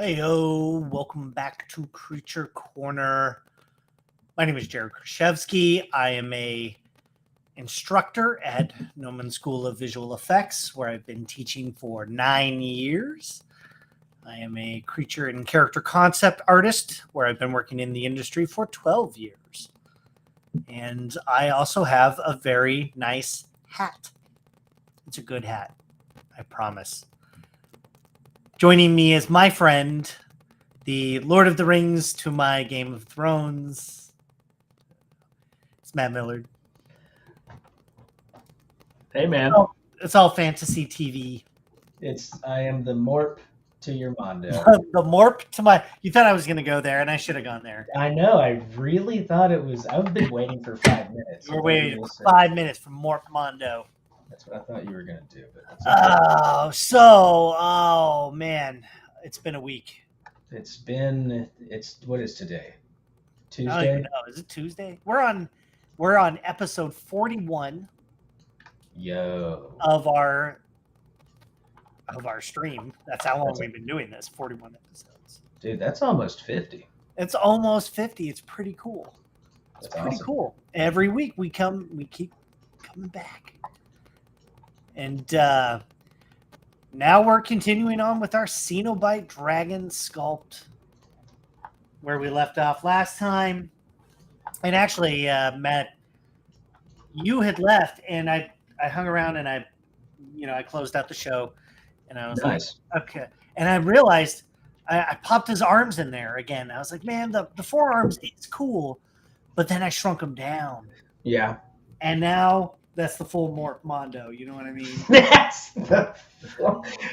Heyo, welcome back to Creature Corner. My name is Jared Krichevsky. I am a instructor at Noman School of Visual Effects, where I've been teaching for 9 years. I am a creature and character concept artist, where I've been working in the industry for 12 years. And I also have a very nice hat. It's a good hat, I promise. Joining me is my friend, the Lord of the Rings to my Game of Thrones. It's Matt Millard. Hey, man. It's all fantasy TV. I am the Morp to your Mondo. The Morp to my... You thought I was going to go there, and I should have gone there. I know. I really thought it was... I've been waiting for 5 minutes. We're waiting for 5 minutes for Morp Mondo. That's what I thought you were going to do. But oh, man. It's been a week. What is today? Tuesday? I don't even know. Is it Tuesday? We're on episode 41. Yo. Of our stream. That's how long we've been doing this. 41 episodes. Dude, that's almost 50. It's almost 50. It's pretty cool. It's pretty awesome. Cool. Every week we keep coming back. And now we're continuing on with our Cenobite dragon sculpt, where we left off last time. And actually, Matt, you had left, and I hung around, and I closed out the show, and I was nice. Like, okay. And I realized I popped his arms in there again. I was like, man, the forearms, it's cool, but then I shrunk them down. Yeah. And now that's the full Morp Mondo. You know what I mean?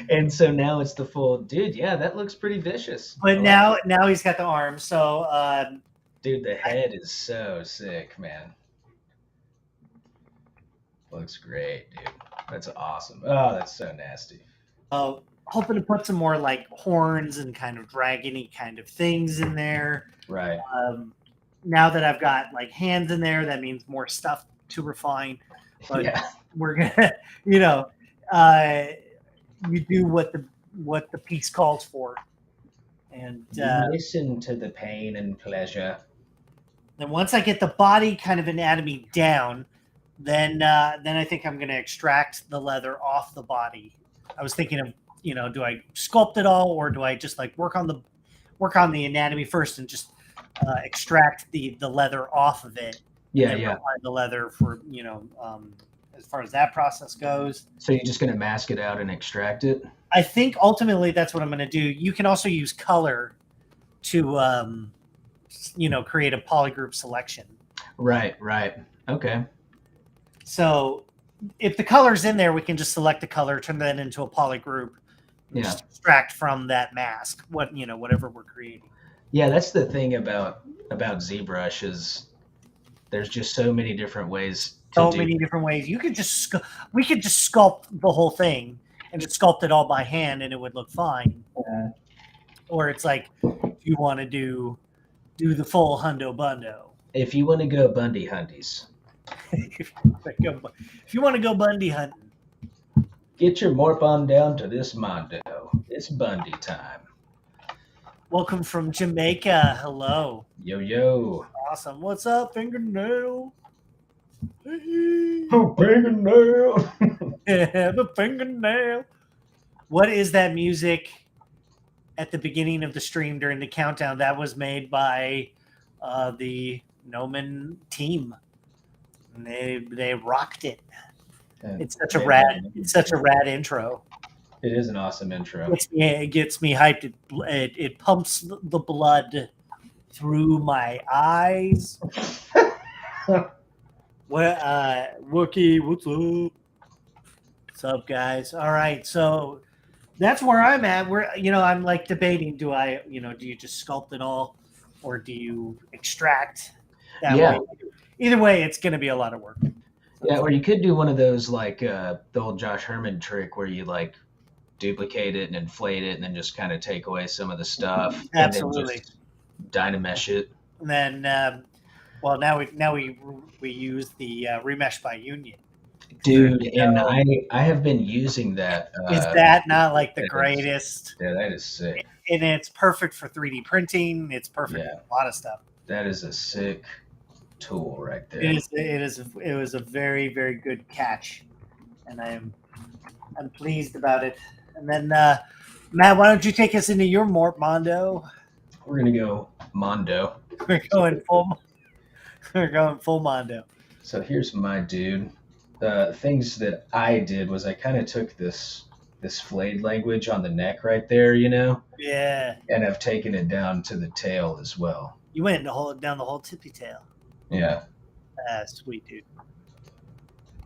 And so now it's the full, dude. Yeah, that looks pretty vicious. But now he's got the arms. So, dude, the head is so sick, man. Looks great, dude. That's awesome. Oh, that's so nasty. Hoping to put some more like horns and kind of dragony kind of things in there. Right. Now that I've got like hands in there, that means more stuff to refine. But yeah. We're gonna, you do what the piece calls for, and listen to the pain and pleasure. Then once I get the body kind of anatomy down, then I think I'm gonna extract the leather off the body. I was thinking of, do I sculpt it all, or do I just like work on the anatomy first and just extract the leather off of it? Yeah, and apply the leather for, as far as that process goes. So you're just going to mask it out and extract it? I think ultimately that's what I'm going to do. You can also use color to, create a polygroup selection. Right. Okay. So if the color's in there, we can just select the color, turn that into a polygroup, and just extract from that mask whatever we're creating. Yeah, that's the thing about ZBrush is there's just so many different ways. Different ways. We could just sculpt the whole thing and just sculpt it all by hand, and it would look fine. Yeah. Or it's like, if you want to do the full hundo bundo. If you want to go Bundy hunties. If you want to go Bundy hunting, get your Morp on down to this Mondo. It's Bundy time. Welcome from Jamaica. Hello. Yo. Awesome. What's up, fingernail? Oh, fingernail. The fingernail. What is that music at the beginning of the stream during the countdown? That was made by the Noman team. And they rocked it. It's such a rad intro. It is an awesome intro. It gets me hyped. It pumps the blood through my eyes. Wookie, what's up? What's up, guys? All right, so that's where I'm at. I'm like debating: do you just sculpt it all, or do you extract that way? Either way, it's going to be a lot of work. Yeah, or you could do one of those like the old Josh Herman trick where you like duplicate it and inflate it, and then just kind of take away some of the stuff. Absolutely. And then just Dynamesh it. And then, now we use the Remesh by Union. Dude, and I have been using that. Is that not like the greatest? Yeah, that is sick. it's perfect for 3D printing. It's perfect Yeah. for a lot of stuff. That is a sick tool right there. It was a very, very good catch, and I'm pleased about it. And then Matt, why don't you take us into your Mort Mondo? We're gonna go Mondo. We're going full Mondo. So here's my dude. Things that I did was I kind of took this flayed language on the neck right there, Yeah. and I've taken it down to the tail as well. You went down the whole tippy tail. Yeah. Sweet, dude.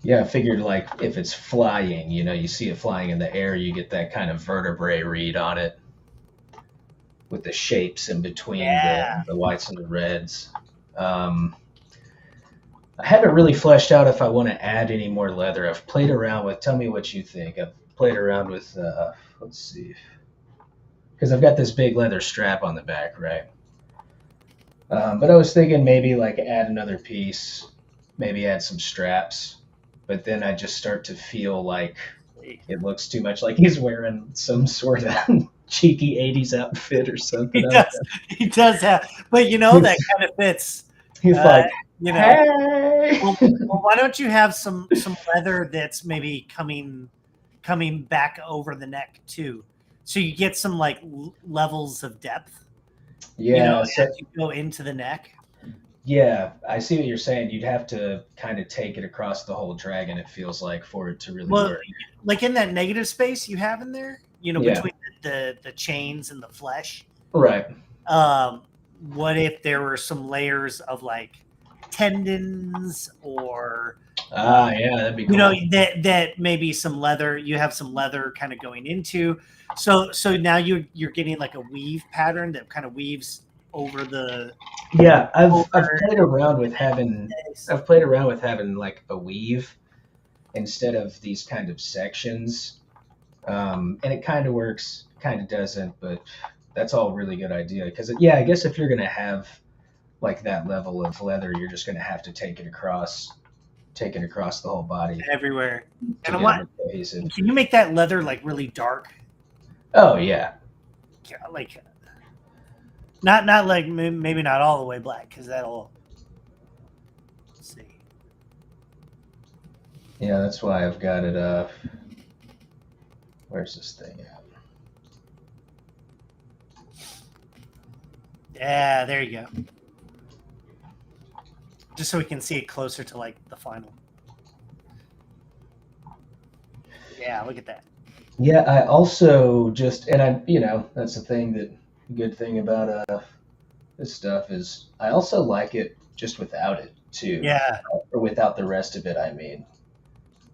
Yeah, I figured like if it's flying, you see it flying in the air, you get that kind of vertebrae read on it with the shapes in between the whites and the reds. I haven't really fleshed out if I want to add any more leather. I've played around with, tell me what you think. I've played around with, let's see, because I've got this big leather strap on the back, right? But I was thinking maybe like add another piece, maybe add some straps, but then I just start to feel like it looks too much like he's wearing some sort of cheeky 80s outfit or something. He does have, but that kind of fits. He's like, hey. Well, why don't you have some leather that's maybe coming back over the neck too, so you get some like levels of depth. Yeah, as you go into the neck. Yeah, I see what you're saying. You'd have to kind of take it across the whole dragon, it feels like, for it to really work. Like in that negative space you have in there, between the chains and the flesh. Right. What if there were some layers of like tendons or that'd be cool. that maybe some leather, you have some leather kind of going into, so now you're getting like a weave pattern that kind of weaves over the I've played around with having like a weave instead of these kind of sections, and it kind of works, kind of doesn't, but that's all a really good idea, because I guess if you're gonna have like that level of leather, you're just gonna have to take it across the whole body everywhere. And can you make that leather like really dark? Oh yeah, like not like maybe not all the way black, because that'll, let's see. Yeah, that's why I've got it. Where's this thing at? Yeah, there you go. Just so we can see it closer to like the final. Yeah, look at that. Yeah, I also that's the thing good thing about this stuff is I also like it just without it too. Yeah. Or without the rest of it, I mean.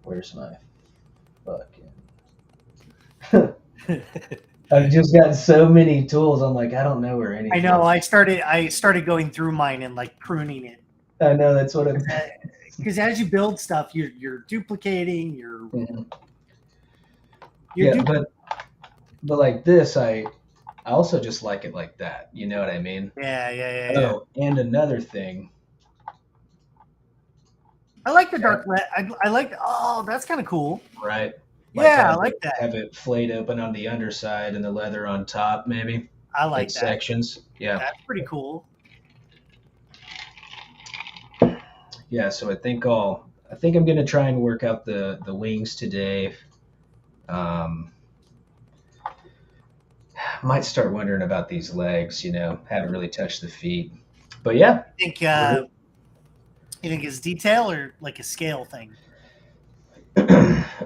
Where's my fucking I've just got so many tools. I'm like, I don't know where anything. I know. I started going through mine and like pruning it. I know, that's what I'm. Because as you build stuff, you're duplicating. But like this, I also just like it like that. You know what I mean? Yeah. Oh, and another thing. I like the dark red. I like. Oh, that's kind of cool. Right. I like that. Have it flayed open on the underside and the leather on top, maybe. I like that. Sections. Yeah. That's pretty cool. Yeah, so I think I'm gonna try and work out the wings today. Might start wondering about these legs. Haven't really touched the feet, but yeah. You think it's detail or like a scale thing?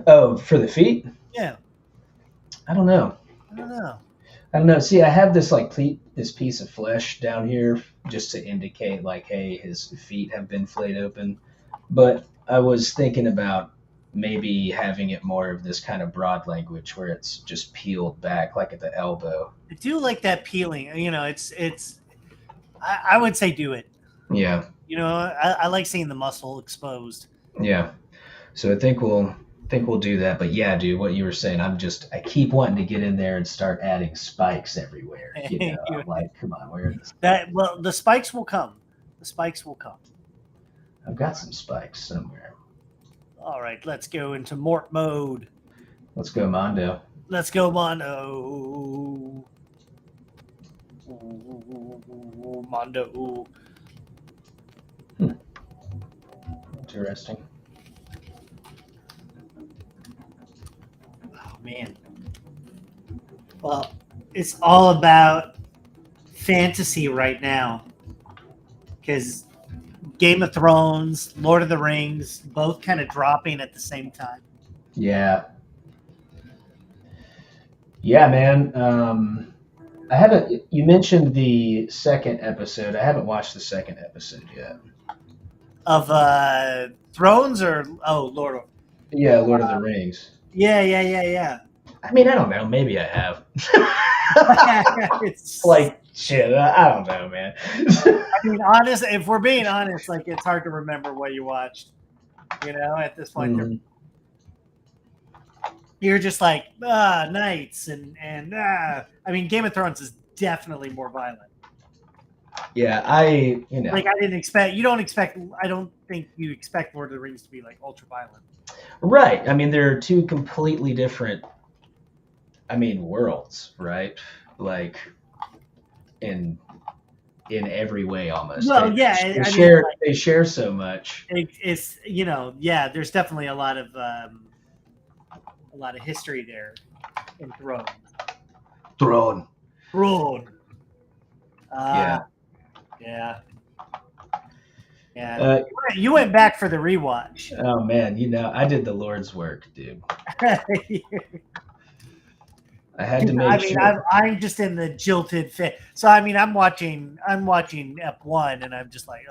Oh, for the feet? Yeah. I don't know. See, I have this this piece of flesh down here just to indicate like, hey, his feet have been flayed open. But I was thinking about maybe having it more of this kind of broad language where it's just peeled back, like at the elbow. I do like that peeling. It's. I would say do it. Yeah. I like seeing the muscle exposed. Yeah. So I think we'll do that. But yeah, dude, what you were saying, I keep wanting to get in there and start adding spikes everywhere. I'm like, come on, where are the spikes? Well, the spikes will come. I've got some spikes somewhere. All right, let's go into Mort mode. Let's go Mondo. Ooh, Mondo. Ooh. Interesting. Oh man. Well, it's all about fantasy right now, because Game of Thrones, Lord of the Rings, both kind of dropping at the same time. Yeah. Yeah, man. I haven't. You mentioned the second episode. I haven't watched the second episode yet. Of Thrones or Lord of Yeah, Lord of the Rings. Yeah. I mean, I don't know. Maybe I have. It's Like, shit, I don't know, man. I mean, honest. If we're being honest, like it's hard to remember what you watched. You know, at this point, Mhm. you're just like knights and I mean, Game of Thrones is definitely more violent. Yeah, Like I didn't expect. You don't expect. I don't think you expect Lord of the Rings to be like ultra violent. Right. I mean, they're two completely different, worlds, right? Like, in every way almost. Well, They- yeah, They I mean, share. like, They share so much. it's there's definitely a lot of history there in Throne. Throne. Throne. Yeah. Yeah. You went back for the rewatch. Oh man, I did the Lord's work, dude. I had to make sure. I'm just in the jilted fit. So I mean, I'm watching Ep1, and I'm just like,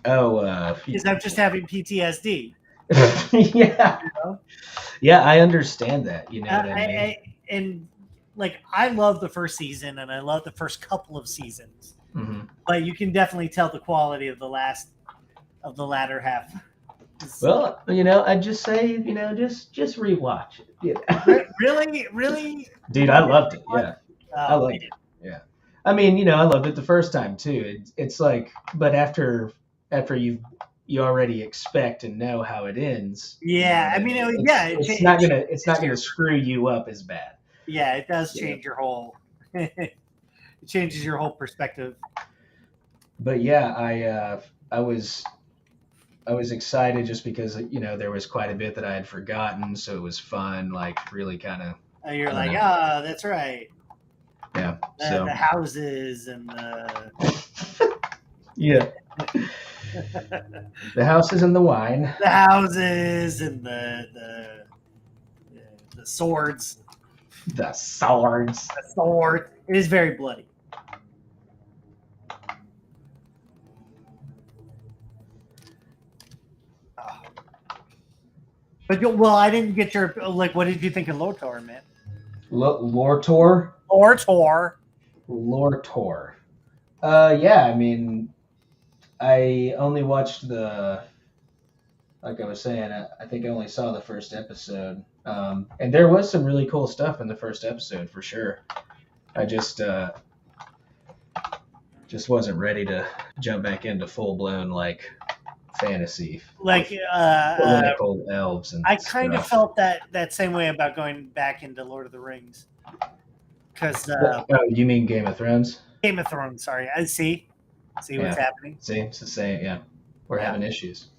because I'm just having PTSD. Yeah. You know? Yeah, I understand that. You know what I mean? And like, I love the first season, and I love the first couple of seasons, but you can definitely tell the quality of the latter half. Well, I'd just say, just rewatch it. Yeah. Really? Dude, I loved it. Yeah. I Oh, loved it. Yeah. I mean, I loved it the first time too. It's like, but after you already expect and know how it ends. yeah, I mean, it's not gonna screw you up as bad. Yeah, it does change your whole. It changes your whole perspective. But yeah, I was excited just because there was quite a bit that I had forgotten, so it was fun. Like really kind of. You're like, that's right. Yeah. The houses and the. Yeah. The houses and the wine. The houses and the swords. The swords. The sword. It is very bloody. But I didn't get your what did you think of Lotor, man? Lortor. Lortor. Yeah, I mean, I only watched like I was saying, I think I only saw the first episode. And there was some really cool stuff in the first episode for sure. I just wasn't ready to jump back into full blown fantasy, political elves and I kind of felt that same way about going back into Lord of the Rings, because you mean Game of Thrones? Game of Thrones, sorry. I see what's happening. See, it's the same. Yeah, we're having issues.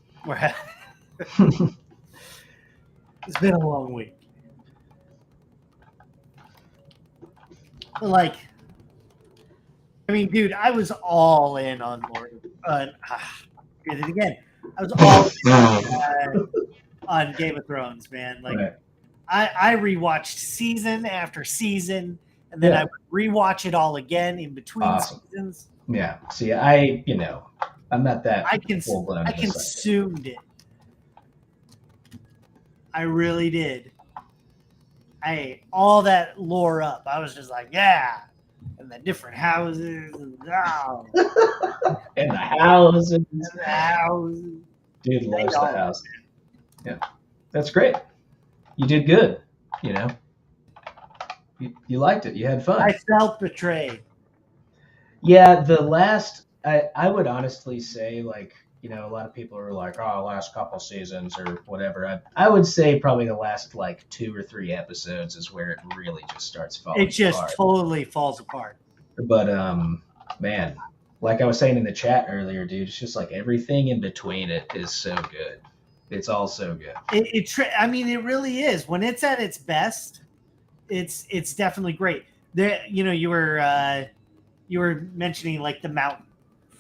It's been a long week. But I mean, dude, I was all in on Lord. Did it again. I was all in on Game of Thrones, man. Right. I rewatched season after season, and then I would rewatch it all again in between seasons. Yeah. See, I'm not that. I consumed it. I really did. I ate all that lore up. I was just like, yeah. And the different houses. And and the houses. Dude loves the house. Yeah. That's great. You did good. You liked it. You had fun. I felt betrayed. Yeah, the last, I would honestly say, a lot of people are like, oh, last couple seasons or whatever. I would say probably the last 2 or 3 episodes is where it really just starts falling apart. It just totally falls apart. But man, like I was saying in the chat earlier, dude, it's just like everything in between it is so good. It's all so good. I mean, it really is. When it's at its best, it's definitely great. There, you were mentioning like the mountain,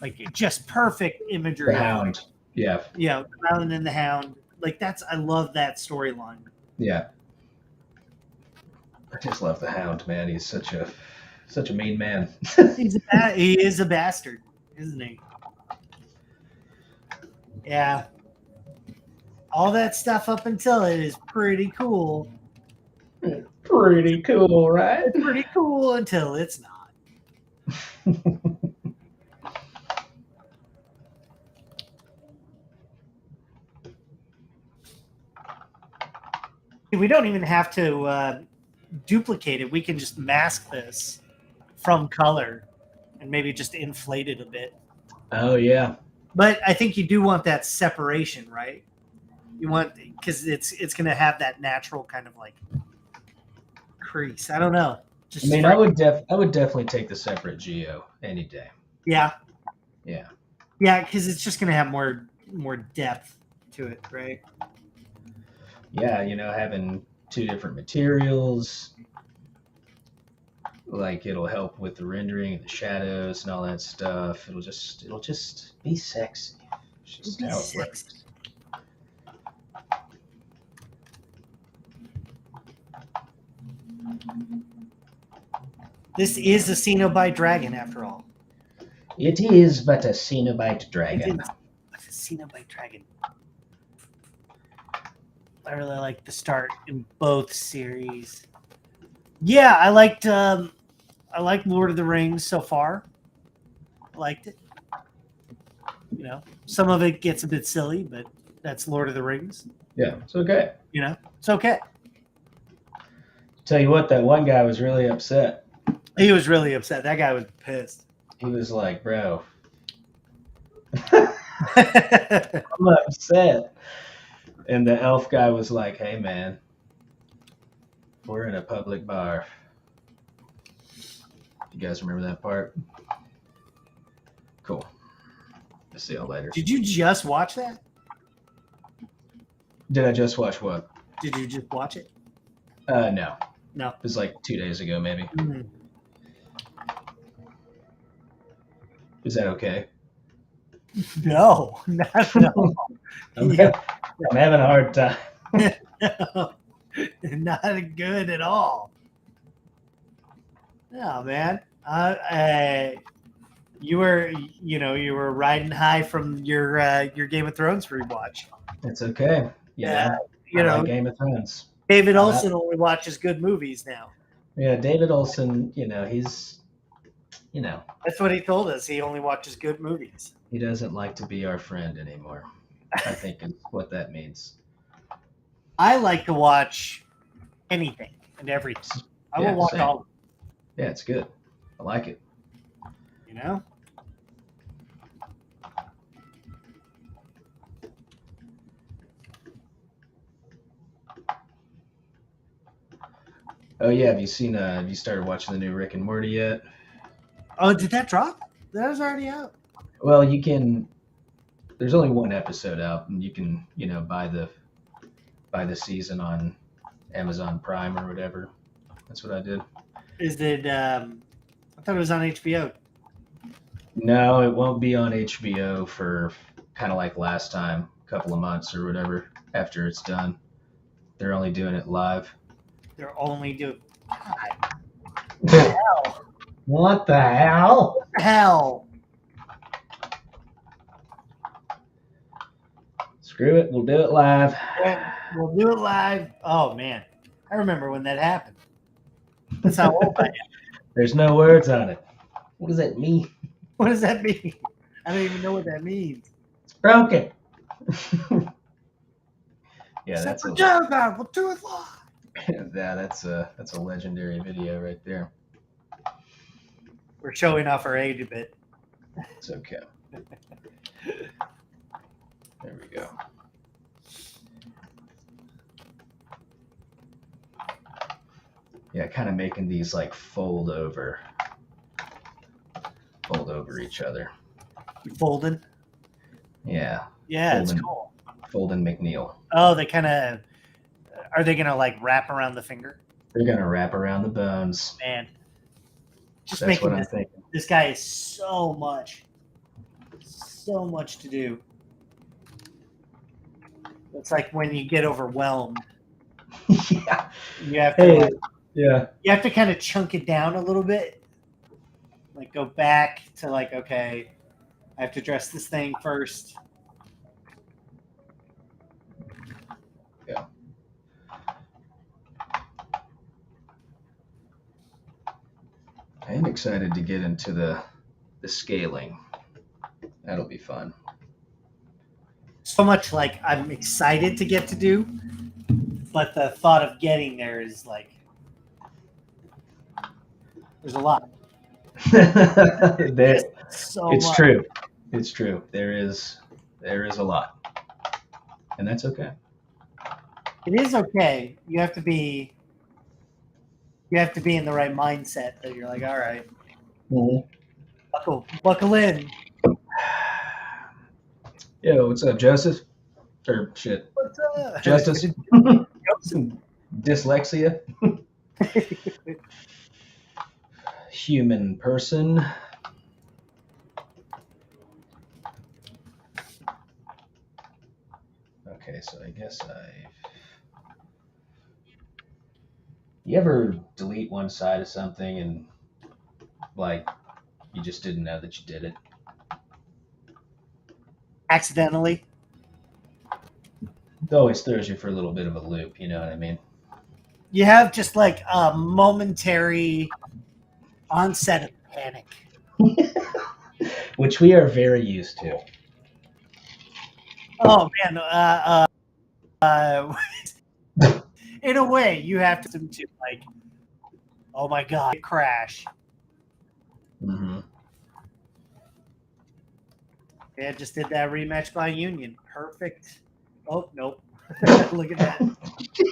like just perfect imagery. The Hound. Yeah. Yeah, the mountain and the Hound. Like I love that storyline. Yeah. I just love the Hound, man. He's such a mean man. He is a bastard, isn't he? Yeah. All that stuff up until it is pretty cool. Pretty cool, right? It's pretty cool until it's not. We don't even have to duplicate it. We can just mask this from color and maybe just inflate it a bit. Oh yeah. But I think you do want that separation, right? You want, because it's going to have that natural kind of like crease. I don't know. I would definitely take the separate geo any day. Yeah. Yeah. Yeah, because it's just going to have more depth to it, right? Yeah, having two different materials, like it'll help with the rendering and the shadows and all that stuff. It'll just be sexy. It's just how it works. This is a Cenobite dragon, after all. It is but a Cenobite dragon. It's a Cenobite dragon. I really like the start in both series. Yeah, I liked Lord of the Rings so far. I liked it. Some of it gets a bit silly, but that's Lord of the Rings. Yeah, it's okay. It's okay. Tell you what, that one guy was really upset. He was really upset. That guy was pissed. He was like, bro, I'm upset. And the elf guy was like, hey, man, we're in a public bar. You guys remember that part? Cool. I'll see y'all later. Did you just watch that? Did I just watch what? Did you just watch it? No. No. It was like 2 days ago, maybe. Mm-hmm. Is that okay? No. No. I'm having a hard time. No, not good at all. No, man. You were riding high from your Game of Thrones rewatch. It's okay. Yeah. Like Game of Thrones. David Olson only watches good movies now. Yeah, David Olson, he's that's what he told us. He only watches good movies. He doesn't like to be our friend anymore, I think is what that means. I like to watch anything and everything. I will watch all of it. Yeah, it's good. I like it. Oh yeah, have you started watching the new Rick and Morty yet? Oh, did that drop? That was already out. Well, you can. There's only one episode out, and you can, buy the season on Amazon Prime or whatever. That's what I did. Is it? I thought it was on HBO. No, it won't be on HBO for kind of like last time, a couple of months or whatever after it's done. They're only doing it live. They're only doing. Hell. What the hell? What the hell? Screw it. We'll do it live. We'll do it live. Oh, man. I remember when that happened. That's how old I am. There's no words on it. What does that mean? What does that mean? I don't even know what that means. It's broken. Yeah, that's a joke. We'll do it live. Yeah, that's a legendary video right there. We're showing off our age a bit. It's okay. There we go. Yeah, kind of making these like fold over over each other. Folding. Yeah. Yeah, Folding. it's cool. Folding McNeil. Oh, they kind of. Are they gonna like wrap around the finger? They're gonna wrap around the bones. Man, just That's what making I'm this. thinking. This guy is so much to do. It's like when you get overwhelmed, Yeah. you have to Yeah. you have to kind of chunk it down a little bit. Like go back to like, okay, I have to dress this thing first. Yeah. I am excited to get into the scaling. That'll be fun. So much like I'm excited to get to do, but the thought of getting there is like there's a lot. There, So it's much. true. It's true. There is a lot, and that's okay. It is okay. You have to be in the right mindset that you're like, all right, buckle in. Yo, what's up, Joseph? Or shit, What's up? Justice? Some dyslexia. Human person. Okay, so I guess You ever delete one side of something and like you just didn't know that you did it? Accidentally. It always throws you for a little bit of a loop, you know what I mean? You have just like a momentary onset of panic. Which we are very used to. Oh man, in a way, you have to like, oh my god, crash. Mm-hmm. Yeah, just did that rematch by Union. Perfect. Oh nope. Look at that.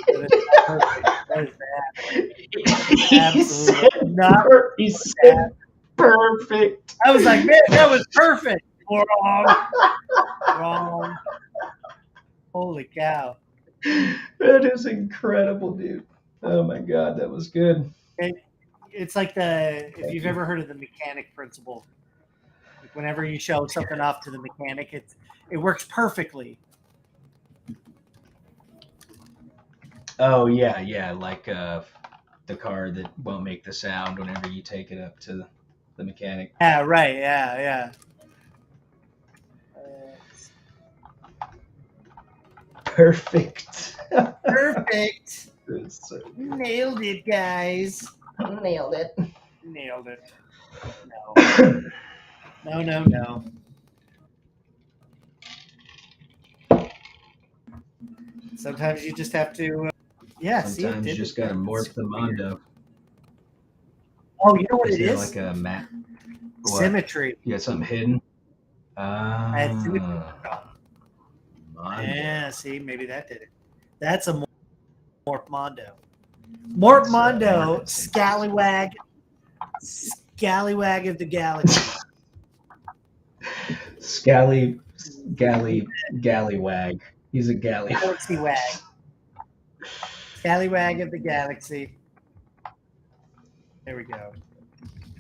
That is not perfect. That is absolutely not. He said perfect. I was like, man, that was perfect. Wrong. Holy cow. That is incredible, dude. Oh my god, that was good. It's like if you've ever heard of the mechanic principle. Like whenever you show something off to the mechanic, it works perfectly. Oh yeah, like the car that won't make the sound whenever you take it up to the mechanic. Yeah, right. Yeah. Perfect. Perfect. So Nailed it, guys. nailed it. Nailed it. No. Sometimes you just have to. Sometimes you just gotta morph the mondo. Oh, you know what it is? Like a map. Symmetry. You got something hidden? I had symmetry. Mondo. Yeah, see, maybe that did it. That's a Morp Mondo. Morp Mondo, scallywag of the galaxy. Gallywag. He's a galley. Galaxy wag. Scallywag of the galaxy. There we go.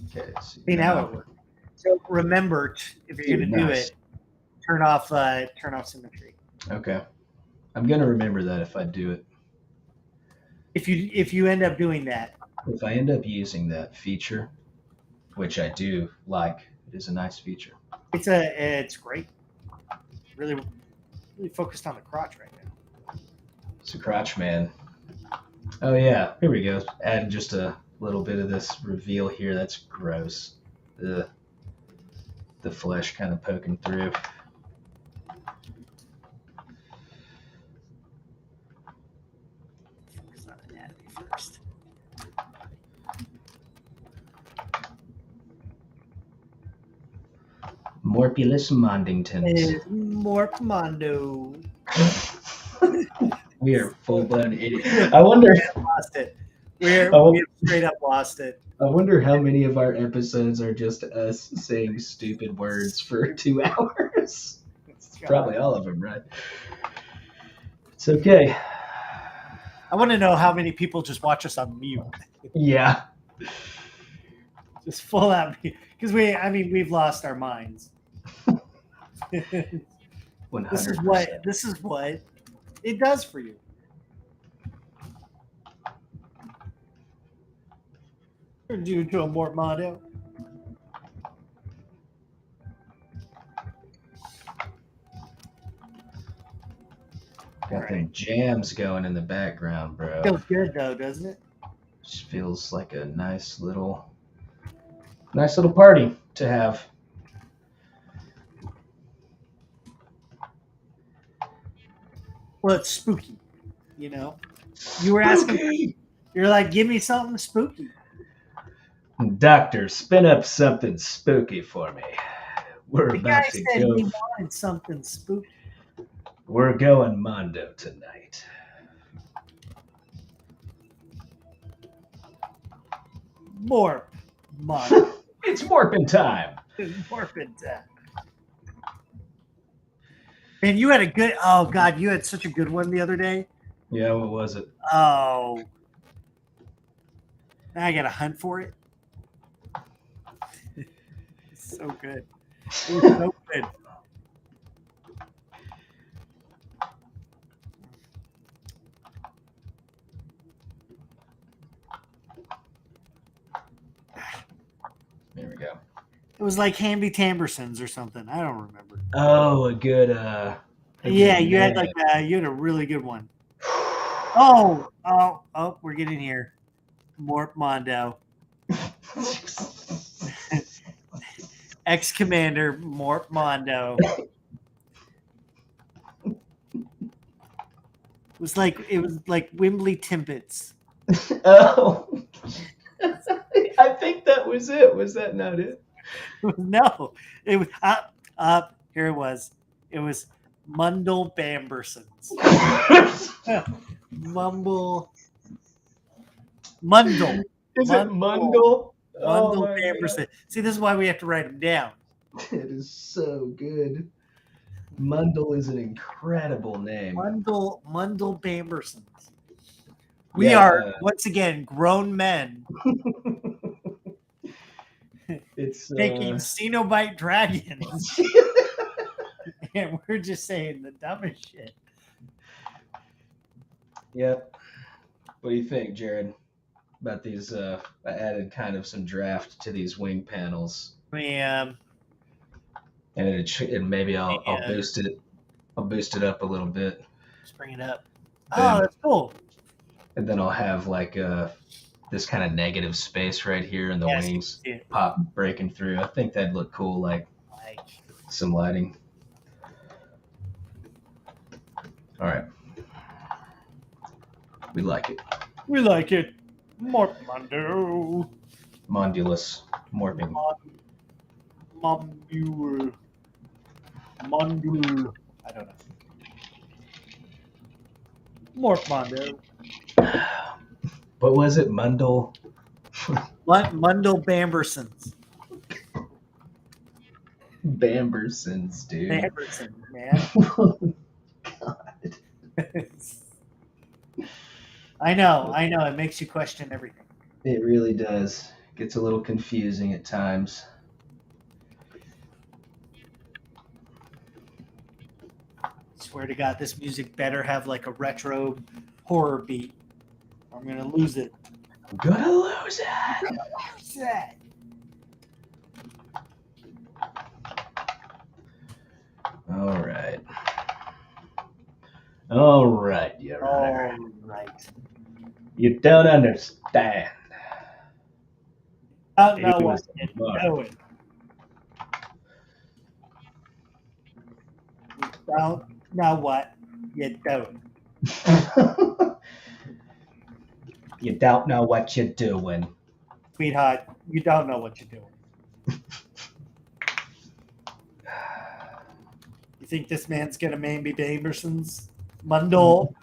Okay, See, now it works. So remember, if you're going to do it, turn off symmetry. Okay, I'm gonna remember that if I do it. If you end up doing that, if I end up using that feature, which I do like, it is a nice feature. It's great. Really focused on the crotch right now. It's a crotch man. Oh yeah, here we go. Add just a little bit of this reveal here. That's gross. The flesh kind of poking through. Focus on anatomy first. Morpulus Mondingtons. Morp Mondo. We are full blown idiots. I wonder. We lost it. We straight up lost it. I wonder how many of our episodes are just us saying stupid words for 2 hours. It's probably all of them, right? It's okay. I want to know how many people just watch us on mute. Yeah. Just full out, because we've lost our minds. 100%. This is what it does for you. Due to a Mort Mondo. Got them jams going in the background, bro. Feels good though, doesn't it? Just feels like a nice little party to have. Well, it's spooky, you know. You were asking, you're like, give me something spooky. Doctor, spin up something spooky for me. We're The about guy to said go. he wanted something spooky. We're going Mondo tonight. More Mondo. It's morphin' time. Morphin' time. And you had a good. Oh God, you had such a good one the other day. Yeah, what was it? Oh, now I gotta hunt for it. It's so good. It was so good. There we go. It was like Hamby Tambersons or something. I don't remember. Oh, a good. Yeah, you had you had a really good one. Oh, we're getting here. Mort Mondo. Ex-Commander Mort Mondo. It was like Wimbley Timpets. Oh, I think that was it. Was that not it? No, it was here it was. It was Mundle Bambersons. Mundle. Is it Mundle? Mundle Bamberson. See, this is why we have to write them down. It is so good. Mundle is an incredible name. Mundle Bambersons. We are once again grown men. It's taking Cenobite dragons. And we're just saying the dumbest shit. Yep. What do you think, Jared, about these? I added kind of some draft to these wing panels. And maybe I'll boost it. I'll boost it up a little bit. Just bring it up. Oh, that's cool. And then I'll have like this kind of negative space right here in the wings pop breaking through. I think that'd look cool, like some lighting. All right. We like it. We like it. Mondo. Mondulus. Morphing. Mondule. Mondule. I don't know. Morph Mondo. What was it? Mundle? Mundle Bambersons. Bambersons, dude. Bamberson, man. God. I know. It makes you question everything. It really does. It gets a little confusing at times. Swear to God, this music better have like a retro horror beat. I'm gonna lose it. I'm gonna lose it. All right. All right, Your Honor. All right. You don't understand. I don't know what you're doing. You don't know what you're doing. You don't know what you're doing. Sweetheart, you don't know what you're doing. You think this man's gonna maybe Bambersons? Mundle.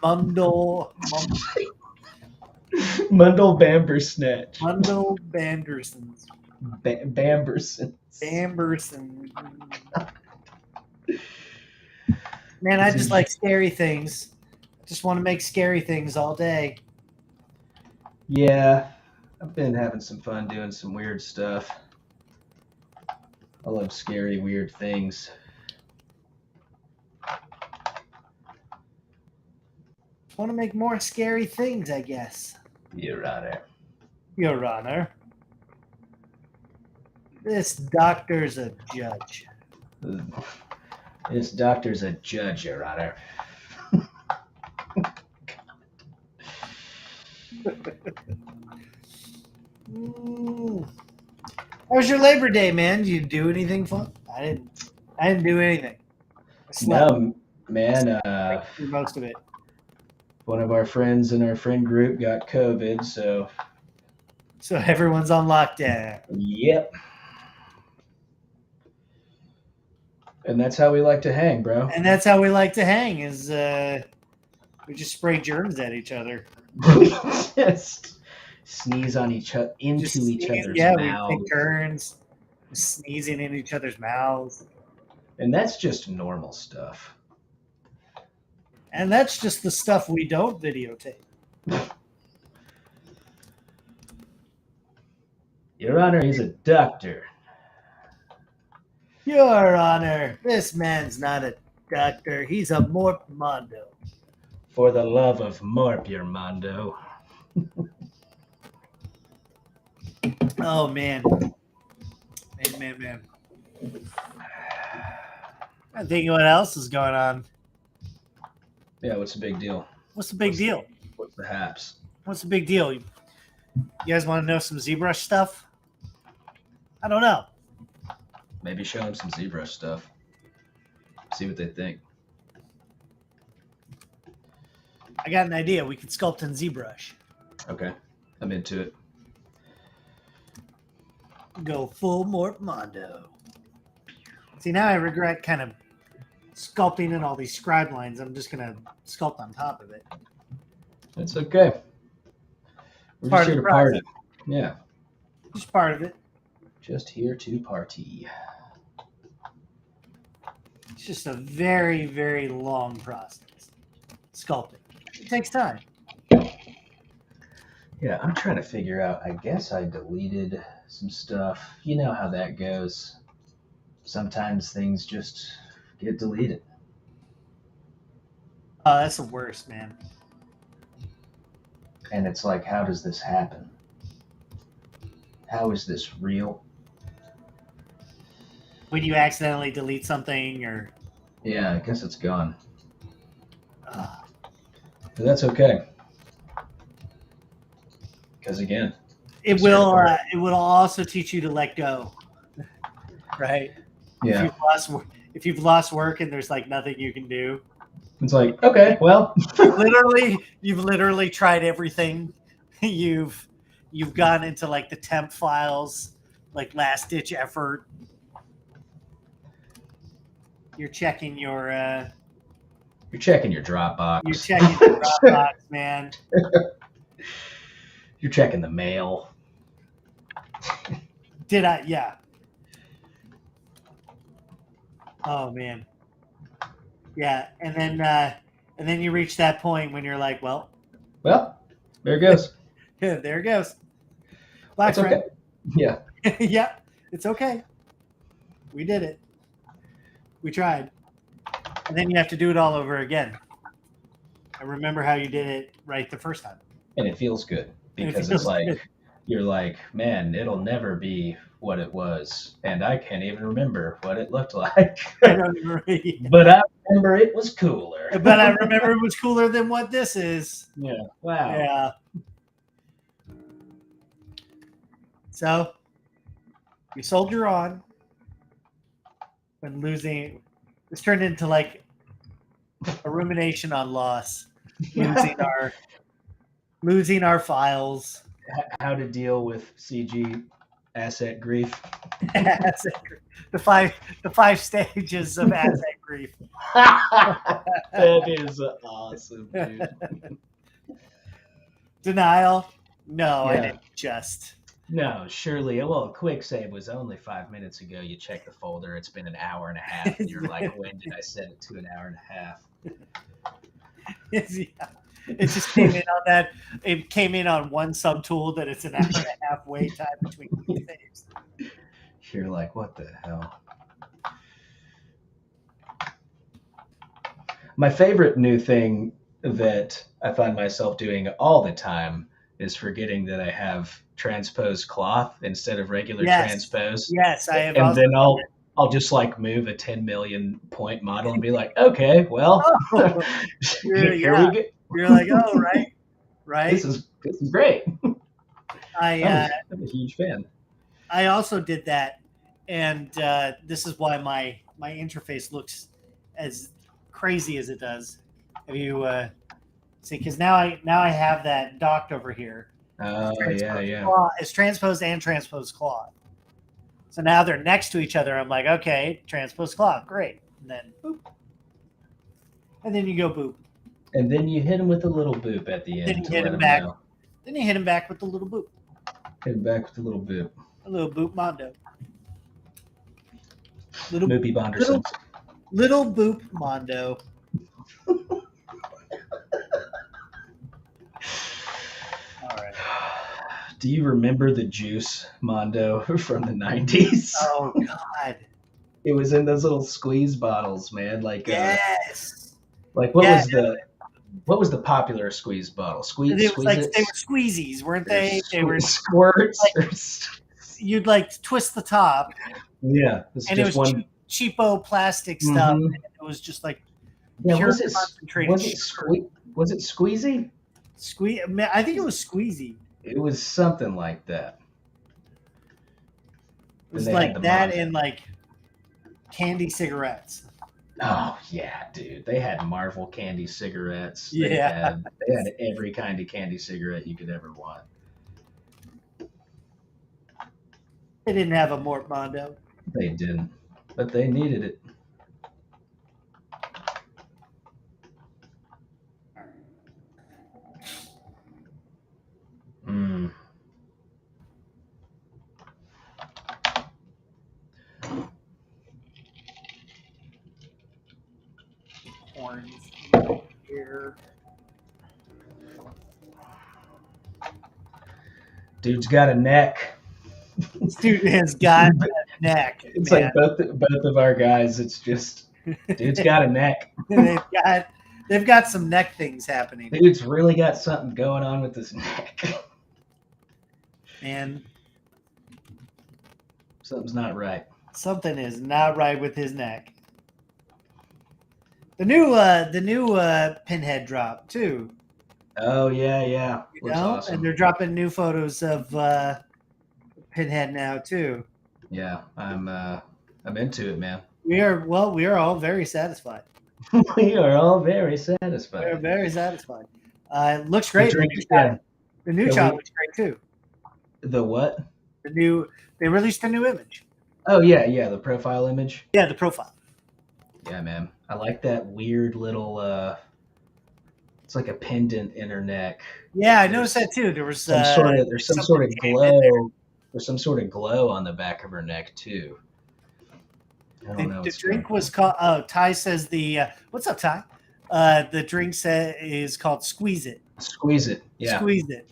Mundle Bambersnatch. Mundle Bandersons. Bambersons. Bamberson. Man, I just like scary things. I just want to make scary things all day. Yeah, I've been having some fun doing some weird stuff. I love scary, weird things. Want to make more scary things, I guess. Your Honor. Your Honor. This doctor's a judge. This doctor's a judge, Your Honor. How was your Labor Day, man? Did you do anything fun? I didn't do anything. I slept. No, man. Through most of it. One of our friends in our friend group got COVID, so. So everyone's on lockdown. Yep. And that's how we like to hang, bro. And that's how we like to hang. Is we just spray germs at each other. Just sneeze on each other into each other's mouths. We take turns sneezing in each other's mouths. And that's just normal stuff. And that's just the stuff we don't videotape. Your Honor, he's a doctor. Your Honor, this man's not a doctor. He's a Morpmondo. For the love of Morp, your Mondo. Oh, man. Man. I'm thinking what else is going on. Yeah, what's the big deal? What's the big deal? What's the haps? What's the big deal? You guys want to know some ZBrush stuff? I don't know. Maybe show them some ZBrush stuff. See what they think. I got an idea. We could sculpt in ZBrush. Okay, I'm into it. Go full Morpmondo. See, now I regret kind of sculpting in all these scribe lines. I'm just going to sculpt on top of it. That's okay. We're Part just of here the to party. process. Yeah. Just part of it. Just here to party. It's just a very, very long process. Sculpting. It takes time. Yeah, I'm trying to figure out. I guess I deleted some stuff. You know how that goes. Sometimes things just get deleted. Oh, that's the worst, man. And it's like, how does this happen? How is this real? When you accidentally delete something or... Yeah, I guess it's gone. But that's okay. Because again, it will also teach you to let go. Right? yeah, If you've lost work and there's like nothing you can do. it's like, okay, well, You've literally tried everything. You've gone into like the temp files, like last ditch effort. You're checking your you're checking your Dropbox. You're checking your Dropbox, man. You're checking the mail. Did I? Yeah. Oh man. Yeah, and then you reach that point when you're like, well, there it goes. there it goes. Bye, That's friend. okay. Yeah. Yeah, it's okay. We did it. We tried. And then you have to do it all over again. I remember how you did it right the first time. And it feels good because it's like, you're like, man, it'll never be what it was. And I can't even remember what it looked like. I don't remember. But I remember it was cooler. But I remember it was cooler than what this is. Yeah. Wow. Yeah. So we soldier on when losing. This turned into like a rumination on loss, losing our files. How to deal with CG asset grief. the five stages of asset grief. That is awesome, dude. Denial? No, I Yeah. didn't just. No, surely. Well, quick save was only 5 minutes ago. You check the folder. It's been an hour and a half. And you're like, when did I set it to an hour and a half? Yeah. It just came in on that. It came in on one subtool that it's an hour and a half wait time between saves. You're like, what the hell? My favorite new thing that I find myself doing all the time is forgetting that I have transposed cloth instead of regular transpose. Yes, I have. And then I'll just like move a 10 million point model and be like, okay, well, here we go. You're like, oh, right. This is great. I'm a huge fan. I also did that, and this is why my interface looks as crazy as it does. Have you see? Because now I have that docked over here. Oh yeah. It's transposed and transposed cloth. So now they're next to each other. I'm like, okay, transposed cloth, great. And then boop, and then you go boop. And then you hit him with a little boop at the end. Then you hit him back. Then you hit him back with the little boop. Hit him back with a little boop. A little boop mondo. Little boopy Bonderson. Little boop mondo. All right. Do you remember the juice mondo from the 90s? Oh God. It was in those little squeeze bottles, man. Like yes. What was the popular squeeze bottle? They were squeezies, weren't they? They were squirts. Like, you'd like twist the top. Yeah, and it was cheapo plastic stuff. And it was just like pure concentrated. Was it squeezy? I think it was squeezy. It was something like that. It was like that and like candy cigarettes. Oh yeah, dude! They had Marvel candy cigarettes. Yeah, they had every kind of candy cigarette you could ever want. They didn't have a Mort Mondo. They didn't, but they needed it. Mm. Horns here. Dude's got a neck. This dude has got a neck. It's man. Like both of our guys. It's just dude's got a neck. They've got some neck things happening. Dude's really got something going on with his neck. Man, something's not right. Something is not right with his neck. The new Pinhead drop too. Oh yeah. Awesome. And they're dropping new photos of Pinhead now too. Yeah, I'm into it, man. We are all very satisfied. We are all very satisfied. We're very satisfied. It looks great. The new shot looks great too. The what? They released a new image. Oh yeah, the profile image. Yeah, the profile. Yeah, man. I like that weird little it's like a pendant in her neck. Yeah, I noticed that too. There's some sort of glow. There's some sort of glow on the back of her neck too. I don't know. The drink was called. Ty says what's up, Ty? The drink is called Squeeze It. Squeeze It. Yeah. Squeeze It.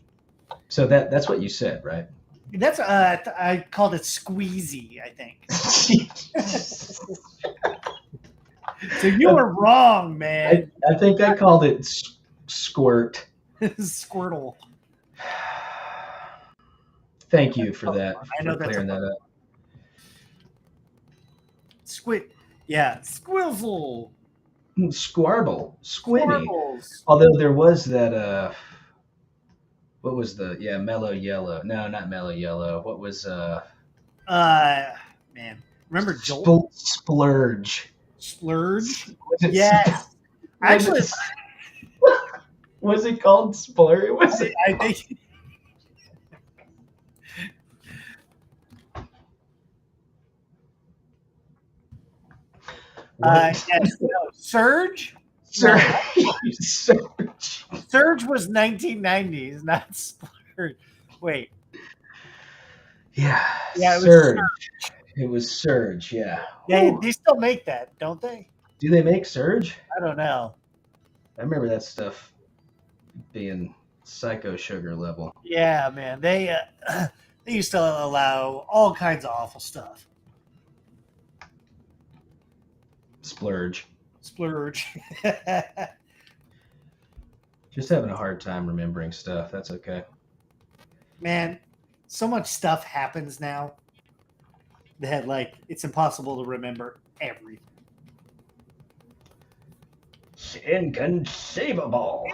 So that's what you said, right? That's I called it Squeezy, I think. So you were wrong, man. I think I called it Squirt. Squirtle. Thank you for that. I know for clearing that up. Yeah, Squizzle. Squarble. Squinty. Squirbles. Although there was that what was mellow yellow? No, not mellow yellow. What was man. Remember Joel? Splurge. Splurge? Yes. Actually, was it called Splurge? I think yes, no. Surge? Surge. Surge was 1990s, not Splurge. Wait. Yeah, Yeah, Surge. It was Surge, yeah. They still make that, don't they? Do they make Surge? I don't know. I remember that stuff being psycho sugar level. Yeah, man. They used to allow all kinds of awful stuff. Splurge. Just having a hard time remembering stuff. That's okay. Man, so much stuff happens now that like it's impossible to remember everything. Inconceivable.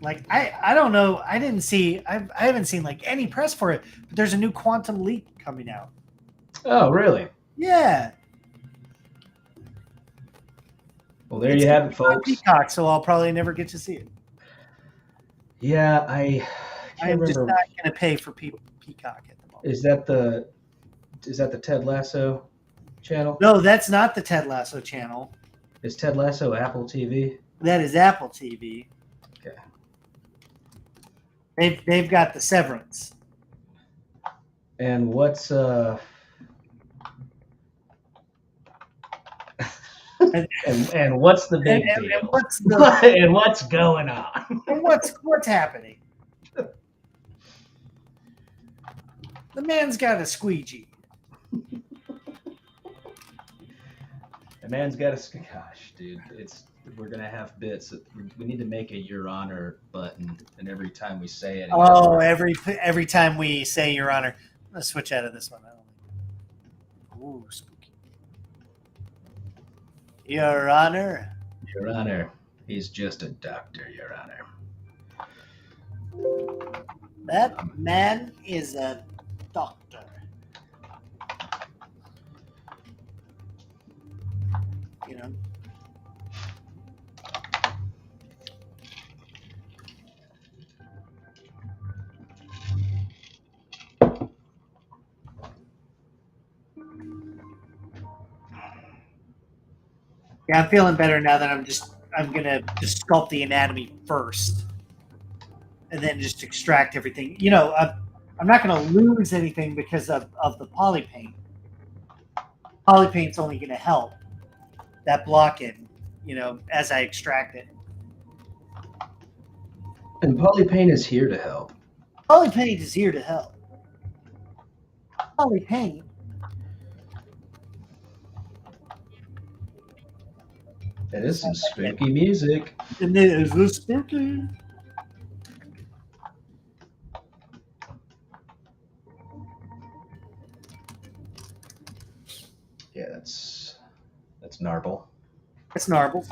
Like I don't know. I haven't seen like any press for it, but there's a new Quantum Leap coming out. Oh, really? Yeah. Well, there you have it, folks. Peacock, so I'll probably never get to see it. Yeah, I'm just not going to pay for Peacock at the moment. Is that the Ted Lasso channel? No, that's not the Ted Lasso channel. Is Ted Lasso Apple TV? That is Apple TV. Okay. They've got the Severance. And what's and what's the big deal? And what's going on? And what's happening? The man's got a squeegee. The man's got a gosh, dude. We're gonna have bits. We need to make a Your Honor button, and every time we say it. Oh, every time we say Your Honor, let's switch out of this one. Ooh, spooky. Your Honor. Your Honor, he's just a doctor, Your Honor. That man is a doctor. You know. Yeah, I'm feeling better now that I'm gonna just sculpt the anatomy first, and then just extract everything. You know, I'm not gonna lose anything because of the poly paint. Poly paint's only gonna help that block in, you know, as I extract it. And poly paint is here to help. Poly paint is here to help. Poly paint. That is some spooky music. And it is this spooky. Yeah, that's Narble. It's Narbles.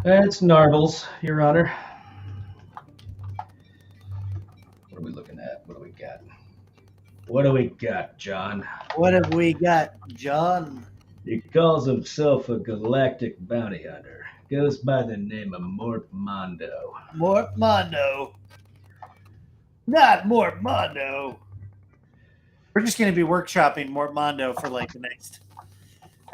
It's Narbles, Your Honor. What are we looking at? What do we got? What do we got, John? What have we got, John? He calls himself a galactic bounty hunter. Goes by the name of Mort Mondo. Mort Mondo. Not Mort Mondo. We're just going to be workshopping Mort Mondo for like the next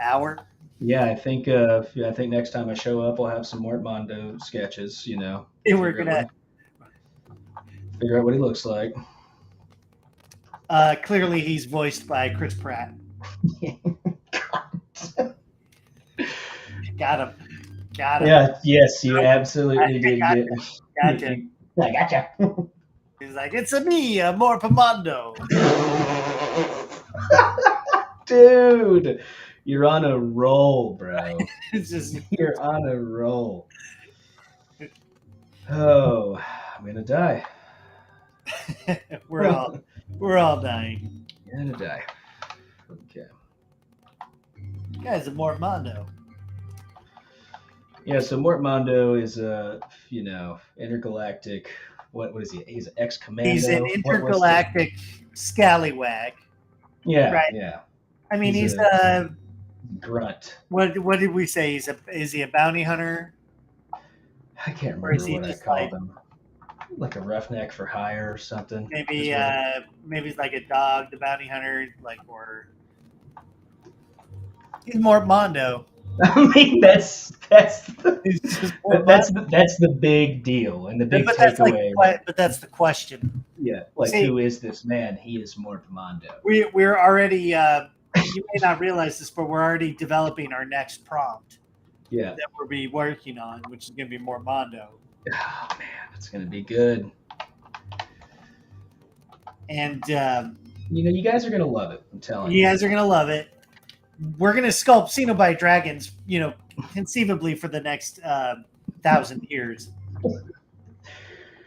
hour. Yeah, I think next time I show up, I'll have some Mort Mondo sketches. You know, And we're gonna figure out what he looks like. Clearly, he's voiced by Chris Pratt. Got him. Yeah. Yes, you absolutely did. Gotcha. I gotcha. He's like, it's a me, Mort Mondo. Dude, you're on a roll, bro. It's just You're on a roll. Oh, I'm gonna die. we're all dying. I'm gonna die. Okay. Guy's a Mort Mondo. Yeah, so Mort Mondo is a intergalactic. What is he? He's an ex-commando. He's an intergalactic scallywag. Yeah, right. Yeah. I mean, he's a grunt. What did we say? Is he a bounty hunter? I can't remember what I called like, him. Like a roughneck for hire or something. Maybe maybe it's like a dog, the bounty hunter, like or. He's more Mondo. I mean, that's He's just more that's the big deal and the big takeaway. But that's the question. Yeah, like See, who is this man? He is Mort Mondo. We're already. You may not realize this, but we're already developing our next prompt. Yeah. That we'll be working on, which is going to be more Mondo. Oh man, it's gonna be good. And you guys are gonna love it. I'm telling you. You guys are going to love it. We're going to sculpt Cenobite dragons, conceivably for the next 1,000 years.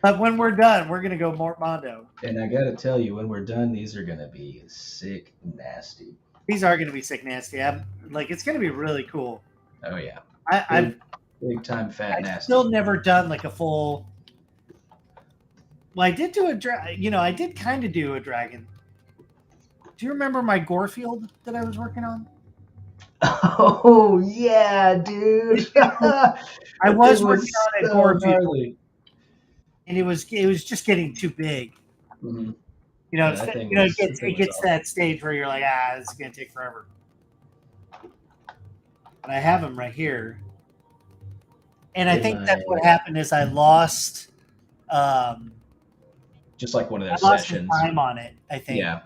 But when we're done, we're going to go Mort Mondo. And I gotta tell you, when we're done, these are gonna be sick, nasty. These are going to be sick, nasty. It's going to be really cool. Oh yeah. I've big time fat I've nasty. still never done like a full. Well, I did do I did kind of do a dragon. Do you remember my Gorefield that I was working on? Oh yeah, dude. I was working on it Gorefield, gnarly. and it was just getting too big. Mm-hmm. It gets to that stage where you're like, this is gonna take forever. But I have them right here, and I think that's what happened is I lost. Just like one of those I lost sessions. some time on it, I think. Yeah.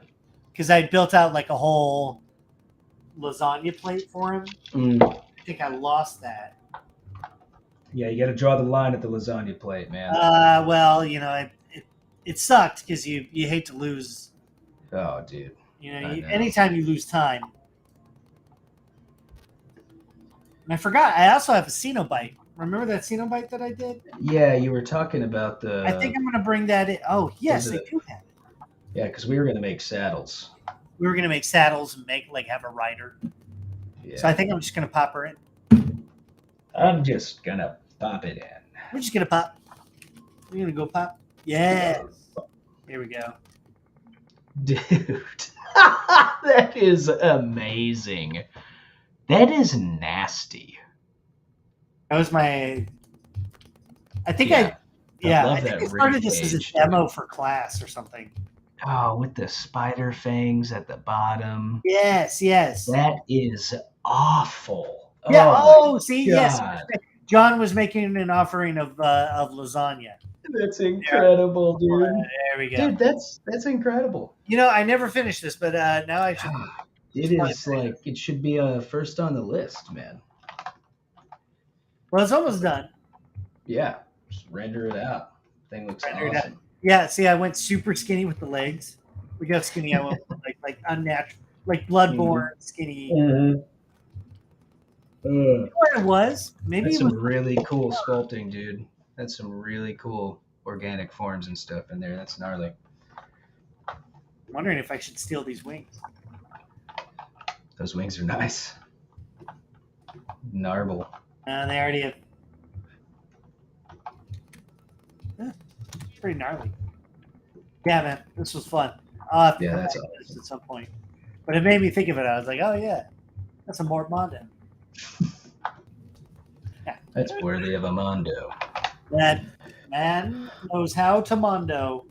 Because I built out like a whole lasagna plate for him. I think I lost that. Yeah, you got to draw the line at the lasagna plate, man. Well, it sucked because you hate to lose. Oh, dude. Anytime you lose time. And I forgot. I also have a Cenobite. Remember that Cenobite that I did? Yeah, you were talking about the. I think I'm going to bring that in. Oh, yes, I do have it. Yeah, because we were going to make saddles. We were going to make saddles and have a rider. Yeah. So I think I'm just going to pop her in. I'm just going to pop it in. We're just going to pop. We're going to go pop. Yes. Here we go. Dude. That is amazing. That is nasty. That was my. I think I I started this as a demo for class or something. Oh, with the spider fangs at the bottom. Yes. That is awful. Yeah. Yes. John was making an offering of lasagna. That's incredible, dude. There we go. Dude, that's incredible. I never finished this, but now I should. It is it should be first on the list, man. Well, it's almost done. Yeah, just render it out. Thing looks awesome. Yeah, see, I went super skinny with the legs. We got skinny. I went like unnatural, like bloodborne skinny. Mm-hmm. You know what it was? Maybe that's it was some really cool sculpting, dude. That's some really cool organic forms and stuff in there. That's gnarly. I'm wondering if I should steal these wings. Those wings are nice. Narble. They already have. Pretty gnarly. Yeah, man, this was fun. That's awesome. At some point, but it made me think of it. I was like, oh yeah, that's a Mort Mondo. Yeah, that's worthy of a Mondo. That man knows how to Mondo.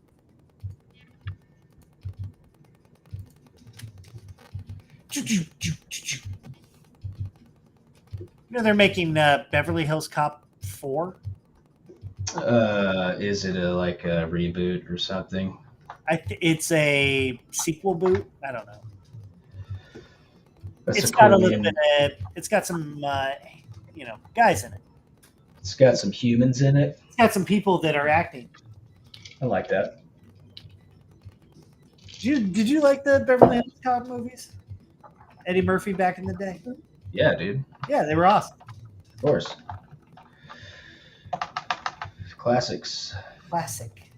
They're making Beverly Hills Cop 4. Is it a reboot or something? It's a sequel boot. I don't know. It's got a little bit of. It's got some, guys in it. It's got some humans in it. It's got some people that are acting. I like that. Did you like the Beverly Hills Cop movies? Eddie Murphy back in the day. Yeah, dude. Yeah, they were awesome. Of course. Classics. Classic.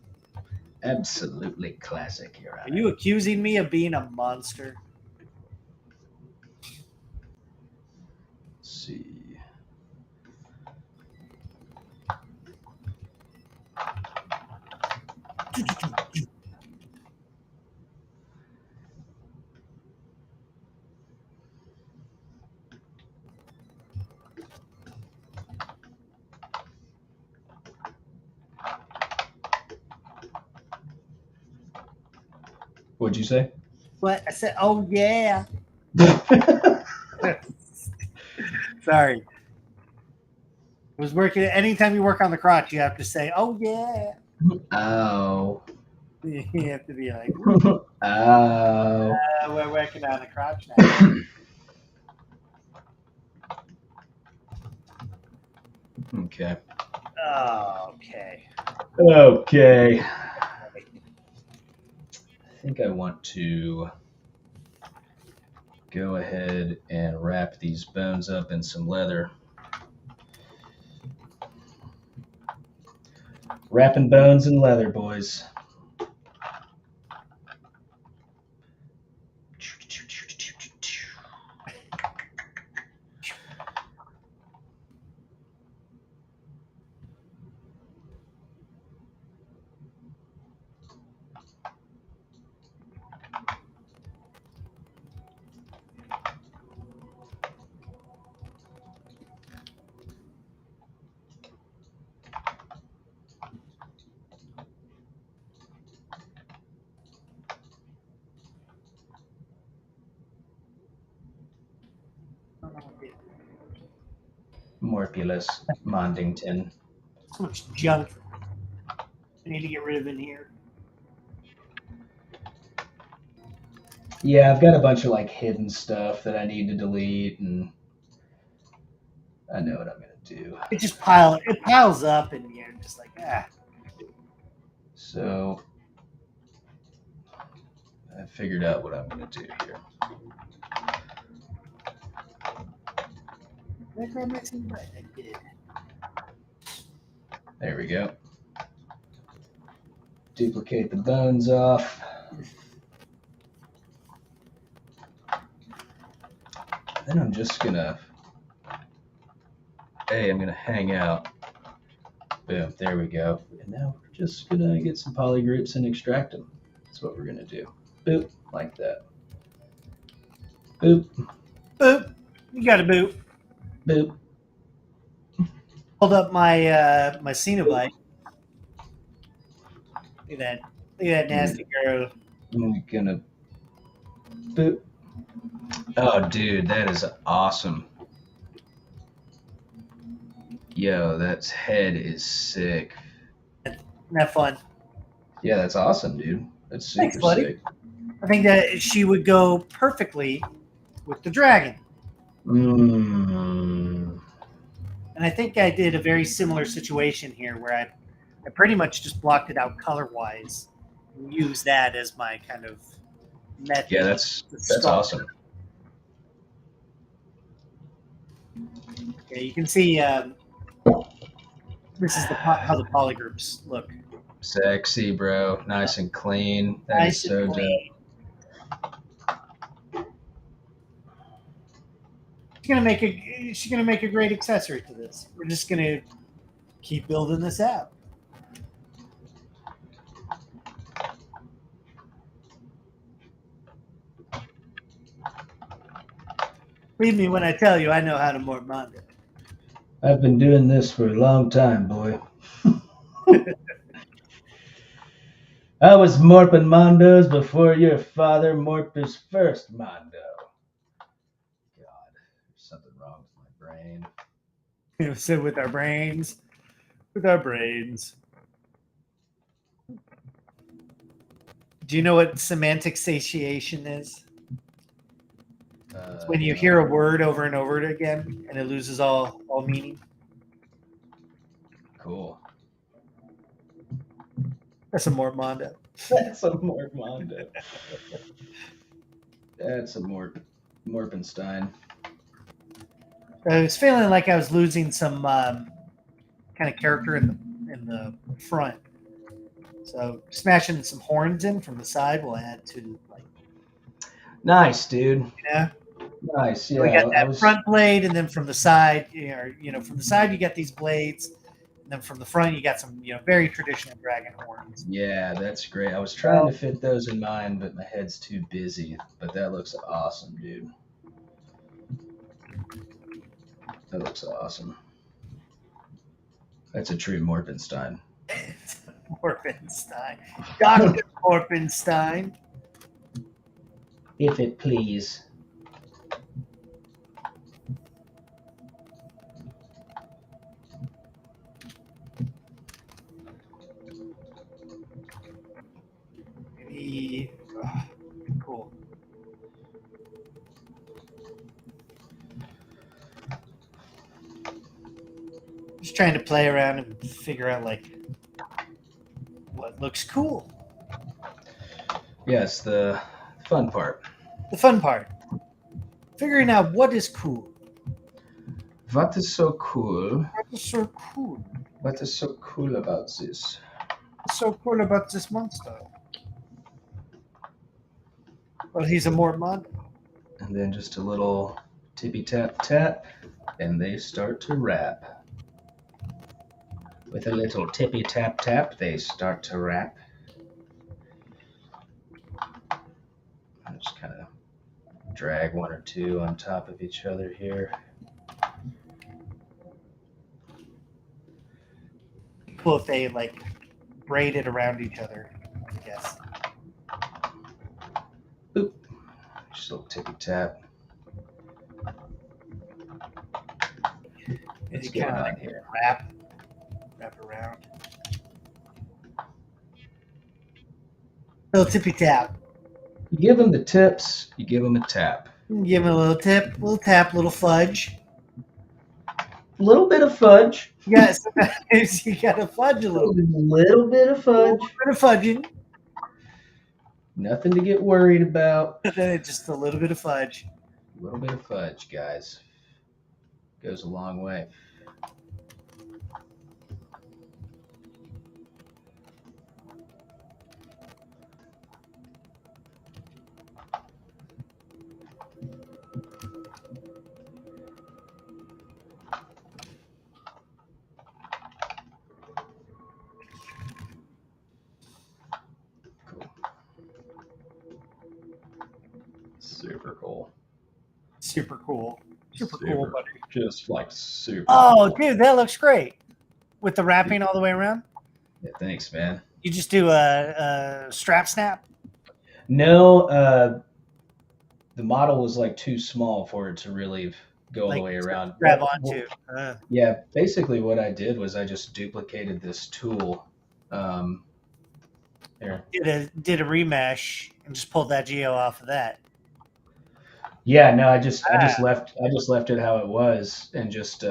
Absolutely classic here. Are you accusing me of being a monster? Let's see. What'd you say? What? I said, oh yeah. Sorry. I was working. Anytime you work on the crotch, you have to say, "Oh yeah." Oh. You have to be like, Oh. "We're working on the crotch now." Okay. Okay. Okay. I think I want to go ahead and wrap these bones up in some leather. Wrapping bones in leather, boys. Morpulus Mondington. So much junk. I need to get rid of in here. Yeah, I've got a bunch of like hidden stuff that I need to delete, and I know what I'm gonna do. It just piles up, and you're just like, ah. So I figured out what I'm gonna do here. Did I grab my Cenobite? I did. There we go. Duplicate the bones off. Then I'm just gonna, I'm gonna hang out. Boom, there we go. And now we're just gonna get some poly groups and extract them. That's what we're gonna do. Boop, like that. Boop. Boop. You got a boop. Boop. Hold up my my Cenobite. Look at that nasty girl. I'm gonna boop. Oh, dude, that is awesome. Yo, that head is sick. Isn't that fun? Yeah, that's awesome, dude. That's super Thanks, buddy. sick. I think that she would go perfectly with the dragon. Mm. And I think I did a very similar situation here where I pretty much just blocked it out color-wise and used that as my kind of method. Yeah, that's awesome. Okay, you can see this is how the polygroups look. Sexy, bro. Nice and clean. That Nice is so and dope. clean. She's gonna make a great accessory to this. We're just gonna keep building this out. Believe me when I tell you I know how to morph manga. I've been doing this for a long time, boy. I was morping Mondos before your father morphed his first Mondo. God, there's something wrong with my brain. So with our brains. With our brains. Do you know what semantic satiation is? It's when you hear a word over and over again and it loses all meaning. Cool. That's a Morpmondo. That's a Morpmondo. That's a Morpenstein. I was feeling like I was losing some kind of character in the front. So smashing some horns in from the side will add to like. Nice, dude. Yeah. Nice. Yeah. We got that front blade, and then from the side, from the side you got these blades, and then from the front you got some, very traditional dragon horns. Yeah, that's great. I was trying to fit those in mine, but my head's too busy. But that looks awesome, dude. That looks awesome. That's a true Morpenstein. Morpenstein. Dr. Morpenstein. If it please. Just trying to play around and figure out like what looks cool. Yes, the fun part. The fun part. Figuring out what is cool. What is so cool? What is so cool? What is so cool about this? What's so cool about this monster? Well, he's a Mormon. And then just a little tippy tap tap, and they start to rap. With a little tippy tap tap, they start to rap. I just kind of drag one or two on top of each other here. Cool if they like braid it around each other, I guess. Boop. Just a little tippy tap. What's You kind going of on like here? wrap around. Little tippy tap. You give them the tips, you give them a tap. Give him a little tip, little tap, little fudge. A little bit of fudge. Yes, you gotta fudge a A little bit. little bit of fudge. Bit of fudging. Nothing to get worried about. Just a little bit of fudge. A little bit of fudge, guys. Goes a long way. Cool. Super cool. Super cool. Super cool, buddy. Just like super. Oh, dude, that looks great. With the wrapping all the way around. Yeah, thanks, man. You just do a strap snap. No, the model was like too small for it to really go all Like, the way around. Grab Well, onto. yeah, basically what I did was I just duplicated this tool. Here. Did a remesh and just pulled that geo off of that. Yeah, no, I just left it how it was and just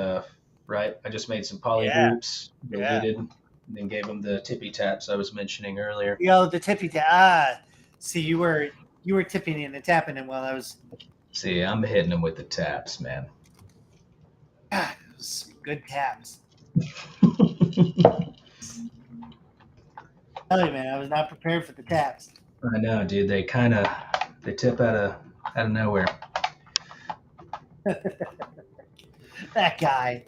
right. I just made some poly groups, deleted, and then gave them the tippy taps I was mentioning earlier. Yo, the tippy tap. See, you were tipping in and tapping him while I was. See, I'm hitting them with the taps, man. God, some good taps. Tell you, man, I was not prepared for the taps. I know, dude. They tip out of nowhere. That guy.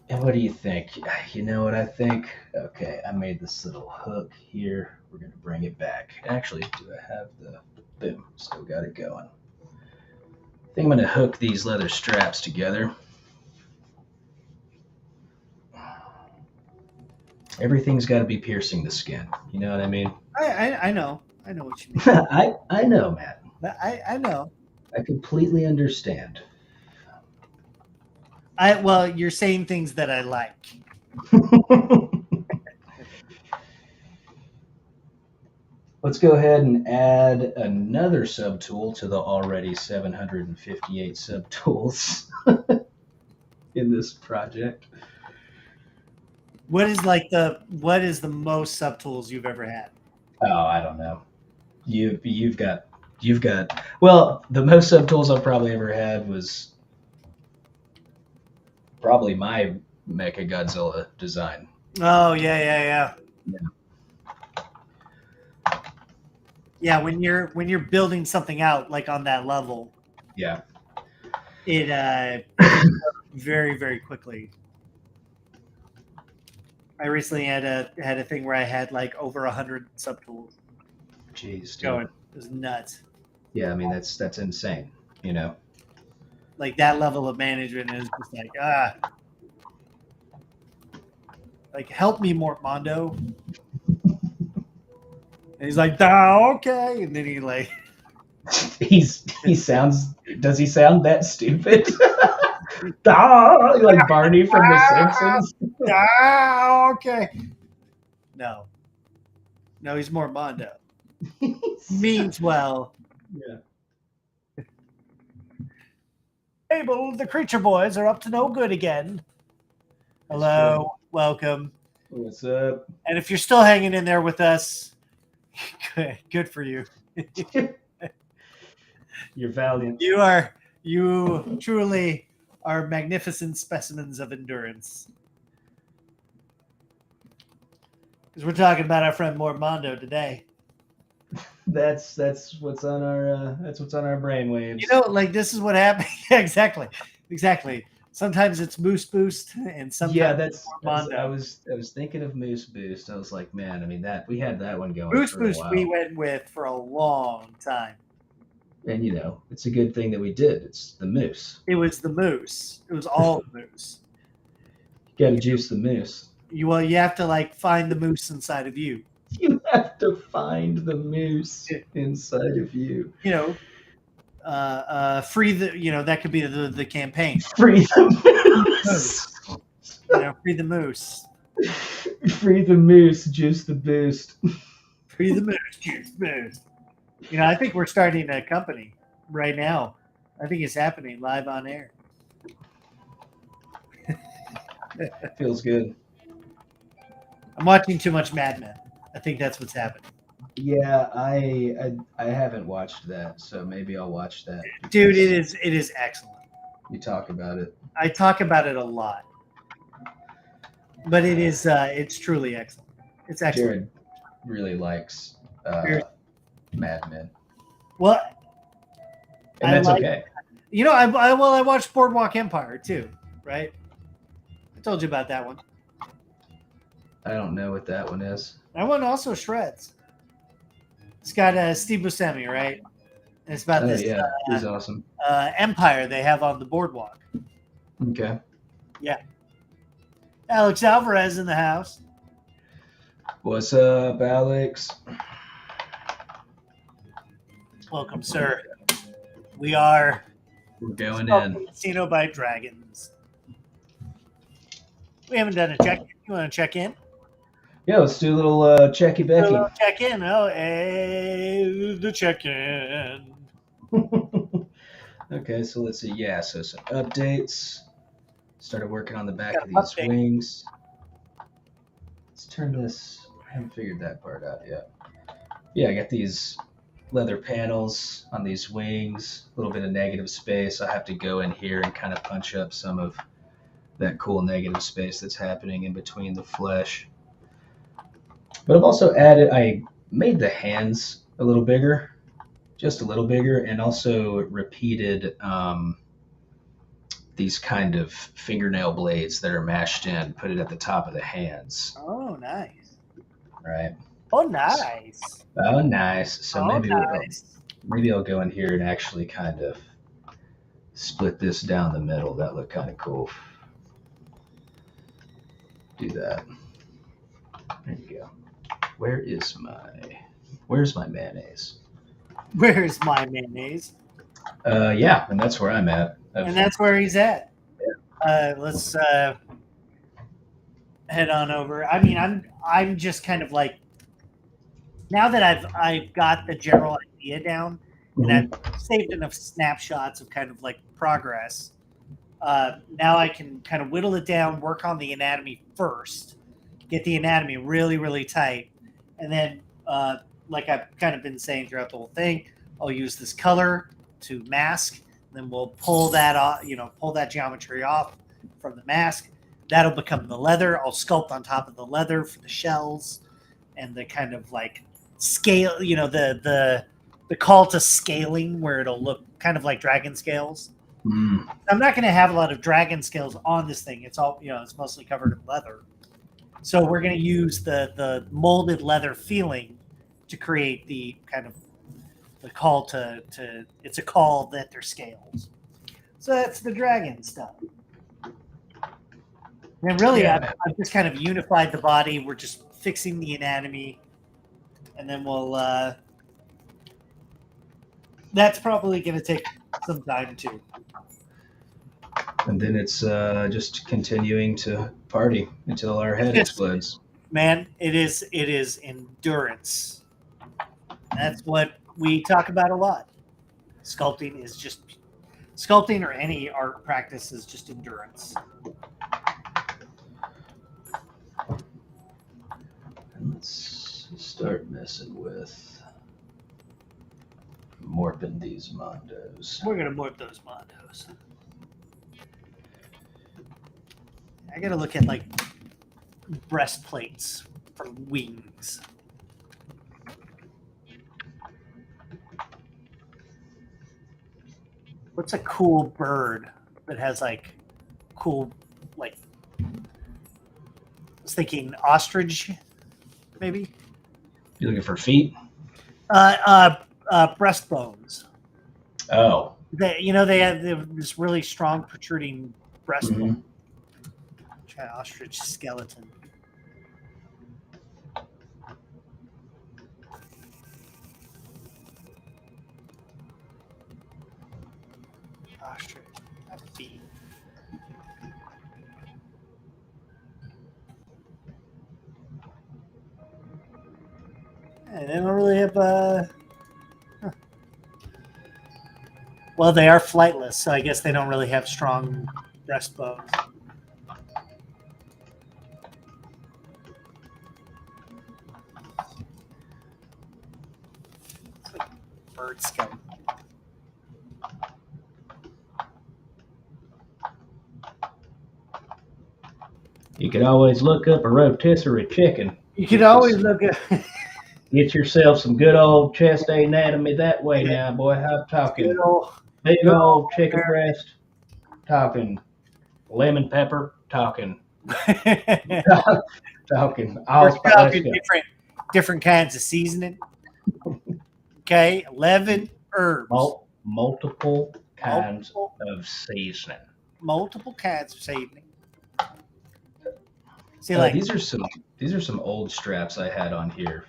And what do you think? You know what I think? Okay, I made this little hook here. We're gonna bring it back. Actually, do I have the boom? Still got it going. I think I'm gonna hook these leather straps together. Everything's got to be piercing the skin. You know what I mean? I know. I know what you mean. I know, Matt. I know. I completely understand. Well, you're saying things that I like. Let's go ahead and add another subtool to the already 758 subtools in this project. What is the most subtools you've ever had? Oh, I don't know. You've got well, the most subtools I've probably ever had was probably my Mechagodzilla design. Oh yeah. Yeah, when you're building something out like on that level, Yeah. it very, very quickly. I recently had a thing where I had like over 100 subtools. Jeez, dude. Going. It was nuts. Yeah, I mean that's insane, you know. Like that level of management is just like like help me, Mortmondo. And he's like, okay, and then he like does he sound that stupid? Like Barney from The Simpsons. Okay. No, he's Mortmondo. Means well. Yeah. Abel, the creature boys are up to no good again. Hello, welcome. What's up? And if you're still hanging in there with us, good for you. You're valiant. You truly are magnificent specimens of endurance. Because we're talking about our friend Mormondo today. That's what's on our brainwaves. You know, like this is what happened. Exactly. Sometimes it's Moose Boost, and sometimes Mormondo. I was thinking of Moose Boost. I was like, man, I mean that we had that one going. Moose for Boost a while. we went with for a long time. And you know, it's a good thing that we did. It's the moose. It was the moose. It was all the moose. You got to juice the moose. You have to like find the moose inside of you. You have to find the moose inside of you. You know, free the. You know, that could be the campaign. Free the moose. You know, free the moose. Free the moose. Juice the boost. Free the moose. Juice boost. You know, I think we're starting a company right now. I think it's happening live on air. Feels good. I'm watching too much Mad Men. I think that's what's happening. Yeah, I haven't watched that, so maybe I'll watch that. Dude, it is excellent. You talk about it. I talk about it a lot, but it's truly excellent. It's excellent. Jared really likes Mad Men. Well, and that's okay. You know, I watched Boardwalk Empire too, right? I told you about that one. I don't know what that one is. That one also shreds. It's got Steve Buscemi, right? And it's about this. Yeah, he's awesome. Empire they have on the boardwalk. Okay. Yeah. Alex Alvarez in the house. What's up, Alex? Welcome, sir. We're going in. Cenobite dragons. We haven't done a check-in. You want to check in? Yeah, let's do a little checky Becky. Check in. Oh, hey, the check-in. Okay, so let's see. Yeah, so some updates. Started working on the back of these wings. Let's turn this. I haven't figured that part out yet. Yeah, I got these leather panels on these wings. A little bit of negative space. I have to go in here and kind of punch up some of that cool negative space that's happening in between the flesh. But I've also I made the hands a little bigger, just a little bigger, and also repeated these kind of fingernail blades that are mashed in, put it at the top of the hands. Oh, nice. Right. Oh, nice. Oh, nice. So nice. Maybe I'll go in here and actually kind of split this down the middle. That looked kind of cool. Do that. There you go. Where's my mayonnaise? Where's my mayonnaise? Yeah, and that's where I'm at. And that's where he's at. Yeah. Let's head on over. I mean, I'm just kind of like, now that I've got the general idea down, and I've saved enough snapshots of kind of like progress. Now I can kind of whittle it down, work on the anatomy first, get the anatomy really, really tight, and then, like I've kind of been saying throughout the whole thing, I'll use this color to mask. Then we'll pull that off, pull that geometry off from the mask. That'll become the leather. I'll sculpt on top of the leather for the shells and the kind of like scale, the call to scaling where it'll look kind of like dragon scales. I'm not going to have a lot of dragon scales on this thing. It's all, it's mostly covered in leather. So we're going to use the molded leather feeling to create the kind of the call to it's a call that they're scales. So that's the dragon stuff. And really, I've just kind of unified the body. We're just fixing the anatomy, and then we'll. That's probably going to take some time too. And then it's just continuing to party until our head explodes. Man, it is endurance. That's what we talk about a lot. Sculpting or any art practice is just endurance. let's start messing with morphing these mondos. We're gonna morph those mondos. I gotta look at like breastplates for wings. What's a cool bird that has like cool, like, I was thinking ostrich, maybe? You looking for feet? Breastbones. Oh. They have this really strong protruding breastbone. Mm-hmm. Try ostrich skeleton. Ostrich. Feet. Yeah, they don't really have Well, they are flightless, so I guess they don't really have strong breastbones. It's like bird skeleton. You could always look up a rotisserie chicken. You could always look at Get yourself some good old chest anatomy that way now, boy. I'm talking big old chicken breast, talking lemon pepper, talking talking allspice. Different kinds of seasoning. Okay, 11 herbs. Multiple kinds of seasoning. Multiple kinds of seasoning. See, these are some old straps I had on here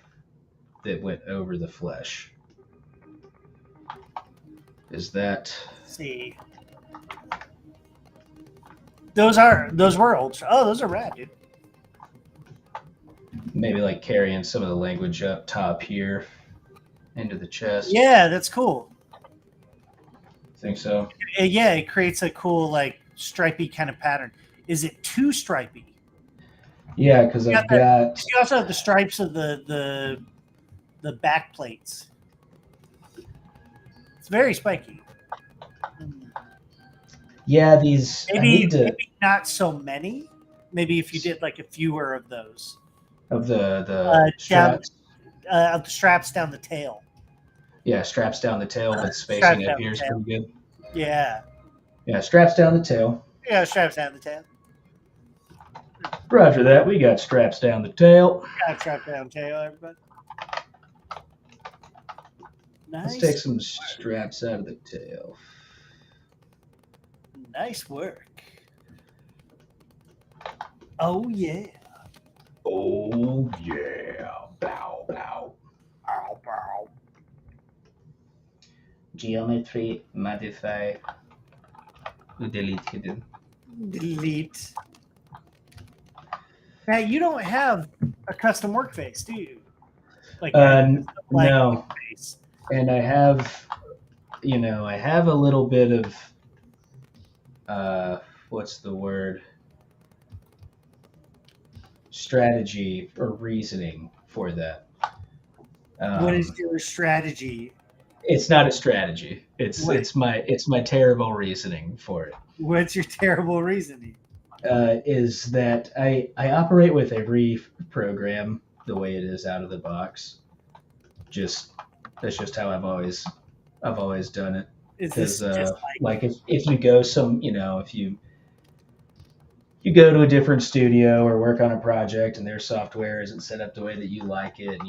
that went over the flesh. Is that? See, those were old. Oh, those are rad, dude. Maybe like carrying some of the language up top here into the chest. Yeah, that's cool. Think so? Yeah, it creates a cool like stripy kind of pattern. Is it too stripy? Yeah, because I've got. You also have the stripes of the back plates. It's very spiky. Yeah, these. Maybe not so many. Maybe if you did like a fewer of those. Of the straps. Of the straps down the tail. Yeah, straps down the tail, but spacing up here is pretty good. Yeah. Yeah, straps down the tail. Yeah, straps down the tail. Roger that. We got straps down the tail. Got straps down the tail, everybody. Nice. Let's take some straps out of the tail. Nice work. Oh, yeah. Oh, yeah. Bow, bow. Bow, bow. Geometry, modify, delete hidden. Delete. Now, you don't have a custom work face, do you? No. Face. And I have, I have a little bit of, what's the word? Strategy or reasoning for that. What is your strategy? It's not a strategy. It's my terrible reasoning for it. What's your terrible reasoning? Is that I operate with every program the way it is out of the box. That's just how I've always done it. Because like if you go if you go to a different studio or work on a project and their software isn't set up the way that you like it, and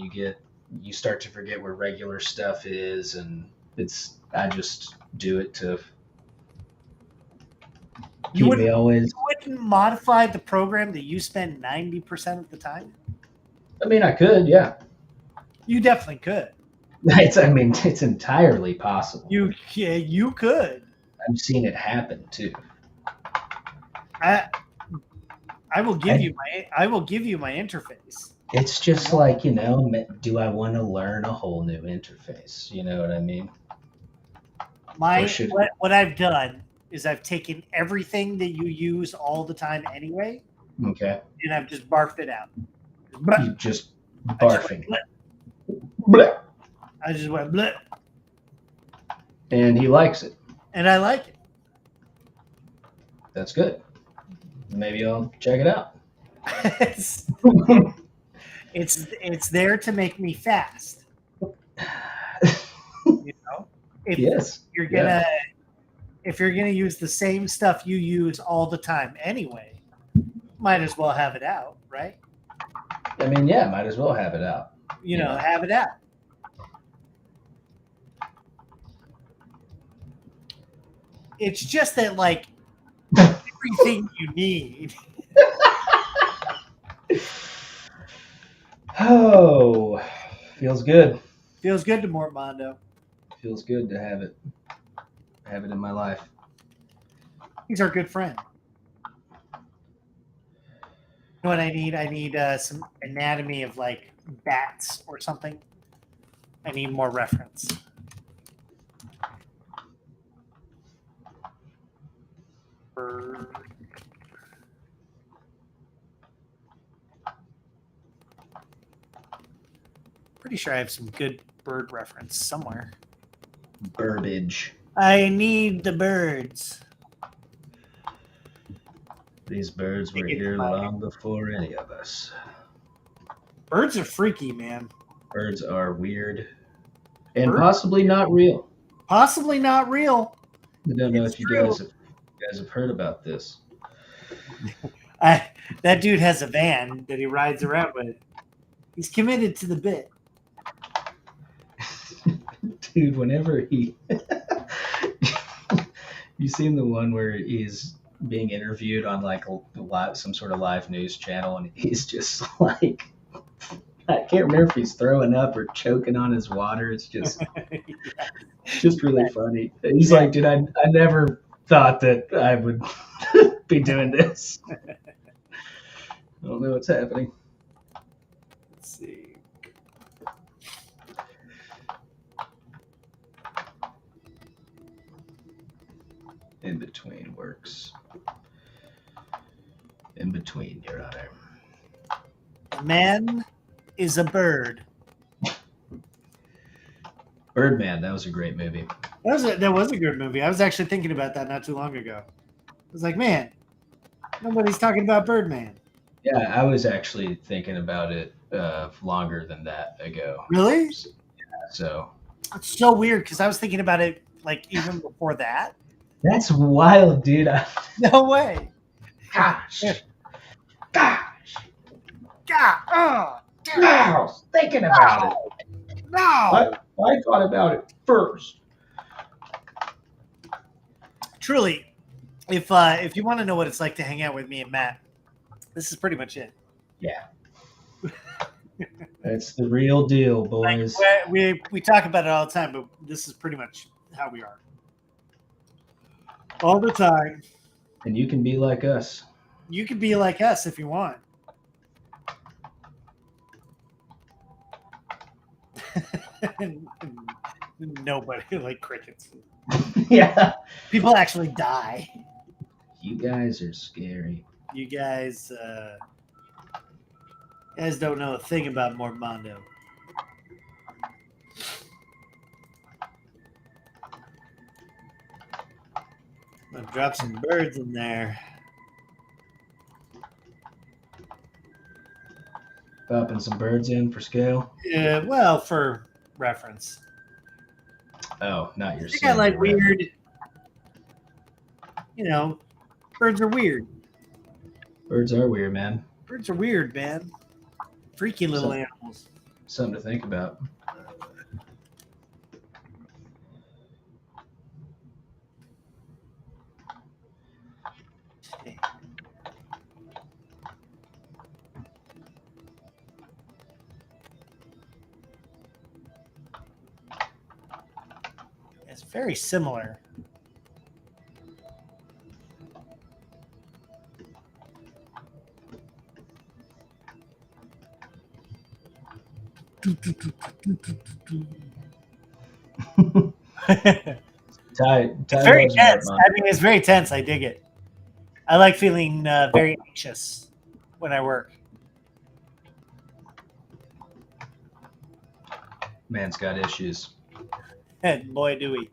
you start to forget where regular stuff is, and I just do it to you wouldn't modify the program that you spend 90% of the time? I mean, I could, yeah. You definitely could. It's entirely possible. You could. I've seen it happen too. I will give you my interface. It's just like, do I want to learn a whole new interface? You know what I mean? What I've done is I've taken everything that you use all the time anyway. Okay. And I've just barfed it out. You just Barfing. Bleh. I just went bleh. And he likes it. And I like it. That's good. Maybe I'll check it out. it's there to make me fast. If yes. If you're gonna use the same stuff you use all the time anyway, might as well have it out, right? I mean, yeah, might as well have it out. You know, have it out. It's just that, like, everything you need. Oh, feels good. Feels good to Mortmondo. Feels good to have it in my life. He's our good friend. You know what I need? I need some anatomy of, like, bats or something. I need more reference. Bird. Pretty sure I have some good bird reference somewhere. Burbage. I need the birds. These birds were here long before any of us. Birds are freaky, man. Birds are weird. And possibly not real. Possibly not real. I don't know if you guys have heard about this. That dude has a van that he rides around with. He's committed to the bit. Dude, whenever he... You seen the one where he's being interviewed on like some sort of live news channel, and he's just like... I can't remember if he's throwing up or choking on his water. It's just, just really funny. He's like, dude, I never thought that I would be doing this. I don't know what's happening. Let's see. In between works. In between, Your Honor. Man is a bird. Birdman, that was a great movie. That was a good movie. I was actually thinking about that not too long ago. I was like, man, nobody's talking about Birdman. Yeah, I was actually thinking about it longer than that ago. Really? So it's so weird because I was thinking about it like even before that. That's wild, dude. No way. Gosh. God. Oh. No, thinking about it. No. I thought about it first. Truly, if you want to know what it's like to hang out with me and Matt, this is pretty much it. Yeah. That's the real deal, boys. Like, we talk about it all the time, but this is pretty much how we are. All the time. And you can be like us. You can be like us if you want. Nobody like crickets. Yeah. People actually die. You guys are scary. You guys don't know a thing about Mortmondo. I'll drop some birds in there. Popping some birds in for scale. Yeah, well, for reference. Oh, not your. I got like weird. You know, birds are weird. Birds are weird, man. Birds are weird, man. Freaky little animals. Something to think about. It's very similar. It's very tense. I mean, it's very tense. I dig it. I like feeling very anxious when I work. Man's got issues. And boy, do we.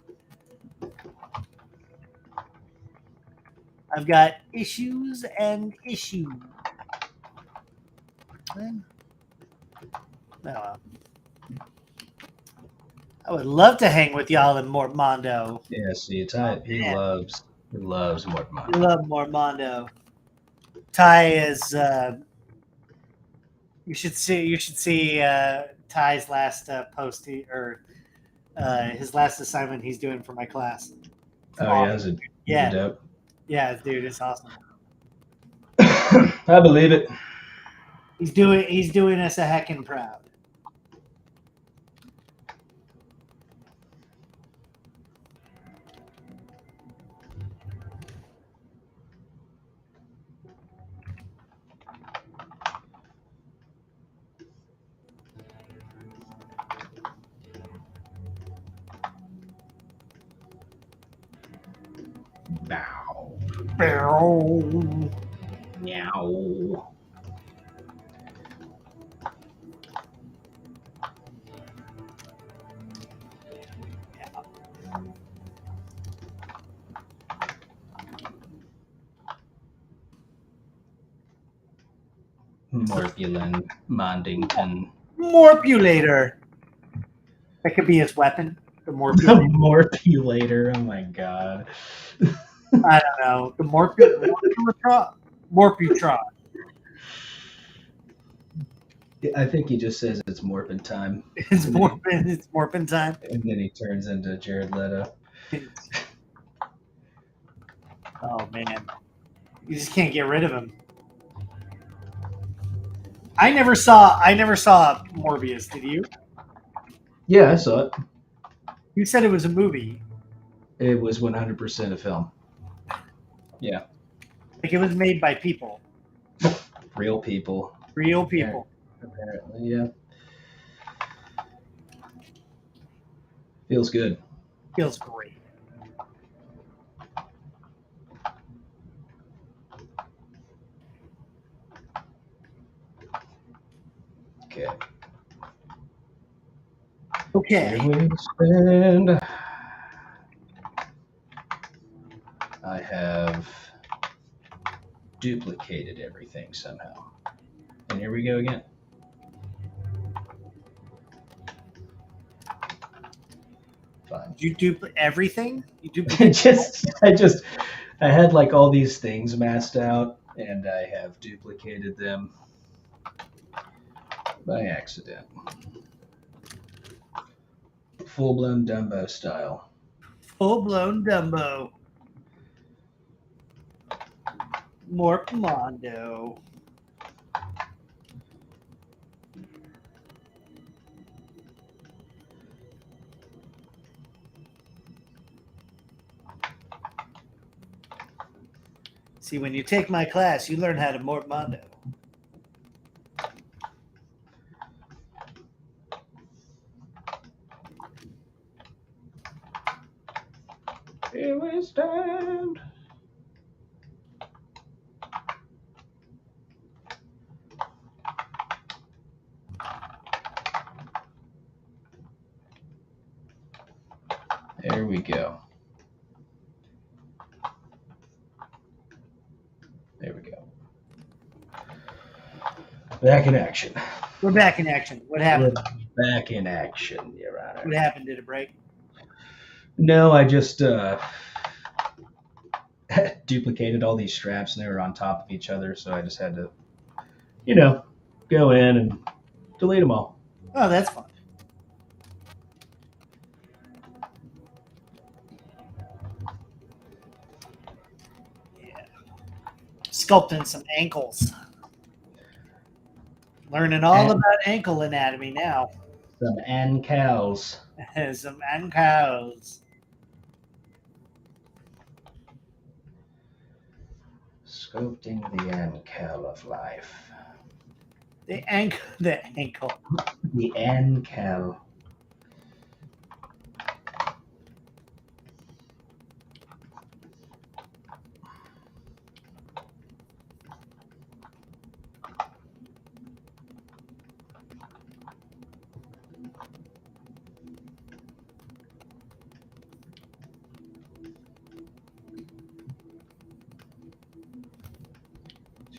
I've got issues and issues. No, I would love to hang with y'all in Mortmondo. Yeah, see, Ty, he loves Mortmondo. I love Mortmondo. Ty is. You should see Ty's last post his last assignment he's doing for my class. It's awesome. Yeah, dope. Yeah, dude, it's awesome. I believe it. He's doing us a heckin' proud. Bow. Bow. Meow. Morpulin Mondington. Morpulator. That could be his weapon. The Morpulator. Morpulator. Oh my god. I don't know. The Morputron. Morputron. I think he just says it's morphin time. It's morphin time. And then he turns into Jared Leto. Oh man. You just can't get rid of him. I never saw Morbius, did you? Yeah, I saw it. You said it was a movie. It was 100% a film. Yeah. Like it was made by people. Real people. Real people. Apparently, yeah. Feels good. Feels great. Okay. Okay. Here we stand. I have duplicated everything somehow. And here we go again. Fine. Did you duplicate everything? You duplicated I had like all these things masked out and I have duplicated them by accident. Full-blown Dumbo style. Full-blown Dumbo. Morpmondo. See, when you take my class, you learn how to Morpmondo. Here we stand. There we go. There we go. Back in action. We're back in action. What happened? We're back in action, Your Honor. What happened? Did it break? No, I just duplicated all these straps and they were on top of each other, so I just had to, go in and delete them all. Oh, that's fun. Yeah. Sculpting some ankles. Learning all about ankle anatomy now. Some ankles. Some ankles. Sculpting the ankle of life. The ankle. The ankle. The ankle.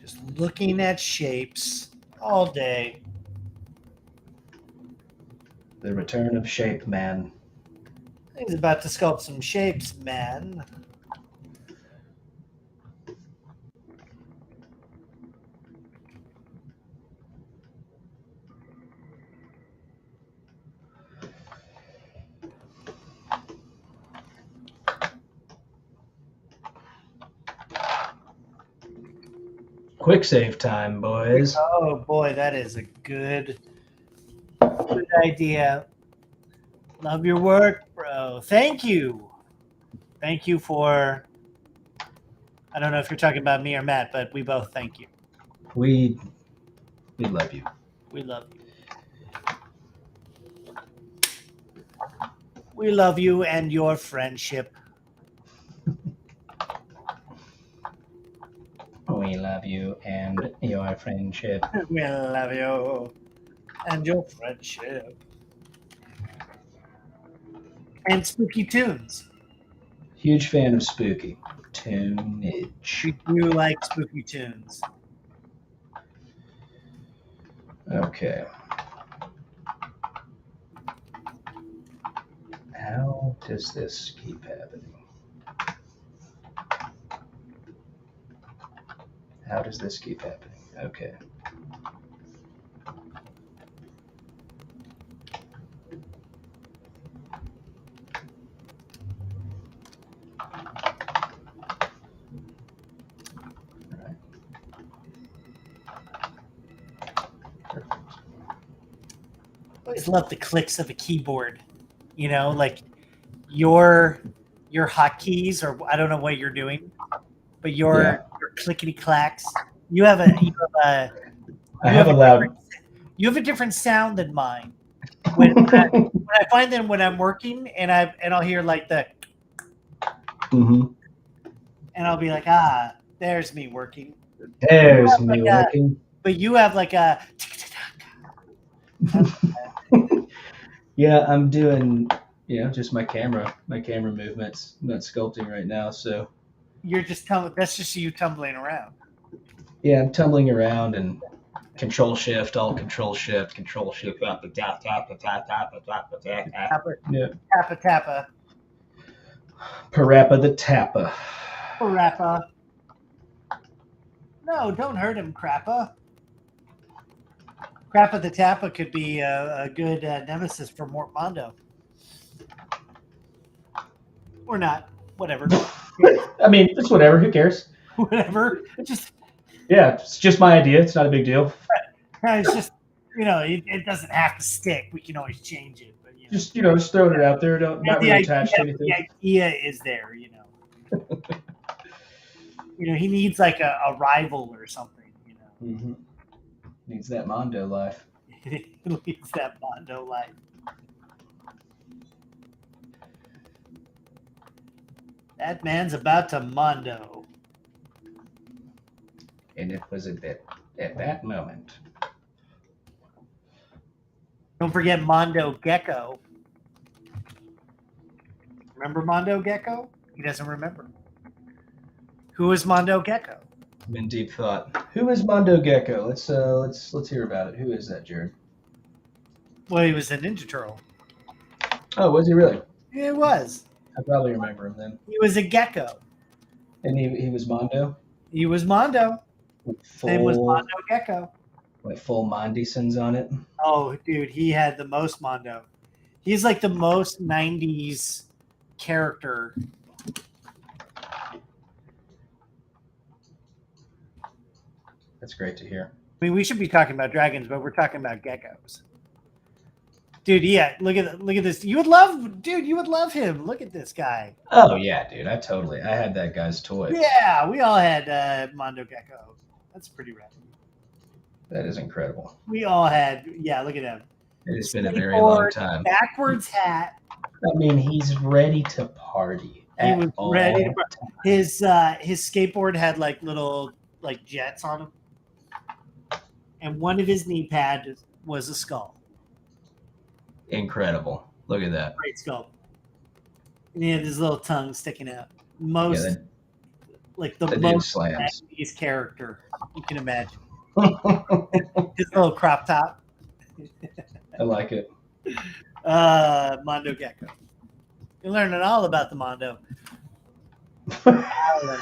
Just looking at shapes all day. The return of Shape Man. He's about to sculpt some shapes, man. Quick save time, boys. Oh boy, that is a good idea. Love your work, bro. Thank you. Thank you for. I don't know if you're talking about me or Matt, but we both thank you. We love you. We love you. We love you and your friendship. We love you and your friendship. We love you and your friendship. And spooky tunes. Huge fan of spooky tunage. We do like spooky tunes. Okay. How does this keep happening? How does this keep happening? Okay. Alright. Perfect. I always love the clicks of a keyboard. You know, like your hotkeys, or I don't know what you're doing, but your clickety clacks. You have a different sound than mine. When I find them when I'm working, and I'll hear like the, Mm-hmm. and I'll be like, there's me working. There's me working. But you have like a. Yeah, I'm doing, just my camera movements. I'm not sculpting right now, so. You're just that's just you tumbling around. Yeah, I'm tumbling around and control shift, alt control shift, Yeah. Tappa. Parappa the Tappa. Parappa. No, don't hurt him, Crappa. Crappa the Tappa could be a good nemesis for Mort Mondo. Or not. Whatever. I mean, it's whatever. Who cares? Whatever. Yeah, it's just my idea. It's not a big deal. It's just, it doesn't have to stick. We can always change it. But, just throwing it out there. Not really attached to anything. The idea is there, he needs like a rival or something, Mm-hmm. Needs that Mondo life. He needs that Mondo life. That man's about to Mondo. And it was at that moment. Don't forget Mondo Gecko. Remember Mondo Gecko? He doesn't remember. Who is Mondo Gecko? I'm in deep thought. Who is Mondo Gecko? Let's hear about it. Who is that, Jared? Well, he was a Ninja Turtle. Oh, was he really? Yeah, he was. I probably remember him then. He was a gecko. And he was Mondo? He was Mondo. Full, His name was Mondo Gecko. Like full Mondisons on it? Oh, dude, he had the most Mondo. He's like the most 90s character. That's great to hear. I mean, we should be talking about dragons, but we're talking about geckos. Dude, yeah, look at this. You would love him. Look at this guy. Oh yeah, dude. I had that guy's toy. Yeah, we all had Mondo Gecko. That's pretty rad. That is incredible. We all had, look at him. It has been a very long time. Backwards hat. I mean, he's ready to party. He was ready. His skateboard had like little like jets on him, and one of his knee pads was a skull. Incredible! Look at that. Great skull. And he had his little tongue sticking out. Most the most 90s character. You can imagine. His little crop top. I like it. Mondo Gecko. You're learning all about the Mondo. Alan.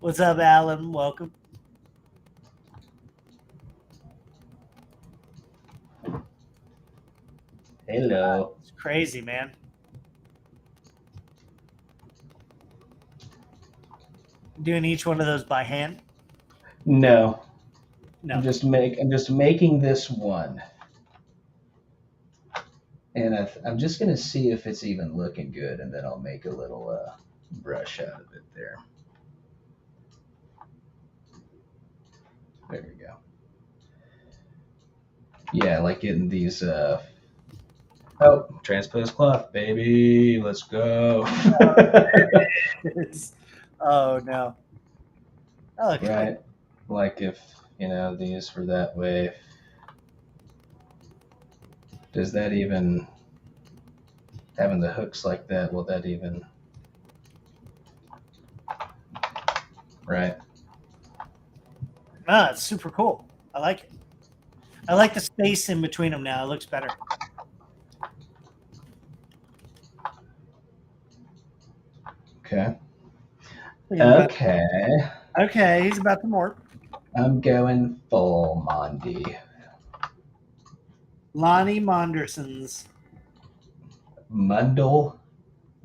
What's up, Alan? Welcome. Hello. It's crazy, man. Doing each one of those by hand? No. No. I'm just making this one. And I'm just going to see if it's even looking good, and then I'll make a little brush out of it there. There we go. Yeah, I like getting these... Oh, transpose cloth, baby. Let's go. Oh, no. Oh, okay. Right. Like if, these were that way. Does that even... Having the hooks like that, will that even... Right. Ah, it's super cool. I like it. I like the space in between them now. It looks better. Okay. Okay. Okay. Okay, he's about to morph. I'm going full Monty. Lonnie Mondersons. Mundle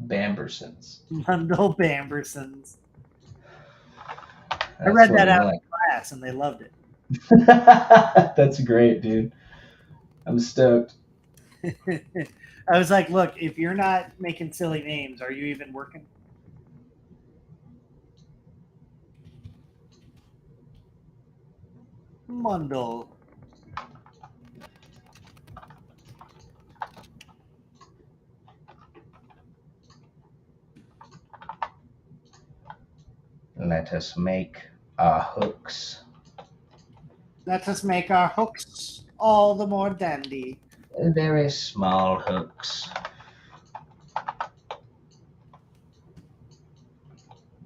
Bambersons. Mundle Bambersons. I That's read what that we out like. in class and they loved it. That's great, dude. I'm stoked. I was like, look, if you're not making silly names, are you even working? Mundle. Let us make our hooks. Let us make our hooks all the more dandy. Very small hooks.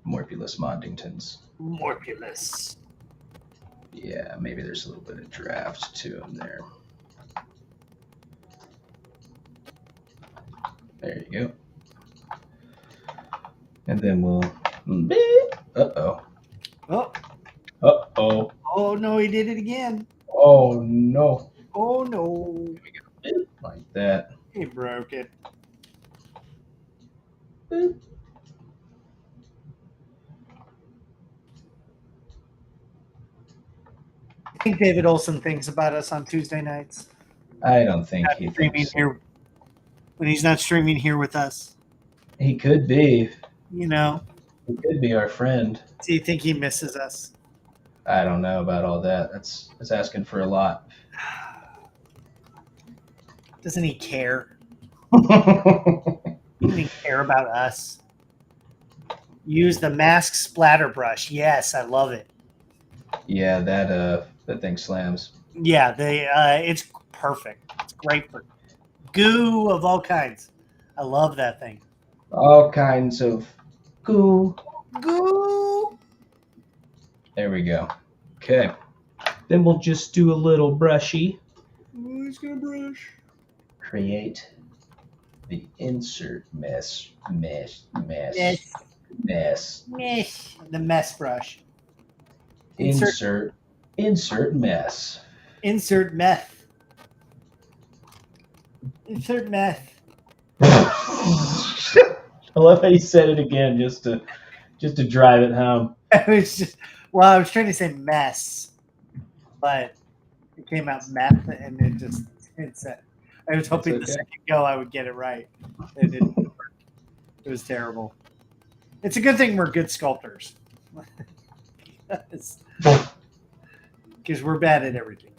Morpulus Mondingtons. Morpulus. Yeah, maybe there's a little bit of draft to them there. There you go. And then we'll... Uh-oh. Oh. Uh-oh. Oh, no, he did it again. Oh, no. Oh, no. Like that. He broke it. Boop. I think David Olson thinks about us on Tuesday nights. I don't think he Streaming thinks so. here when he's not streaming here with us. He could be. You know, He could be our friend. do you think he misses us? I don't know about all that. That's asking for a lot. Doesn't he care? He doesn't even care about us. Use the mask splatter brush. Yes, I love it. Yeah, that thing slams. Yeah, it's perfect. It's great for goo of all kinds. I love that thing. All kinds of goo. Goo. There we go. Okay. Then we'll just do a little brushy. Who's gonna brush? Create the insert mess. Yes. Mess. Mesh. The mess brush. Insert mess. Insert meth. Insert meth. I love how you said it again just to drive it home. I was trying to say mess, but it came out meth, and it said. I was hoping the second go I would get it right. It didn't work. It was terrible. It's a good thing we're good sculptors. Because we're bad at everything.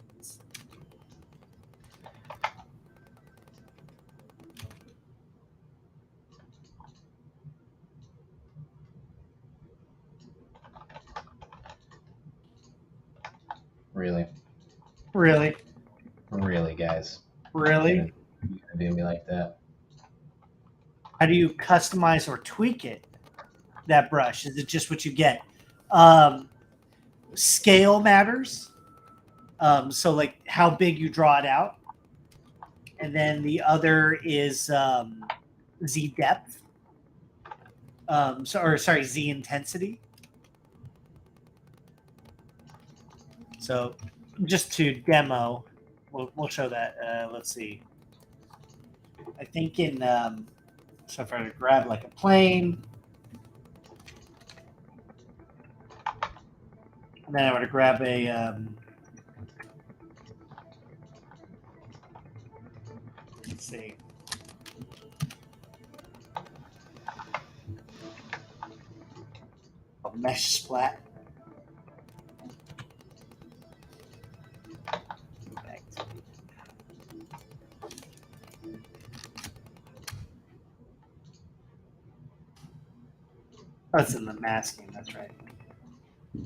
Really? Really, guys. really. You're gonna do me like that? How do you customize or tweak it? that brush? Is it just what you get? Scale matters. So like how big you draw it out. And then the other is Z depth. Z intensity. So just to demo, we'll show that. Let's see. I think in so if I were to grab like a plane, and then I were to grab a let's see. A mesh splat. That's in the masking. That's right.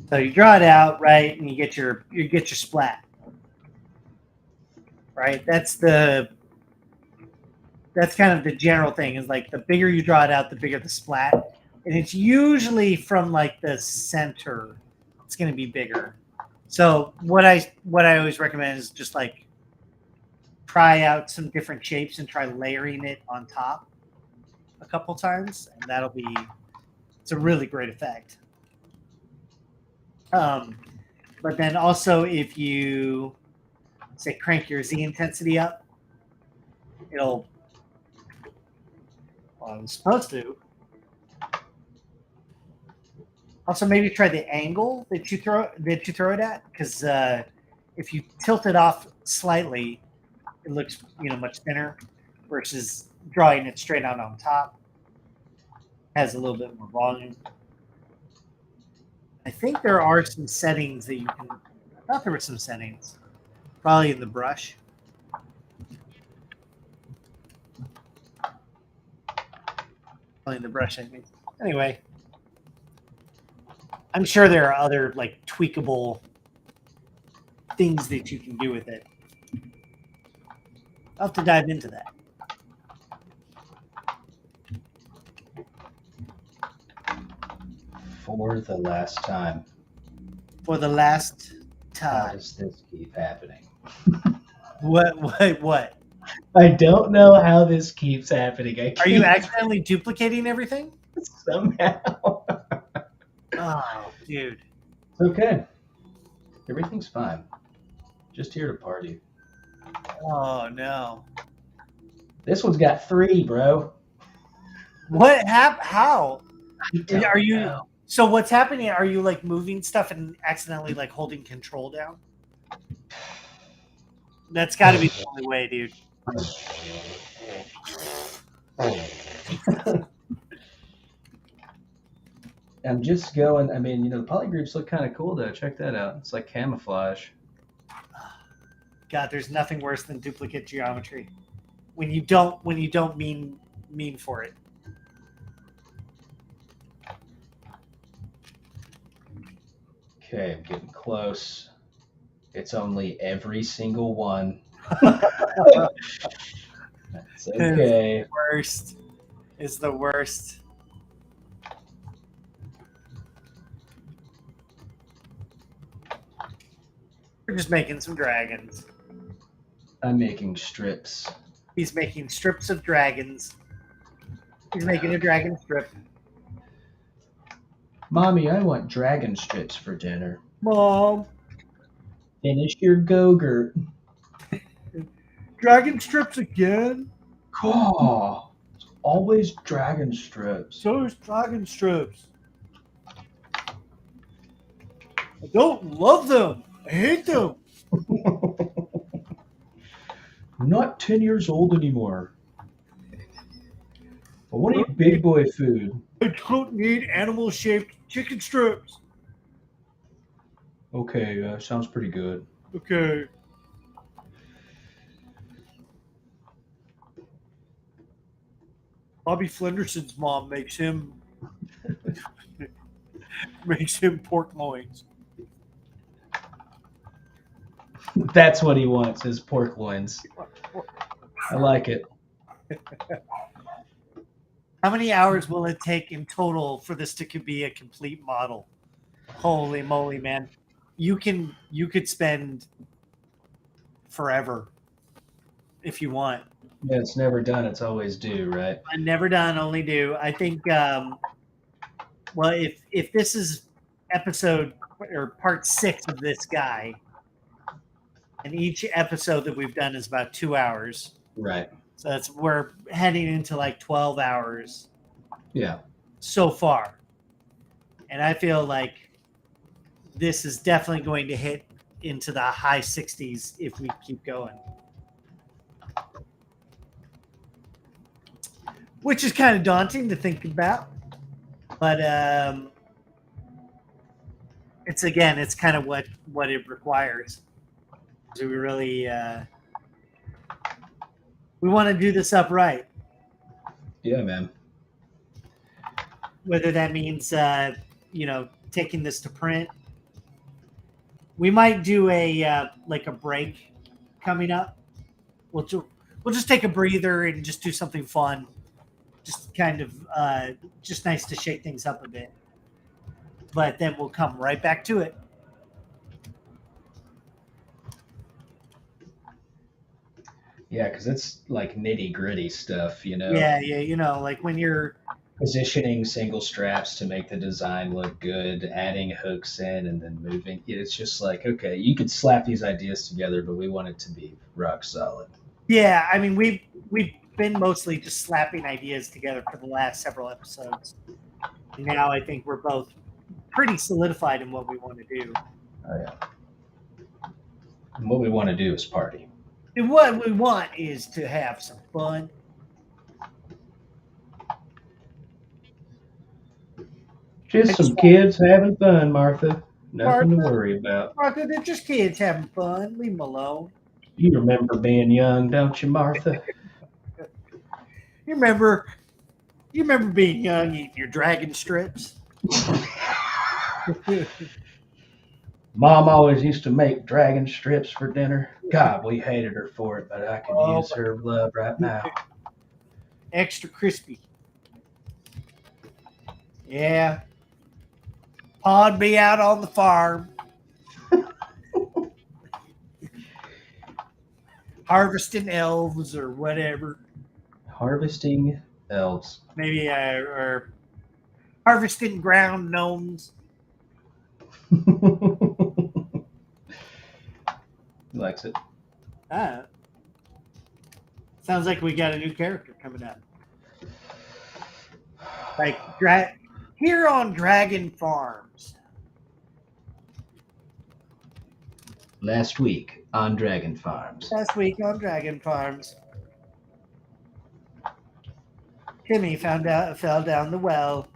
So you draw it out, right, and you get your splat. Right. That's kind of the general thing. Is like the bigger you draw it out, the bigger the splat, and it's usually from like the center. It's going to be bigger. So what I always recommend is just like try out some different shapes and try layering it on top a couple times, and it's a really great effect. But then also if you say crank your Z intensity up, I'm supposed to. Also, maybe try the angle that you throw it at, because if you tilt it off slightly, it looks much thinner, versus drawing it straight out on top. Has a little bit more volume. I think there are some settings that you can. I thought there were some settings, probably in the brush. Probably in the brush, I think. Anyway, I'm sure there are other like tweakable things that you can do with it. I'll have to dive into that. For the last time. For the last time. How does this keep happening? What? I don't know how this keeps happening. Are you accidentally duplicating everything? Somehow. Oh, dude. It's okay. Everything's fine. Just here to party. Oh, no. This one's got 3, bro. What happened? How? Are you... know. So what's happening? Are you like moving stuff and accidentally like holding control down? That's got to be the only way, dude. I'm just going. I mean, the polygroups look kind of cool though. Check that out. It's like camouflage. God, there's nothing worse than duplicate geometry. When you don't mean for it. Okay, I'm getting close. It's only every single one. That's okay. It's the worst. We're just making some dragons. I'm making strips. He's making strips of dragons. He's making a dragon strip. Mommy, I want dragon strips for dinner. Mom. Finish your Go-Gurt. Dragon strips again? Oh, it's always dragon strips. So is dragon strips. I don't love them. I hate them. I'm not 10 years old anymore. I want to eat big boy food. I don't need animal-shaped chicken strips. Okay, sounds pretty good. Okay. Bobby Flenderson's mom makes him pork loins. That's what he wants, is pork loins. I like it. How many hours will it take in total for this to be a complete model? Holy moly, man. You could spend forever if you want. Yeah, it's never done. It's always due, right? I'm never done, only do. I think well, if this is episode or part 6 of this guy, and each episode that we've done is about 2 hours. Right. So we're heading into like 12 hours. Yeah. So far. And I feel like this is definitely going to hit into the high 60s if we keep going. Which is kind of daunting to think about. But it's kind of what it requires. So we really we want to do this upright. Yeah, man. Whether that means taking this to print. We might do a break coming up. We'll just take a breather and just do something fun. Just kind of just nice to shake things up a bit. But then we'll come right back to it. Yeah, because it's like nitty gritty stuff, you know. Yeah, like when you're positioning single straps to make the design look good, adding hooks in, and then moving. It's just like, okay, you could slap these ideas together, but we want it to be rock solid. Yeah, I mean, we've been mostly just slapping ideas together for the last several episodes. And now I think we're both pretty solidified in what we want to do. Oh yeah. And what we want to do is party. And what we want is to have some fun. Just some kids having fun, Martha. Nothing to Martha? worry about. Martha, they're just kids having fun. Leave them alone. You remember being young, don't you, Martha? You remember being young, eating your dragon strips? Mom always used to make dragon strips for dinner. God, we hated her for it, but I could use her love right now. Extra crispy. Yeah. Pa'd be out on the farm. Harvesting elves or whatever. Harvesting elves. Maybe or harvesting ground gnomes. He likes it. Sounds like we got a new character coming up. Like here on Dragon Farms. Last week on Dragon Farms. Last week on Dragon Farms. Timmy fell down the well.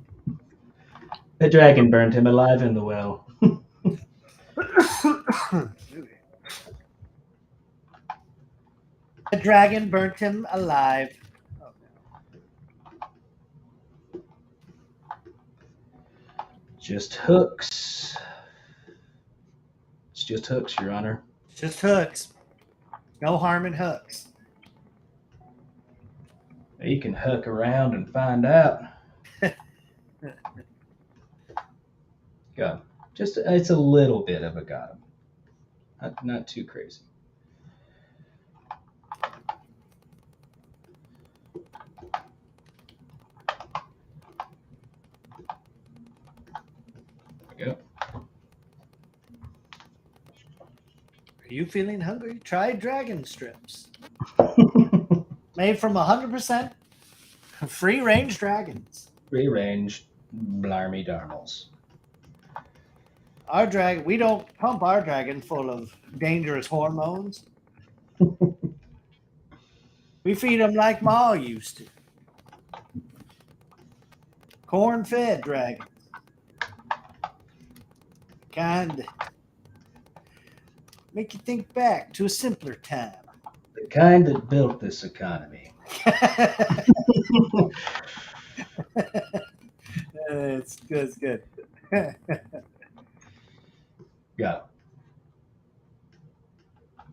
The dragon burned him alive in the well. The dragon burnt him alive. Oh, no. Just hooks. It's just hooks, Your Honor. Just hooks. No harm in hooks. You can hook around and find out. Got him. Just it's a little bit of a got him. Not too crazy. There we go. Are you feeling hungry? Try dragon strips. Made from 100% free-range dragons. Free-range blarmy darmals. Our dragon, we don't pump our dragon full of dangerous hormones. We feed them like Ma used to. Corn-fed dragons. Kind of make you think back to a simpler time. The kind that built this economy. It's good. It's good. Got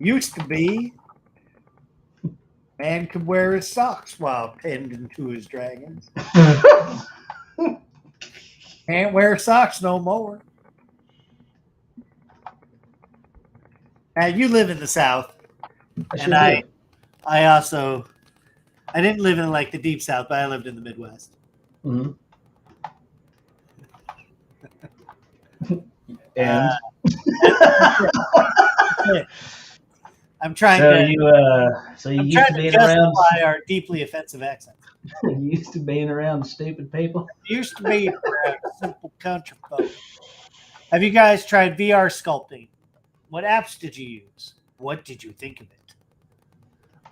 Used to be. Man could wear his socks while pinned into his dragons. Can't wear socks no more. Now you live in the South, and I also I didn't live in like the deep South, but I lived in the Midwest. Mm-hmm. And I'm trying so you used to being around our deeply offensive accents. you used to being around stupid people. Used to be around simple country folk. Have you guys tried VR sculpting? What apps did you use? What did you think of it?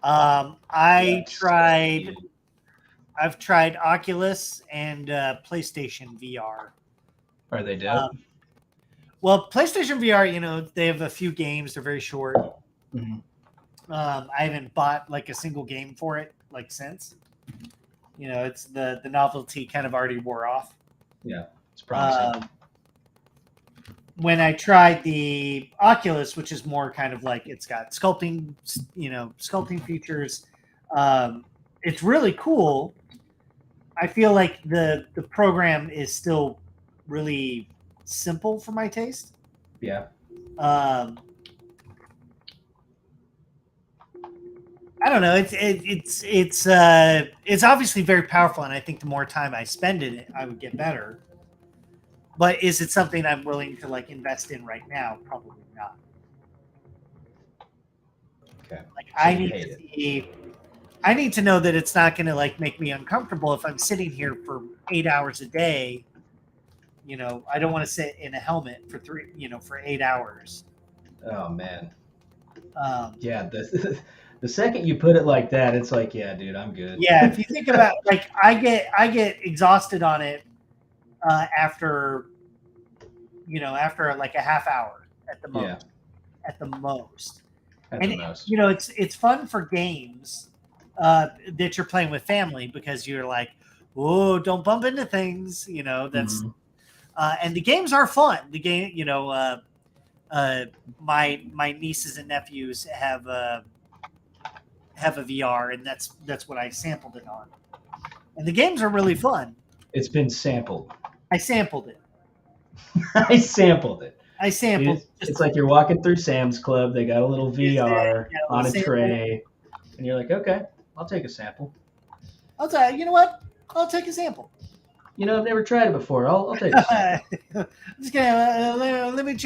I've tried Oculus and PlayStation VR. Are they dope? Well, PlayStation VR, they have a few games. They're very short. Mm-hmm. I haven't bought like a single game for it like since. It's the novelty kind of already wore off. Yeah, it's promising. When I tried the Oculus, which is more kind of like it's got sculpting features, it's really cool. I feel like the program is still really simple for my taste. Yeah. I don't know. It's obviously very powerful, and I think the more time I spend in it, I would get better. But is it something I'm willing to like invest in right now? Probably not. Okay. Like I need to know that it's not going to like make me uncomfortable if I'm sitting here for 8 hours a day. I don't want to sit in a helmet for 8 hours. Oh man. Yeah. The second you put it like that, it's like, yeah, dude, I'm good. Yeah. If you think about like, I get exhausted on it after like a half hour at the most. Yeah. At the most. It's fun for games that you're playing with family because you're like, oh, don't bump into things. That's and the games are fun. The game, my nieces and nephews have a VR, and that's what I sampled it on. And the games are really fun. It's been sampled. I sampled it. I sampled it. Dude, it's like you're walking through Sam's Club. They got a little VR on a tray, and you're like, okay, I'll take a sample. I'll tell you. You know what? I'll take a sample. I've never tried it before. I'll take a sample. I'm just gonna let me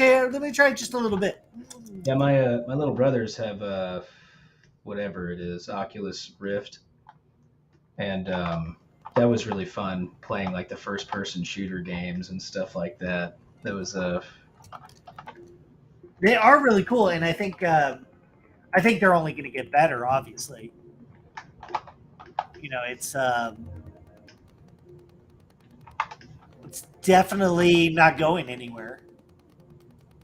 try just a little bit. Yeah, my little brothers have whatever it is, Oculus Rift, and that was really fun playing like the first person shooter games and stuff like that. That was they are really cool, and I think they're only going to get better. Obviously, it's definitely not going anywhere.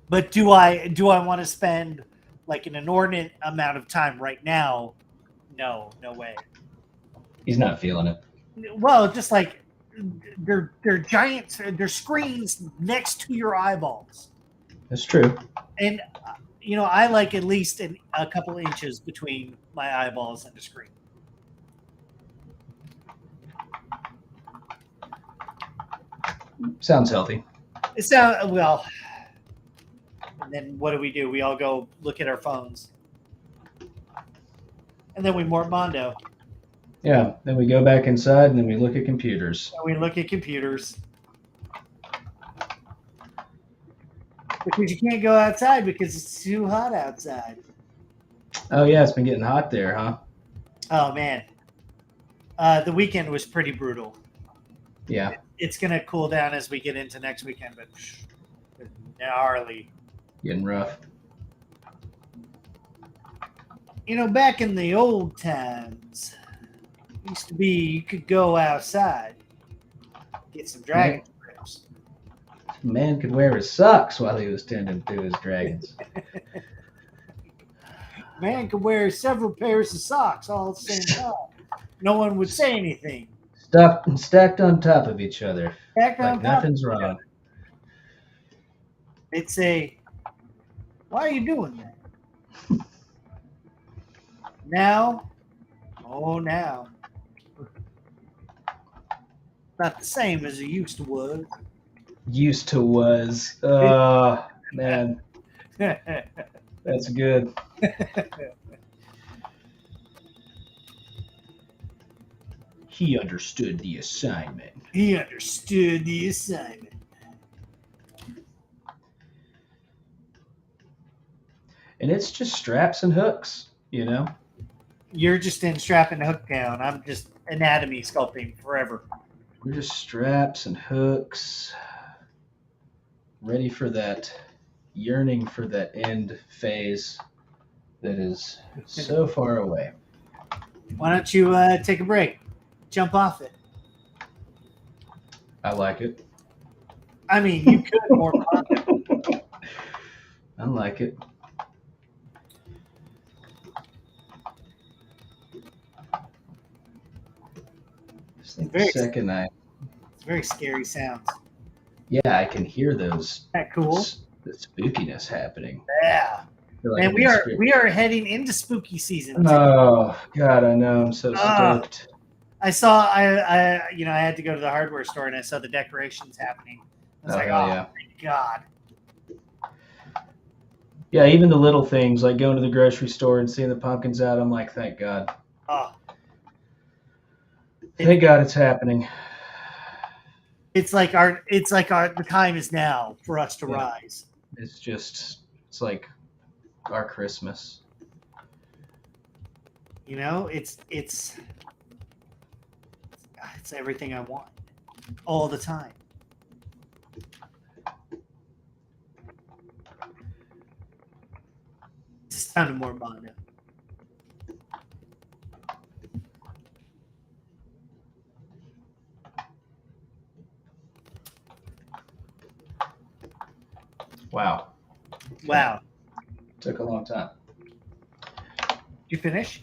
But do I want to spend like an inordinate amount of time right now? No way. He's not feeling it. Well, just like they're giant, they're screens next to your eyeballs. That's true. And I like at least a couple inches between my eyeballs and the screen. Sounds healthy. It sounds well. And then what do? We all go look at our phones, and then we Mondo. Yeah. Then we go back inside, and then we look at computers. Because you can't go outside because it's too hot outside. Oh yeah, it's been getting hot there, huh? Oh man, the weekend was pretty brutal. Yeah. It's gonna cool down as we get into next weekend, but gnarly. Getting rough. Back in the old times, used to be you could go outside, get some dragon grips. Man could wear his socks while he was tending to his dragons. Man could wear several pairs of socks all at the same time. No one would say anything. Stacked on top of each other. Nothing's wrong. They'd say, why are you doing that? Now, Oh, now. Not the same as it used to was. Used to was. Man, that's good. He understood the assignment. He understood the assignment. And it's just straps and hooks, you know? You're just in strapping the hook down. I'm just anatomy sculpting forever. We're just straps and hooks, ready for that, yearning for that end phase that is so far away. Why don't you take a break? Jump off it. I like it. I mean, you could more content. I like it. Just think Very the second It's very scary sounds. yeah, I can hear those. Isn't that cool? The spookiness happening. Yeah. Like And we are heading into spooky season. Oh God, I know. I'm so stoked. I saw I had to go to the hardware store and I saw the decorations happening. I was like, oh yeah. my God. Yeah, even the little things like going to the grocery store and seeing the pumpkins out, I'm like, thank God. Oh. Thank God it's happening. It's like the time is now for us to rise. It's like our Christmas. You know, it's everything I want all the time. It sounded more Mondo. Wow. Wow. Took a long time. You finish?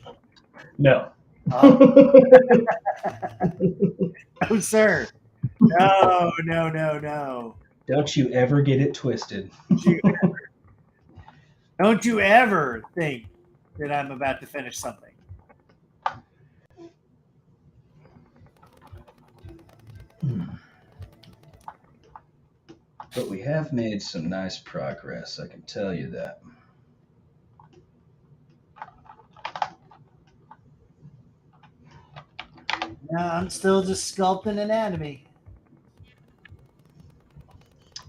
No. Oh. No, sir. No. Don't you ever get it twisted. Don't you ever think that I'm about to finish something. But we have made some nice progress, I can tell you that. No, I'm still just sculpting anatomy.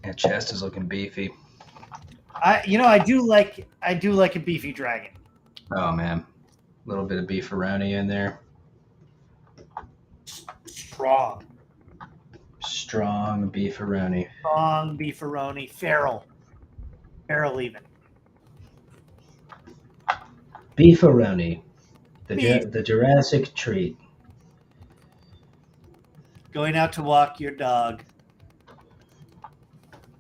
That chest is looking beefy. I do like a beefy dragon. Oh man, a little bit of beefaroni in there. Strong beefaroni. Strong beefaroni. Feral even. Beefaroni, the Jurassic treat. Going out to walk your dog.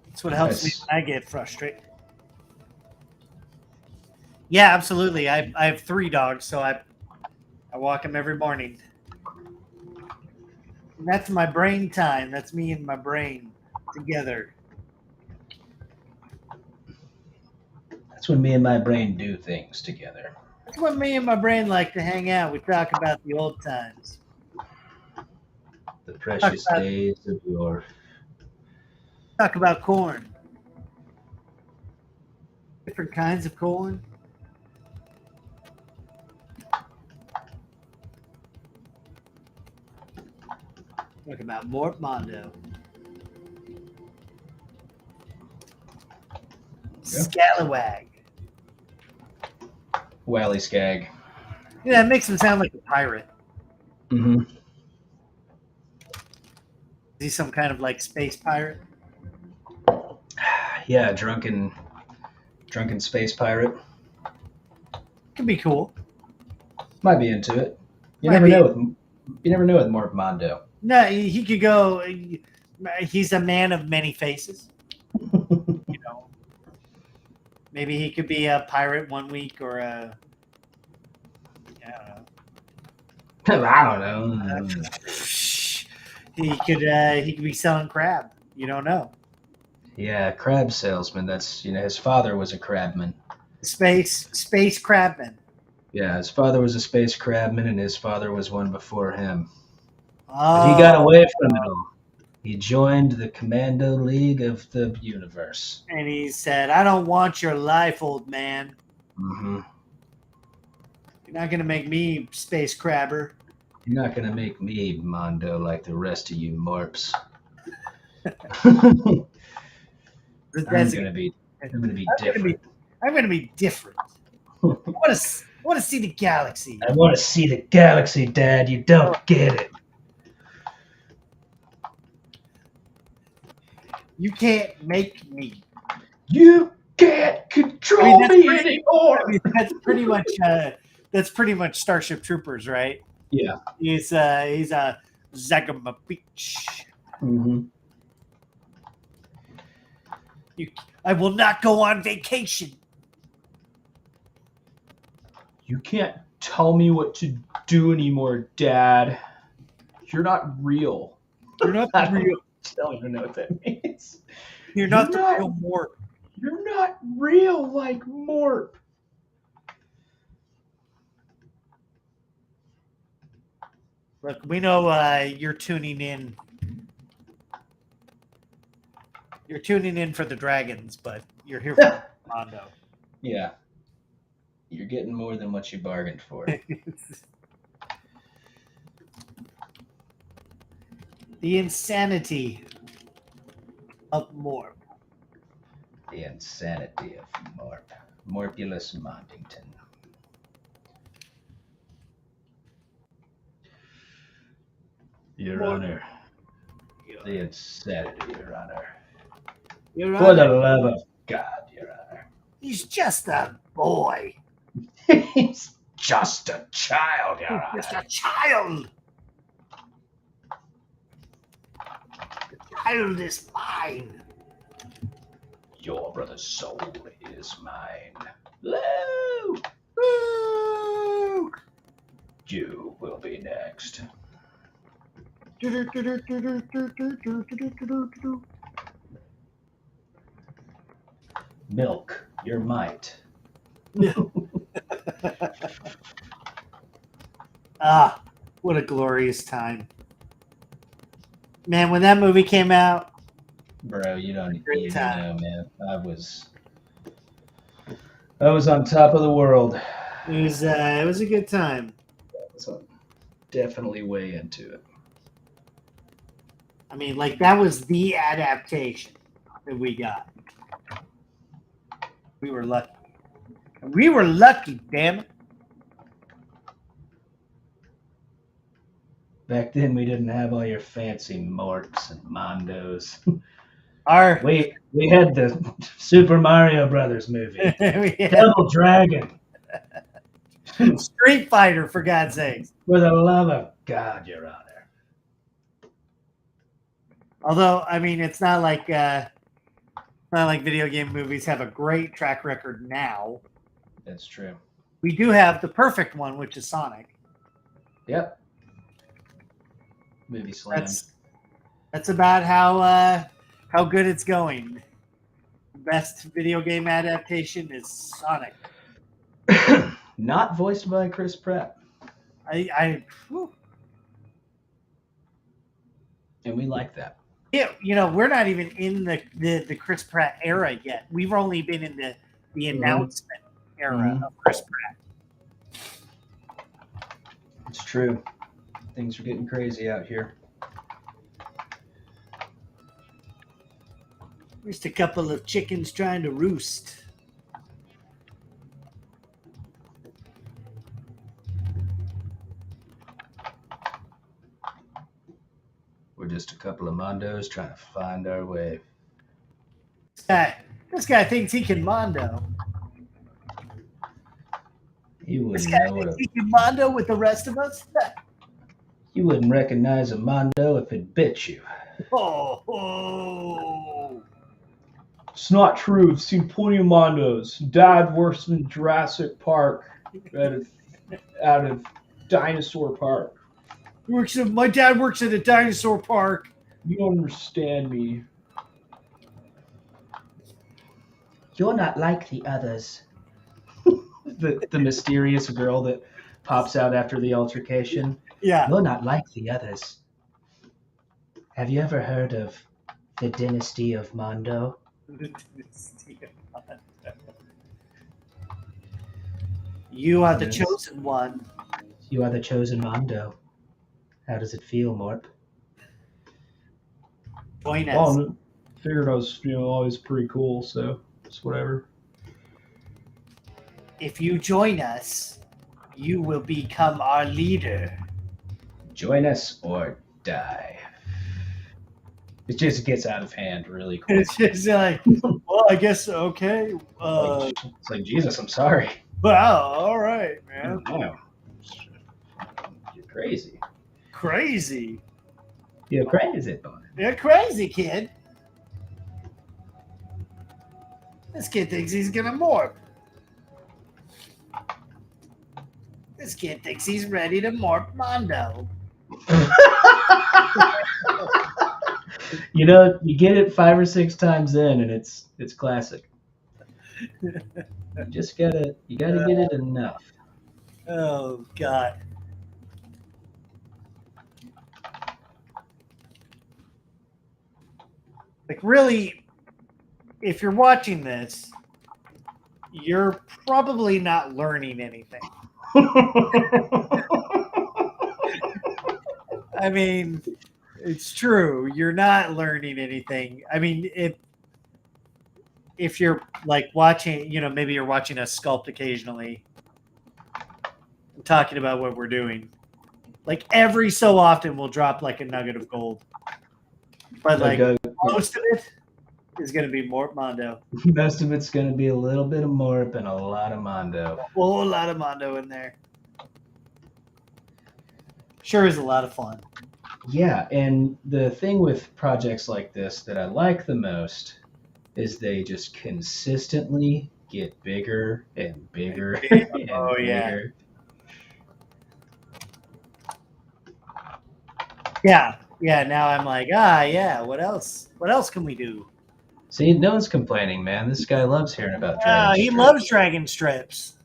That's what helps me when I get frustrated. Yeah, absolutely. I have 3 dogs, so I walk them every morning. And that's my brain time. That's me and my brain together. That's when me and my brain do things together. That's when me and my brain like to hang out. We talk about the old times. The precious days of yore. Talk about corn. Different kinds of corn. Talk about Mort Mondo. Scallywag. Wally Skag. Yeah, it makes him sound like a pirate. Mm-hmm. Is he some kind of like space pirate? Yeah, drunken space pirate. Could be cool. Might be into it. You never know with Mort Mondo. No, he could go. He's a man of many faces. You know, maybe he could be a pirate one week, or a I don't know. He could be selling crab. You don't know. Yeah, crab salesman. That's his father was a crabman. Space crabman. Yeah, his father was a space crabman, and his father was one before him. But he got away from it all. He joined the Commando League of the Universe. And he said, I don't want your life, old man. Mm-hmm. You're not going to make me space crabber. You're not gonna make me Mondo like the rest of you morps. I'm gonna be different. I'm gonna be different. I want to see the galaxy. I want to see the galaxy, Dad. You don't get it. You can't make me. You can't control me anymore. That's pretty much Starship Troopers, right? Yeah. He's a Zagama Beach. Mm-hmm. I will not go on vacation. You can't tell me what to do anymore, Dad. You're not real. You're not real. I don't even know what that means. You're not the real Morp. You're not real like Morp. Look, we know you're tuning in. You're tuning in for the dragons, but you're here for Mondo. Yeah. You're getting more than what you bargained for. The insanity of Morp. The insanity of Morp. Morpulus Mondington. Your Honor. The insanity, Your Honor. For the love of God, Your Honor. He's just a boy. He's just a child, Your Honor. Just a child. The child is mine. Your brother's soul is mine. Woo! Woo! You will be next. Milk your might. Ah, what a glorious time. Man, when that movie came out, bro, you don't even time. know, man. I was on top of the world. It was a good time. So definitely way into it. I mean, like, that was the adaptation that we got. We were lucky. We were lucky, damn it. Back then, we didn't have all your fancy Morps and Mondos. We had the Super Mario Brothers movie. Double Dragon. Street Fighter, for God's sakes. For the love of God, Your Honor. Although, I mean, it's not like video game movies have a great track record now. That's true. We do have the perfect one, which is Sonic. Yep. Movie slam. That's about how good it's going. Best video game adaptation is Sonic. Not voiced by Chris Pratt. And we like that. Yeah, we're not even in the Chris Pratt era yet. We've only been in the announcement era of Chris Pratt. It's true. Things are getting crazy out here. Just a couple of chickens trying to roost. We're just a couple of Mondos trying to find our way. This guy thinks he can Mondo. You wouldn't This guy know thinks he can Mondo with the rest of us? You wouldn't recognize a Mondo if it bit you. Oh. It's not true. I've seen plenty of Mondos. Dad works in Jurassic Park out of Dinosaur Park. My dad works at a dinosaur park. You don't understand me. You're not like the others. the mysterious girl that pops out after the altercation. Yeah. You're not like the others. Have you ever heard of the Dynasty of Mondo? You are the Yes. chosen one. You are the chosen Mondo. How does it feel, Morp? Join us. Well, I figured I was, always pretty cool, so it's whatever. If you join us, you will become our leader. Join us or die. It just gets out of hand really quick. It's just like, well, I guess okay. It's like, Jesus, I'm sorry. Wow, all right, man. Wow. You're crazy. Crazy. You're crazy, boy. You're crazy, kid. This kid thinks he's gonna morph. This kid thinks he's ready to morph Mondo. You get it 5 or 6 times in, and it's classic. You gotta get it enough. Oh God. Like really, if you're watching this, you're probably not learning anything. I mean, it's true. You're not learning anything. I mean, if you're like watching, maybe you're watching us sculpt occasionally, talking about what we're doing. Like every so often we'll drop like a nugget of gold. But like most of it is going to be Morp Mondo. Most of it's going to be a little bit of Morp and a lot of Mondo. A whole lot of Mondo in there. Sure is a lot of fun. Yeah, and the thing with projects like this that I like the most is they just consistently get bigger and bigger and bigger. Yeah, now I'm like, yeah, what else? What else can we do? See, no one's complaining, man. This guy loves hearing about dragon He strips. loves dragon strips.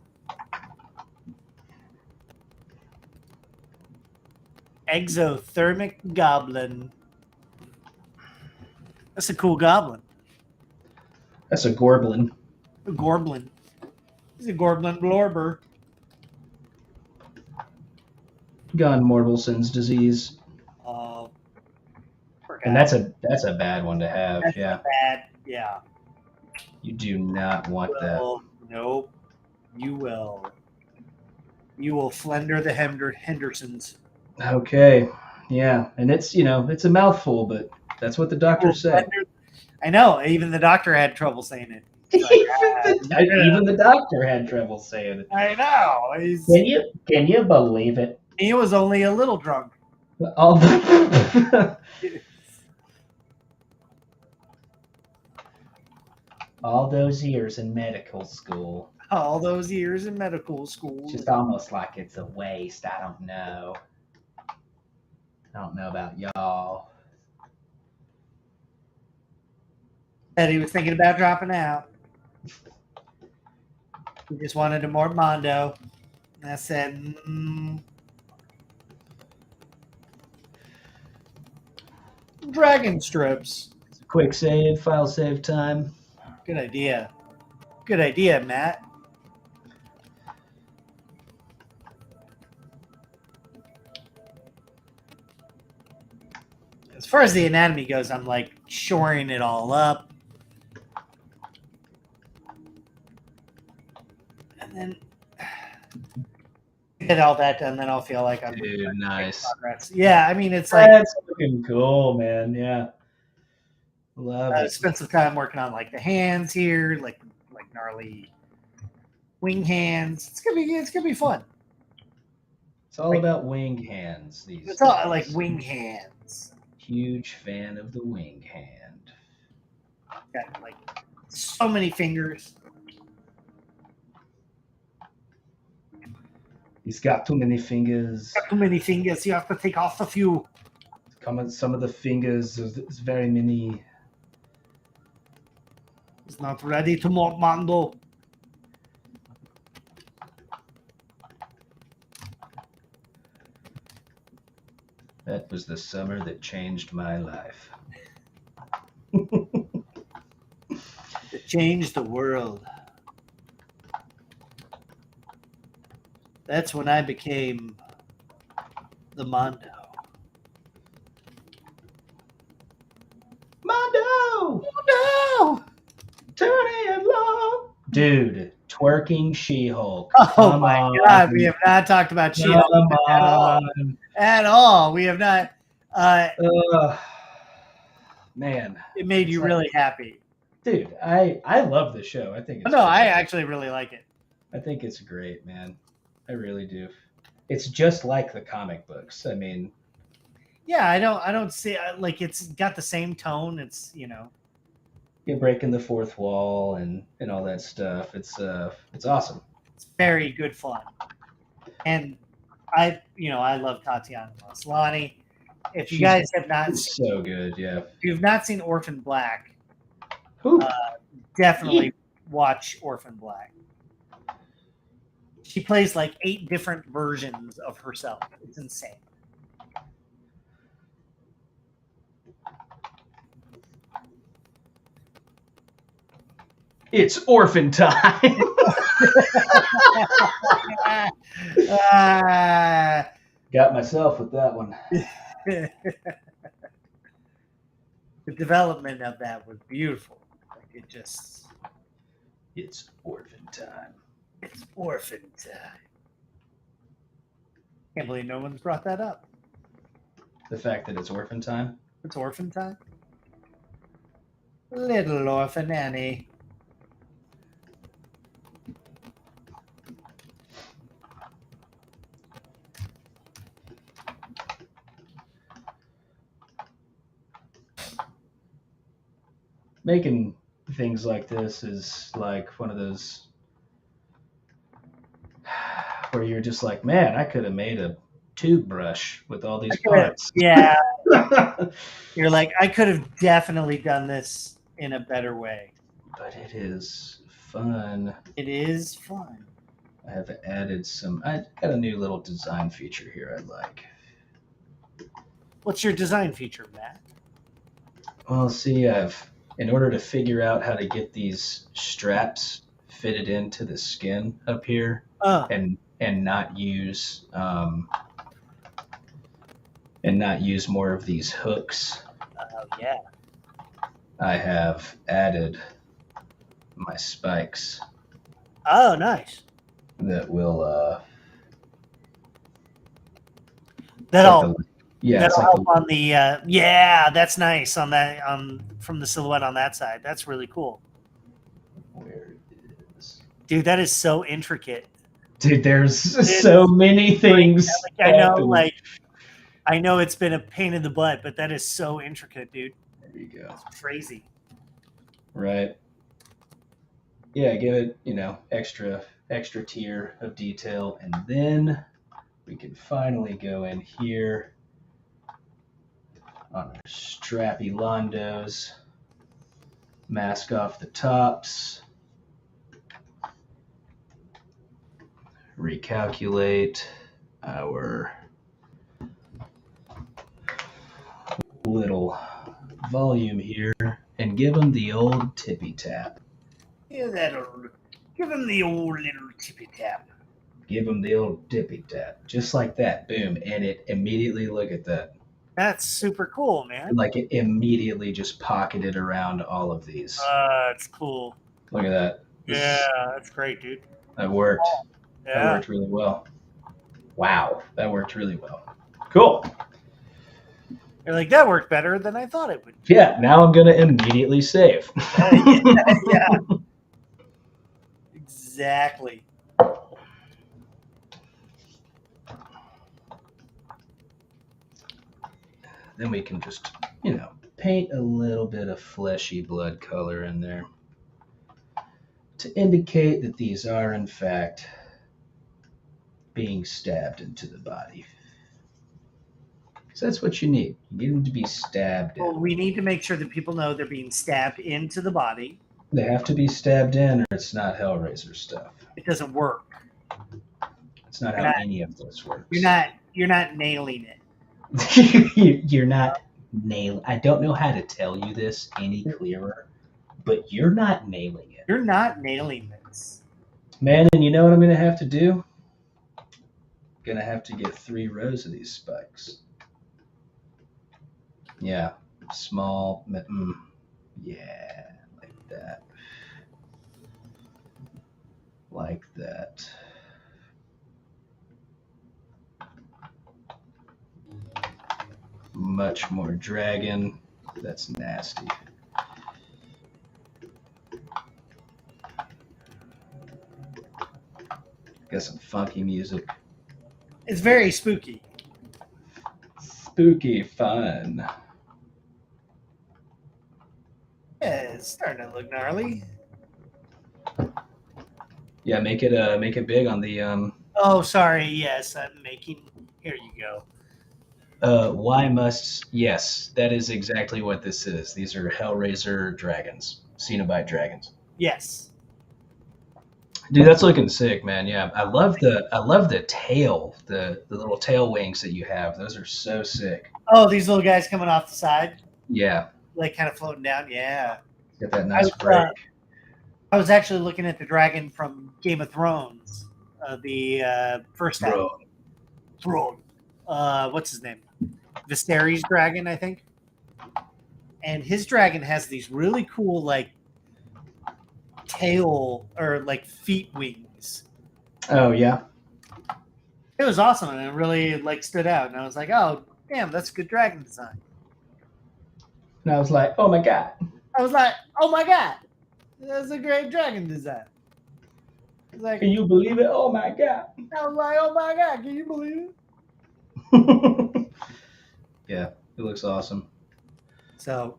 Exothermic goblin. That's a cool goblin. That's a Gorblin. A gorblin. He's a gorblin blorber. Gone Morbilson's disease. And that's a bad one to have. That's yeah. bad. Yeah. You do not want that. Nope. You will. You will flender the Hendersons. Okay. Yeah. And it's a mouthful, but that's what the doctor said. I know. Even the doctor had trouble saying it. Like, even the doctor had trouble saying it. I know. Can you believe it? He was only a little drunk. All those years in medical school. All those years in medical school. Just almost like it's a waste. I don't know. I don't know about y'all. Said he was thinking about dropping out. He just wanted a more Mondo. And I said, dragon strips. Quick save, file save time. Good idea. Good idea, Matt. As far as the anatomy goes, I'm like shoring it all up. And then get all that done, then I'll feel like I'm nice. progress. Yeah, I mean, it's like That's looking cool, man. Yeah. Love it. Spent some time working on like the hands here, like gnarly wing hands. It's gonna be fun. It's all about wing hands these It's all days. like wing hands. Huge fan of the wing hand. Got like so many fingers. He's got too many fingers. Got too many fingers. You have to take off a few. Some of the fingers, there's very many. He's not ready to more Mondo. That was the summer that changed my life. It changed the world. That's when I became the Mondo. Mondo! No! Tony and Law! Dude, twerking She-Hulk. Oh Come my on. God, we have not talked about Come She-Hulk on. at all. We have not. Man. It made you really happy. Dude, I love the show. I think it's No, I great. actually really like it. I think it's great, man. I really do. It's just like the comic books. I mean, Yeah, I don't see like it's got the same tone. It's you're breaking the fourth wall and all that stuff. It's awesome. it's very good fun. And I love Tatiana Maslany. If you guys have not It's so good, yeah. if you've not seen Orphan Black, Whew. definitely watch Orphan Black. She plays like 8 different versions of herself. It's insane. It's orphan time. Got myself with that one. The development of that was beautiful. Like it's orphan time. It's orphan time. Can't believe no one's brought that up. The fact that it's orphan time. It's orphan time. Little orphan Annie. Making things like this is like one of those where you're just like, man, I could have made a tube brush with all these parts. Yeah. You're like, I could have definitely done this in a better way. But it is fun. It is fun. I have added I got a new little design feature here I like. What's your design feature, Matt? Well, see, in order to figure out how to get these straps fitted into the skin up here and not use more of these hooks. Yeah. I have added my spikes Oh, nice. that will That'll it's like help on the that's nice on that from the silhouette on that side. That's really cool. where it is. Dude, that is so intricate. Dude, there's so many things. I know it's been a pain in the butt, but that is so intricate, dude. There you go. It's crazy. Right. Yeah, give it, extra tier of detail, and then we can finally go in here on our strappy Londos, mask off the tops, recalculate our little volume here, and give them the old tippy tap. Yeah, give him the old little tippy tap. Give them the old tippy tap, just like that. Boom, and it immediately, look at that. That's super cool, man. Like it immediately just pocketed around all of these. It's cool. Look at that. Yeah, that's great, dude. That worked. Yeah. That worked really well. Wow, that worked really well. Cool. You're like, that worked better than I thought it would. Yeah, now I'm going to immediately save. Yeah. Exactly. Then we can just, paint a little bit of fleshy blood color in there to indicate that these are, in fact, being stabbed into the body. Because that's what you need. You need them to be stabbed in. Well, we need to make sure that people know they're being stabbed into the body. They have to be stabbed in, or it's not Hellraiser stuff. It doesn't work. It's not how any of this works. You're not nailing it. You're not nailing. I don't know how to tell you this any clearer, but you're not nailing it. You're not nailing this. Man, and you know what I'm gonna have to do? Gonna have to get 3 rows of these spikes. Yeah, small. Yeah, like that. Like that. Much more dragon. That's nasty. Got some funky music. It's very spooky. Spooky fun. Yeah, it's starting to look gnarly. Yeah, make it big on the Oh, sorry. Yes, I'm making. Here you go. why must yes, that is exactly what this is. These are Hellraiser dragons, Cenobite dragons. Yes. Dude, that's looking sick, man. Yeah, I love the tail, the little tail wings that you have. Those are so sick. Oh, these little guys coming off the side, Yeah, like kind of floating down. Yeah. got that nice was, break. I was actually looking at the dragon from Game of Thrones, the first half. Throne. What's his name? Viserys dragon, I think. And his dragon has these really cool, like, tail or like feet wings. Oh yeah. It was awesome, and it really like stood out. And I was like, "Oh, damn, that's good dragon design." And I was like, oh my god. I was like, "Oh my god, that's a great dragon design." I was like, Can you believe it? Oh my god. I was like, "Oh my god, can you believe it?" Yeah, it looks awesome. So,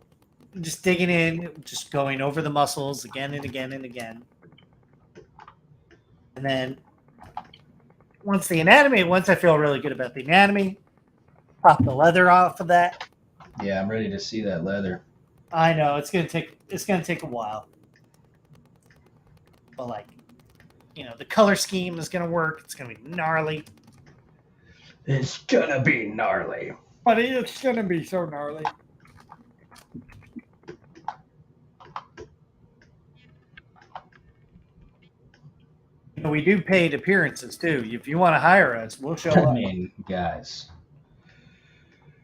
just digging in, just going over the muscles again and again and again. And then once I feel really good about the anatomy, pop the leather off of that. Yeah, I'm ready to see that leather. I know it's gonna take a while. But like, the color scheme is gonna work. It's gonna be gnarly. It's gonna be gnarly. But it's gonna be so gnarly. We do paid appearances too. If you want to hire us, we'll show I up. mean, guys.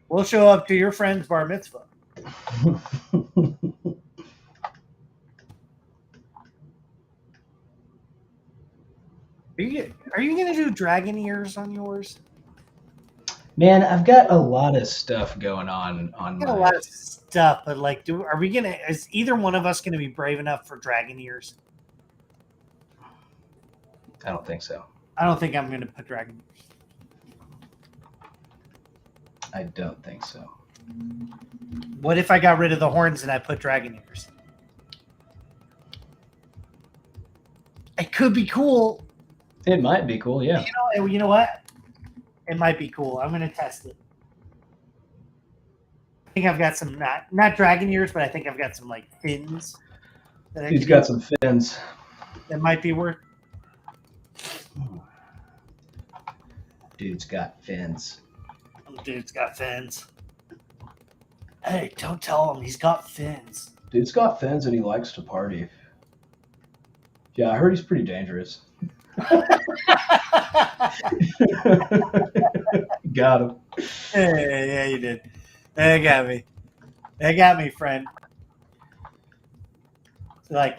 We'll show up to your friend's bar mitzvah. Are you gonna do dragon ears on yours? Man, I've got a lot of stuff going on Got my. a lot of stuff, but like, is either one of us gonna be brave enough for dragon ears? I don't think so. I don't think I'm gonna put dragon ears. I don't think so. What if I got rid of the horns and I put dragon ears? It could be cool. It might be cool, yeah. You know what? It might be cool. I'm gonna test it. I think I've got some not dragon ears, but I think I've got some like fins. He's got some fins. That might be worth. Dude's got fins. Dude's got fins. Hey, don't tell him he's got fins. Dude's got fins and he likes to party. Yeah, I heard he's pretty dangerous. Got him. Yeah, you did. That got me. That got me, friend. So, like,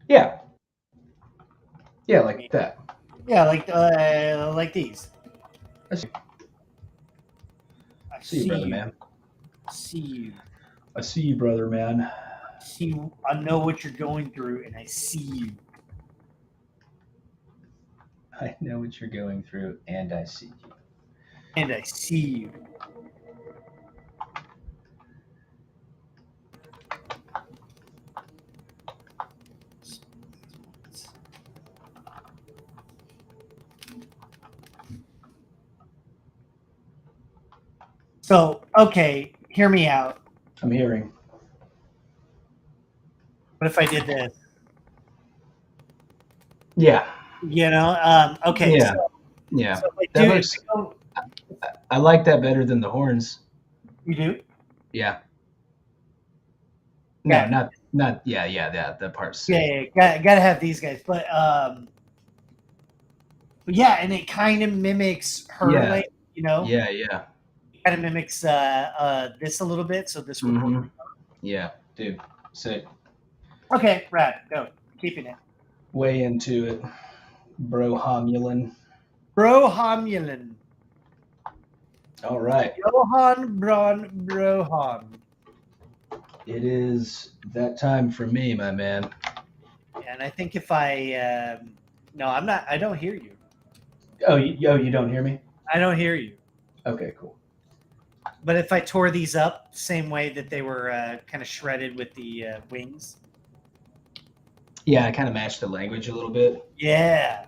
Yeah. Yeah, like that. yeah, like these. I see, I see you, brother, man. See you. I see you, brother, man. See you. I know what you're going through, and I see you. I know what you're going through, and I see you. And I see you. So, okay, hear me out. I'm hearing. What if I did this? Yeah. Okay. Yeah. So, Yeah. so like, That dude, looks. I like that better than the horns. you do? Yeah. No, Yeah. not. Yeah. That part's sick. Gotta have these guys. But yeah, and it kind of mimics her, Yeah. like, Yeah. kind of mimics this a little bit. So this would Mm-hmm. Yeah, dude. Sick. Okay, rad. Go. Keeping it. Way into it. Bro Homulan. Brohomulan. All right. Johan Braun Brohan. It is that time for me, my man. And I think if I no, I'm not. I don't hear you. Oh, you don't hear me? I don't hear you. Okay, cool. But if I tore these up, same way that they were kind of shredded with the wings. Yeah, I kind of matched the language a little bit. Yeah.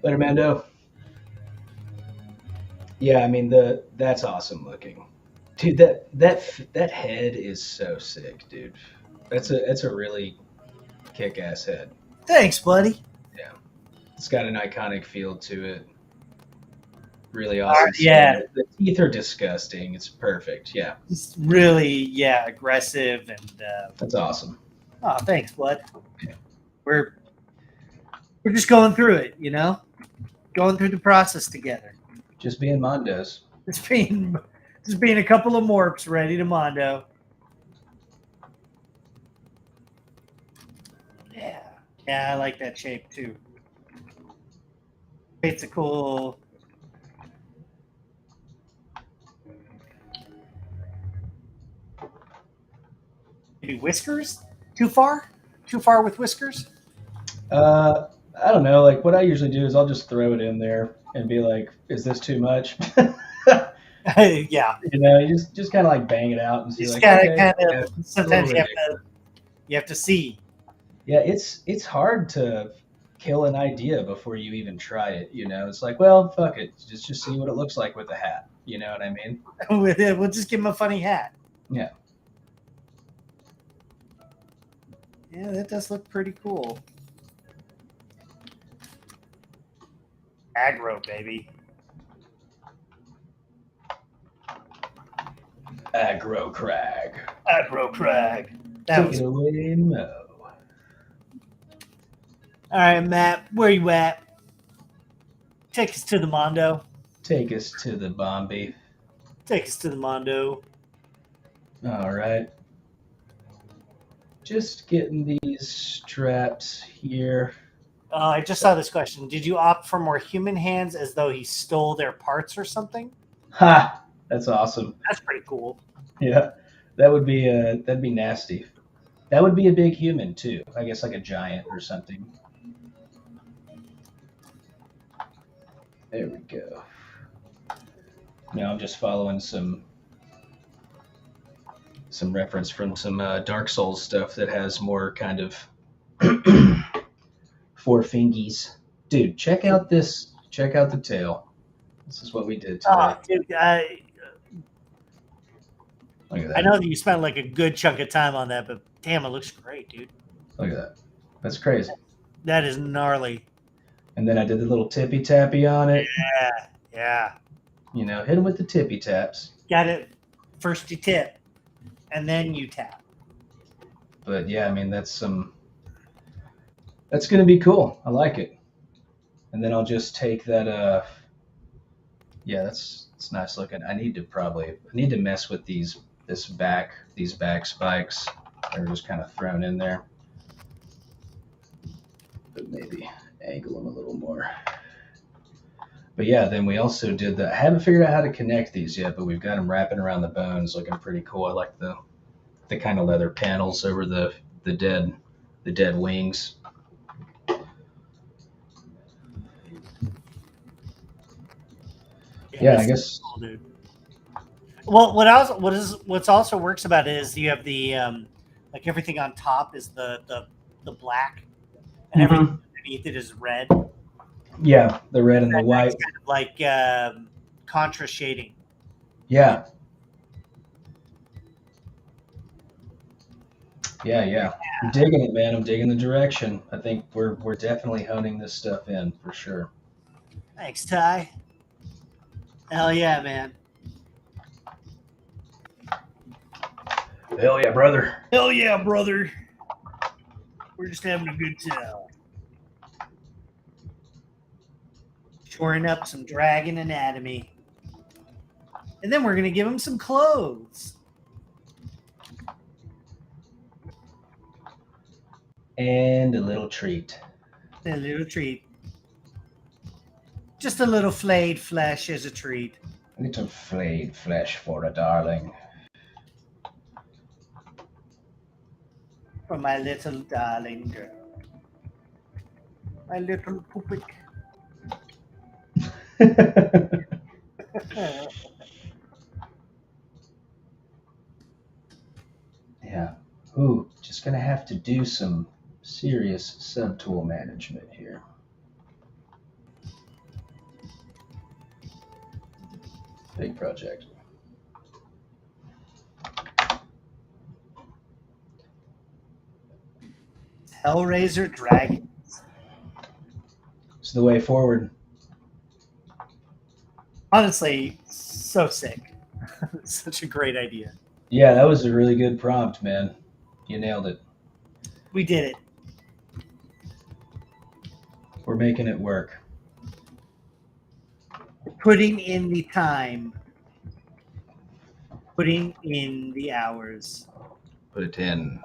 Later, Mando. Yeah, I mean that's awesome looking, dude. That head is so sick, dude. That's a really kick-ass head. Thanks, buddy. Yeah, it's got an iconic feel to it. Really awesome. Yeah. The teeth are disgusting. It's perfect. Yeah, It's really aggressive and. that's awesome. Oh, thanks, bud. Yeah. We're just going through it, going through the process together. Just being Mondos. Just being a couple of morps ready to mondo. Yeah, I like that shape too. It's a cool. Maybe whiskers? Too far? Too far with whiskers? I don't know. Like what I usually do is I'll just throw it in there and be like, "Is this too much?" Yeah. You just kind of like bang it out and see. You just Like, gotta okay, sometimes little you have to see. Yeah, it's hard to kill an idea before you even try it. It's like, well, fuck it, just see what it looks like with a hat. You know what I mean? We'll just give him a funny hat. Yeah. Yeah, that does look pretty cool. Aggro, baby. Aggro Crag. Aggro Crag. Take it away, Mo. All right, Matt, where you at? Take us to the Mondo. Take us to the Bombay. Take us to the Mondo. All right. Just getting these straps here. I just saw this question. Did you opt for more human hands as though he stole their parts or something? Ha! That's awesome. That's pretty cool. Yeah, that'd be nasty. That would be a big human too. I guess like a giant or something. There we go. Now I'm just following some reference from some Dark Souls stuff that has more kind of four fingies. Dude, check out the tail. This is what we did today. Oh, dude, Look at that. I know that you spent like a good chunk of time on that, but damn, it looks great, dude. Look at that. That's crazy. That is gnarly. And then I did the little tippy tappy on it. Yeah. Hit him with the tippy taps. Got it. First you tip, and then you tap. But yeah, I mean that's gonna be cool. I like it. And then I'll just take that. Yeah, that's nice looking. I need to mess with these back spikes. They're just kind of thrown in there. But maybe angle them a little more. But yeah, then we also did I haven't figured out how to connect these yet, but we've got them wrapping around the bones, looking pretty cool. I like the kind of leather panels over the dead wings. Yeah, I guess. Cool, dude. Well, what's also works about it is you have the like everything on top is the black, and everything underneath it is red. Yeah, the red and the white. It's kind of like contra shading. Yeah. Yeah. I'm digging it, man. I'm digging the direction. I think we're definitely honing this stuff in for sure. Thanks, Ty. Hell yeah, man. Hell yeah, brother. Hell yeah, brother. We're just having a good time. Shoring up some dragon anatomy. And then we're going to give him some clothes. And a little treat. A little treat. Just a little flayed flesh as a treat. A little flayed flesh for a darling. For my little darling girl. My little poopik. Yeah. Ooh, just gonna have to do some serious subtool management here. Big project. Hellraiser Dragon. It's the way forward. Honestly, so sick. Such a great idea. Yeah, that was a really good prompt, man. You nailed it. We did it. We're making it work. Putting in the time. Putting in the hours. Put in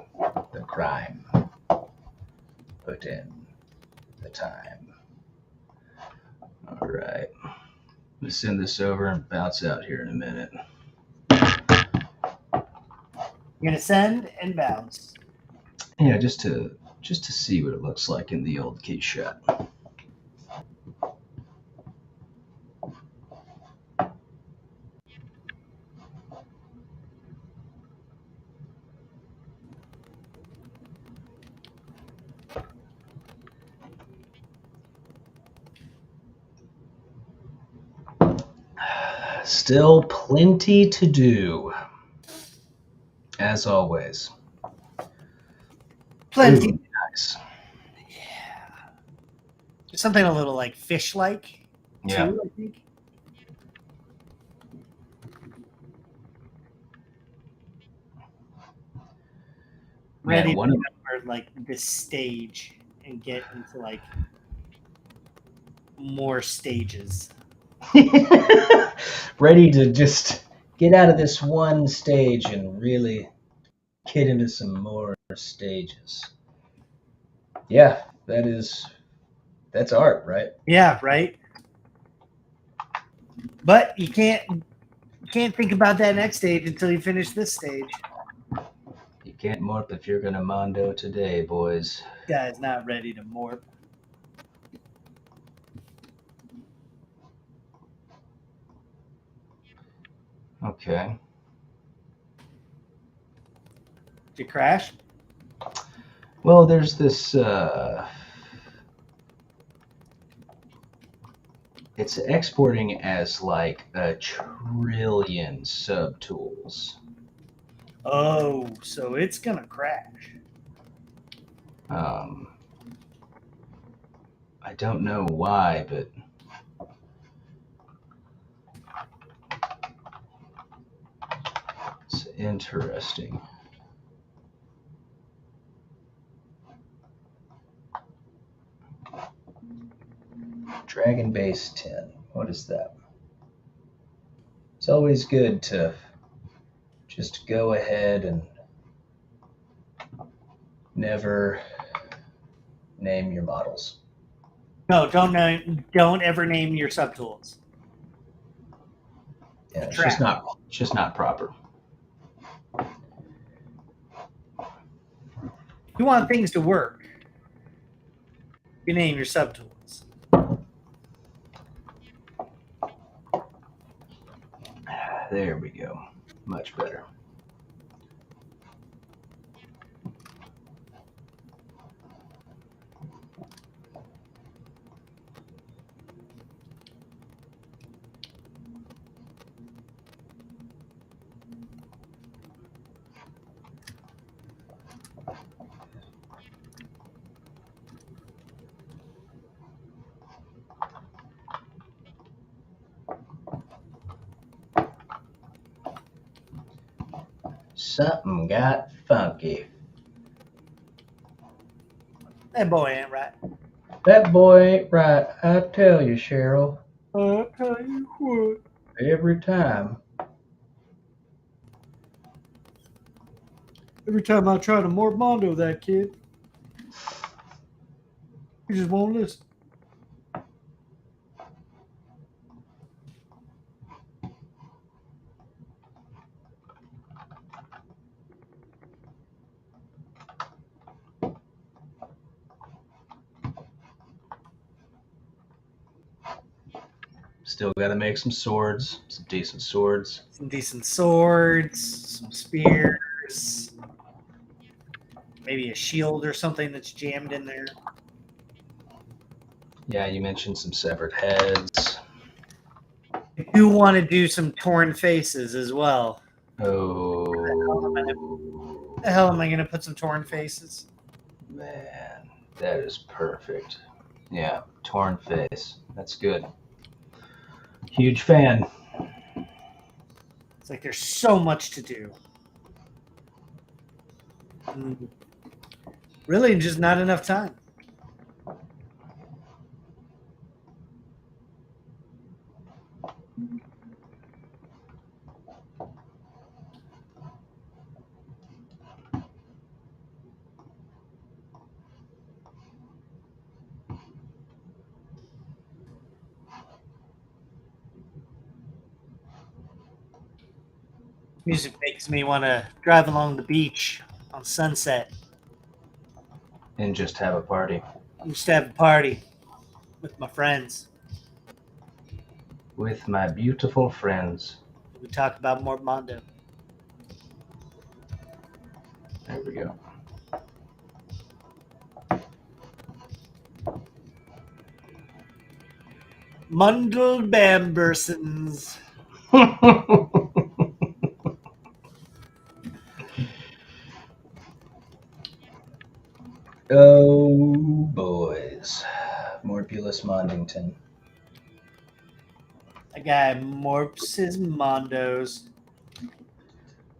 the crime. Put in the time. All right. I'm gonna send this over and bounce out here in a minute. You're gonna send and bounce. Yeah, just to see what it looks like in the old Keyshot. Still plenty to do, as always. Plenty. Ooh, nice. Yeah. There's something a little like fish-like, Yeah. too, I think. Man, Ready one of for like this stage and get into like more stages. ready to just get out of this one stage and really get into some more stages. Yeah, that's art, right? Yeah, right. But you can't think about that next stage until you finish this stage. You can't morph if you're gonna mondo today, boys. Guy's not ready to morph. Okay. Did you crash? Well, there's this it's exporting as like a trillion subtools. Oh, so it's gonna crash. I don't know why, but it's interesting. Dragon Base 10. What is that? It's always good to just go ahead and never name your models. No, don't ever name your subtools. Yeah, it's just not proper. You want things to work. You name your subtools. There we go. Much better. Something got funky. That boy ain't right. That boy ain't right. I tell you, Cheryl. I'll tell you what. Every time. Every time I try to Mormondo that kid, he just won't listen. Still got to make some swords, some decent swords. Some decent swords, some spears, maybe a shield or something that's jammed in there. Yeah, you mentioned some severed heads. I do want to do some torn faces as well. Oh, The hell am I going to put some torn faces? man, that is perfect. Yeah, torn face. That's good. Huge fan. It's like there's so much to do. Really, just not enough time. Music makes me want to drive along the beach on sunset. And just have a party. Just have a party with my friends. With my beautiful friends. We talk about Mormondo. There we go. Mundel Bambersons. Oh, boys. Morpulus Mondington. That guy morps his mondos.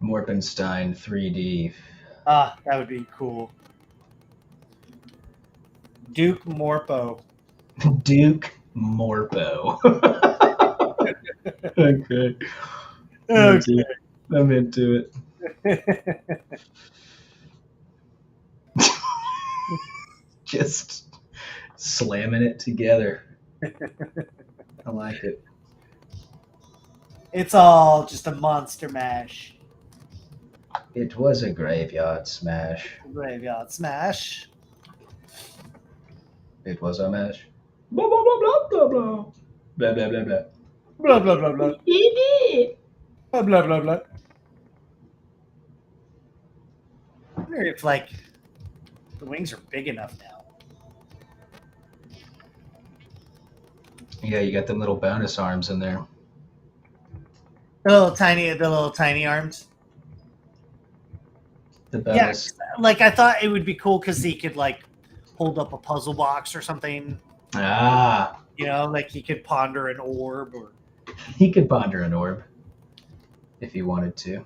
Morpenstein 3D. Ah, that would be cool. Duke Morpo. Duke Morpo. Okay. Okay. I'm into it. Just slamming it together. I like it. It's all just a monster mash. It was a graveyard smash. Graveyard smash. It was a mash. Blah, blah, blah, blah, blah, blah. Blah, blah, blah, blah. Blah, blah, blah, blah. Blah, blah, blah, blah. I wonder if, like, the wings are big enough now. Yeah, you got them little bonus arms in there. The little tiny arms. The bonus. Yeah, like, I thought it would be cool because he could, like, hold up a puzzle box or something. Ah, You know, like he could ponder an orb or... he could ponder an orb if he wanted to.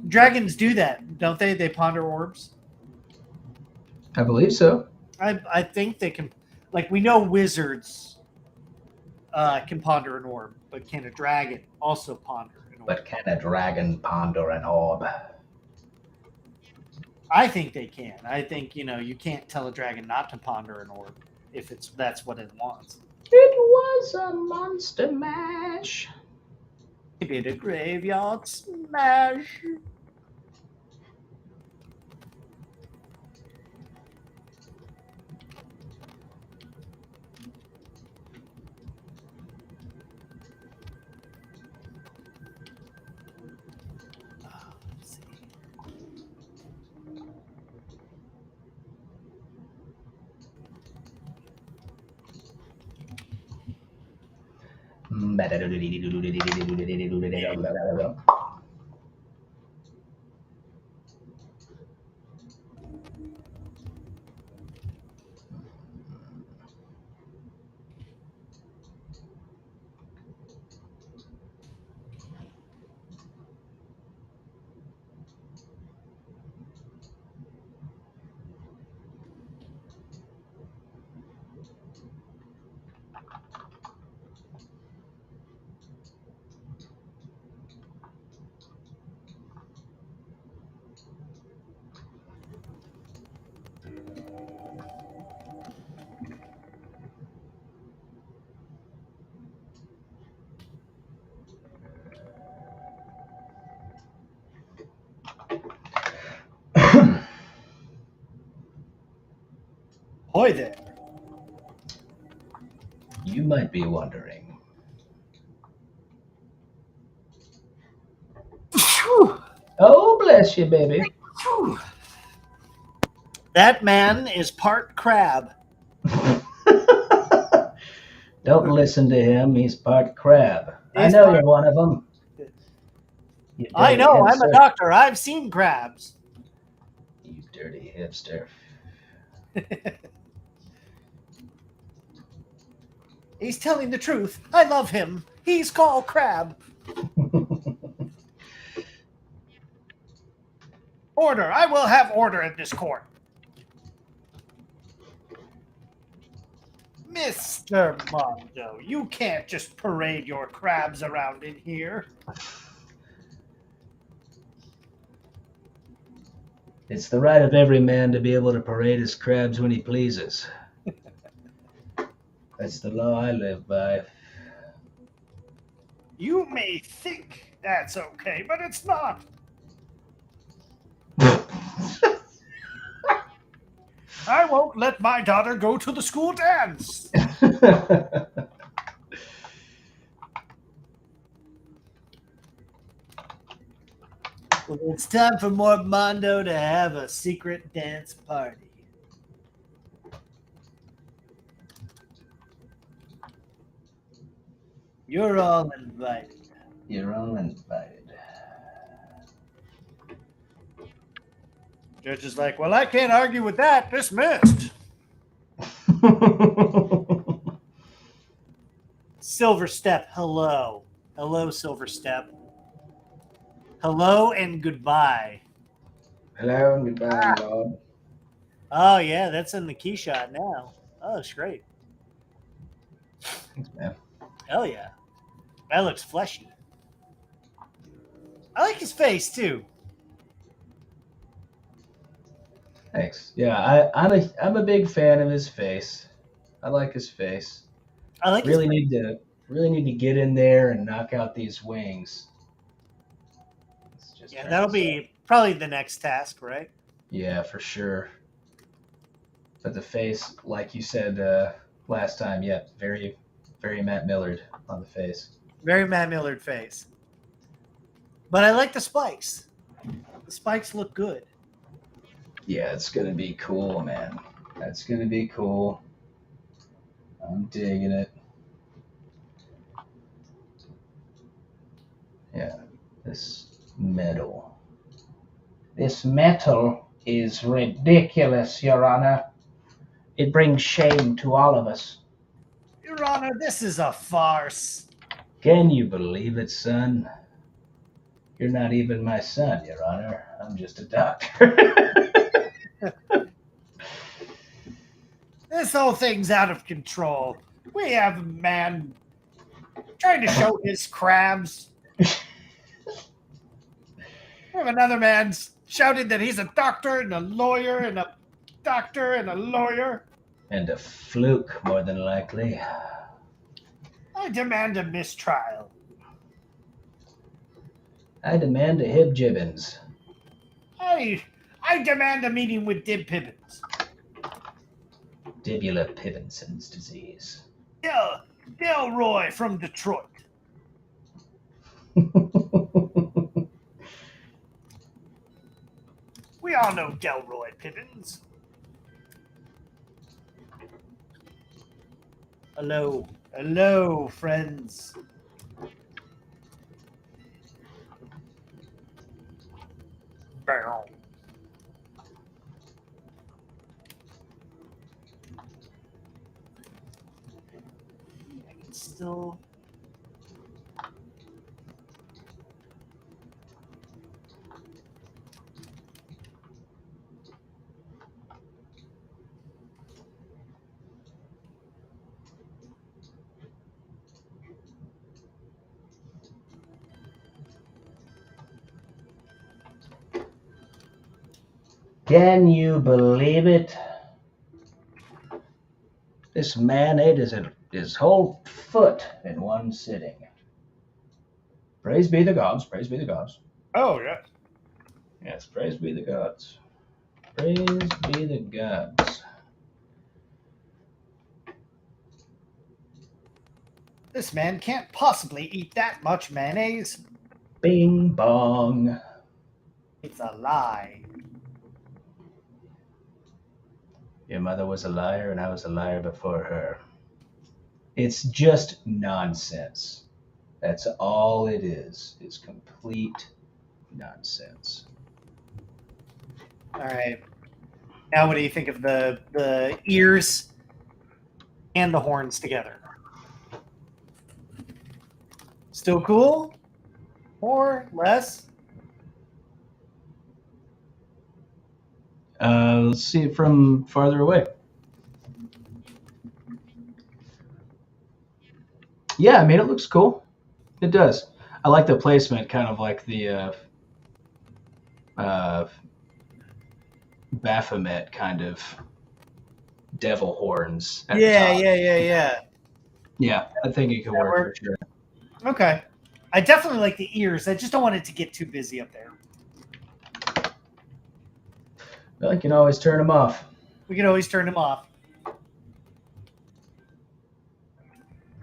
Dragons do that, don't they? They ponder orbs. I believe so. I think they can... Like, we know wizards can ponder an orb, but can a dragon also ponder an orb? But can a dragon ponder an orb? I think they can. I think, you know, you can't tell a dragon not to ponder an orb if that's what it wants. It was a monster mash. It did a graveyard smash. Let's see. Ahoy there. You might be wondering. Oh, bless you, baby. That man is part crab. Don't listen to him. He's part crab. I He's know part- you're one of them. You I dirty know, I'm a hipster. doctor. I've seen crabs. You dirty hipster. He's telling the truth. I love him. He's called Crab. Order. I will have order in this court. Mr. Mondo, you can't just parade your crabs around in here. It's the right of every man to be able to parade his crabs when he pleases. That's the law I live by. You may think that's okay, but it's not. I won't let my daughter go to the school dance. Well, it's time for more Mondo to have a secret dance party. You're all invited. You're all invited. Judge is like, well, I can't argue with that. Dismissed. Silver Step, hello. Hello, Silver Step. Hello and goodbye. Hello and goodbye, Lord. Oh, yeah, that's in the Keyshot now. Oh, that's great. Thanks, man. Hell yeah. That looks fleshy. I like his face, too. Thanks. Yeah, I'm a big fan of his face. I like his face. I like Really his need to get in there and knock out these wings. Let's just Yeah, turn that'll this be up. probably the next task, right? Yeah, for sure. But the face, like you said last time, yeah, very, very Matt Millard on the face. Very Matt Millard face. But I like the spikes. The spikes look good. Yeah, it's gonna be cool, man. That's gonna be cool. I'm digging it. Yeah, this metal. This metal is ridiculous, Your Honor. It brings shame to all of us. Your Honor, this is a farce. Can you believe it, son? You're not even my son, Your Honor. I'm just a doctor. This whole thing's out of control. We have a man trying to show his crabs. We have another man shouting that he's a doctor and a lawyer and a doctor and a lawyer. And a fluke, more than likely. I demand a mistrial. I demand a Hib Jibbins. I demand a meeting with Dib Pibbins. Dibula Pibbenson's disease. Delroy from Detroit. We all know Delroy Pibbins. Hello. Hello, friends. Bow. I can still... Can you believe it? This man ate his whole foot in one sitting. Praise be the gods, praise be the gods. Oh, yes. Yes, praise be the gods. Praise be the gods. This man can't possibly eat that much mayonnaise. Bing bong. It's a lie. Your mother was a liar and I was a liar before her. It's just nonsense. That's all it is. It's complete nonsense. All right. Now, what do you think of the ears and the horns together? Still cool? More? Less? Let's see it from farther away. Yeah, I mean, it looks cool. It does. I like the placement, kind of like the Baphomet kind of devil horns at the top. Yeah. Yeah, I think it could work for sure. Okay. I definitely like the ears. I just don't want it to get too busy up there. Well, you can always turn them off. We can always turn them off.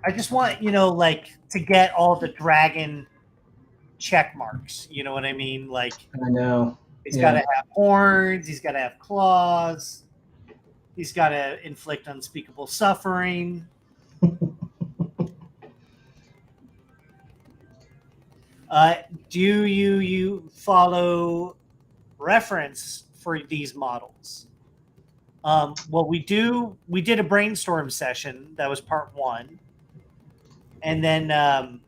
I just want, like, to get all the dragon check marks. You know what I mean? Like, I know. He's got to have horns. He's got to have claws. He's got to inflict unspeakable suffering. Do you follow reference for these models? Well, we did a brainstorm session. That was part 1. And then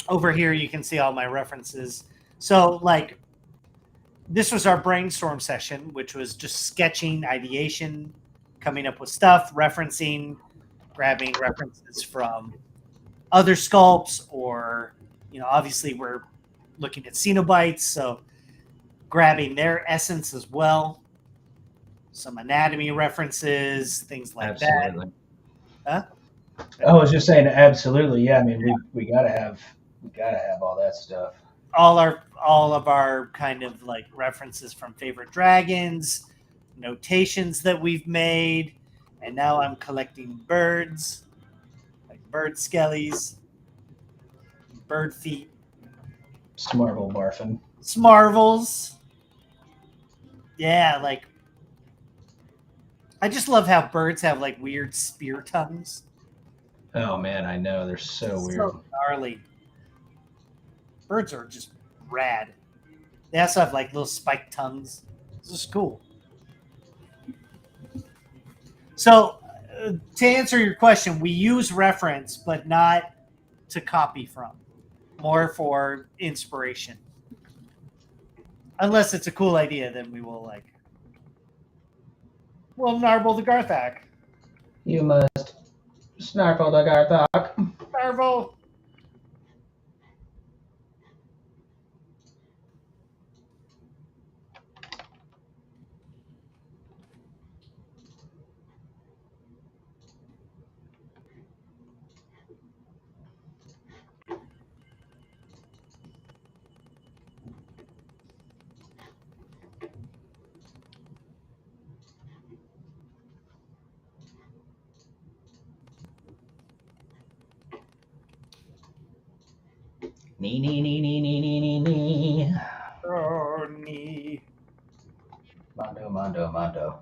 over here, you can see all my references. So, like, this was our brainstorm session, which was just sketching, ideation, coming up with stuff, referencing, grabbing references from other sculpts, or, obviously we're looking at Cenobites, so grabbing their essence as well. Some anatomy references, things like Absolutely. that. Huh? I was just saying, absolutely. Yeah, I mean, we gotta have all that stuff. All of our kind of like references from favorite dragons, notations that we've made, and now I'm collecting birds, like bird skellies, bird feet, Smarvel barfing. Smarvels. Yeah, like I just love how birds have like weird spear tongues. Oh man, I know, they're so weird. So gnarly. Birds are just rad. They also have like little spiked tongues. This is cool. So, to answer your question, we use reference, but not to copy from. More for inspiration. Unless it's a cool idea, then we will we'll narble the Garthak. You must snarfle the Garthok. Narble. Nee. Oh, nee. Mondo.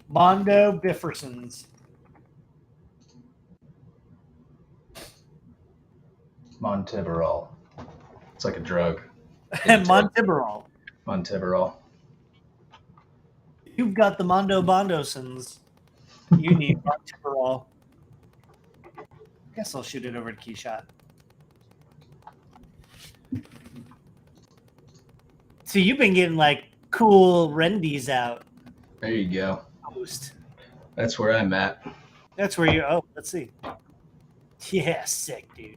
Mondo Biffersons. Montiberol. It's like a drug. Montiberol. Montiberol. You've got the Mondo Bondosons. You need Montiberol. Guess I'll shoot it over to Keyshot. So you've been getting like cool Rendies out. There you go. Post. That's where I'm at. That's where you. Oh, let's see. Yeah, sick, dude.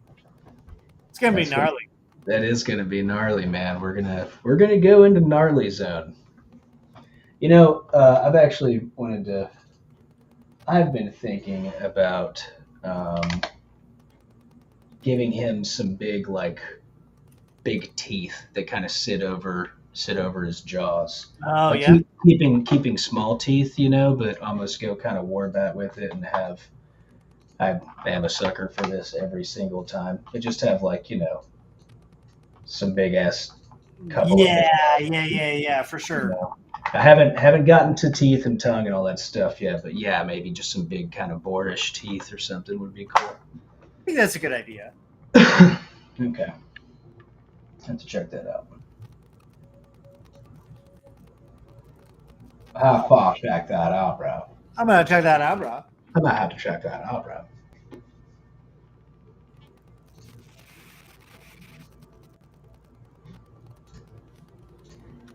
It's gonna be gnarly. That is gonna be gnarly, man. We're gonna go into gnarly zone. I've actually I've been thinking about giving him some big teeth that kind of sit over his jaws. Oh, like yeah. Keeping small teeth, but almost go kind of warbat with it and have I am a sucker for this every single time. They just have like, some big ass couple Yeah, for of, sure. I haven't gotten to teeth and tongue and all that stuff yet, but yeah, maybe just some big kind of boarish teeth or something would be cool. I think that's a good idea. Okay. Have to check that out. How far check that out, bro? I'm gonna check that out, bro. I might have to check that out, bro.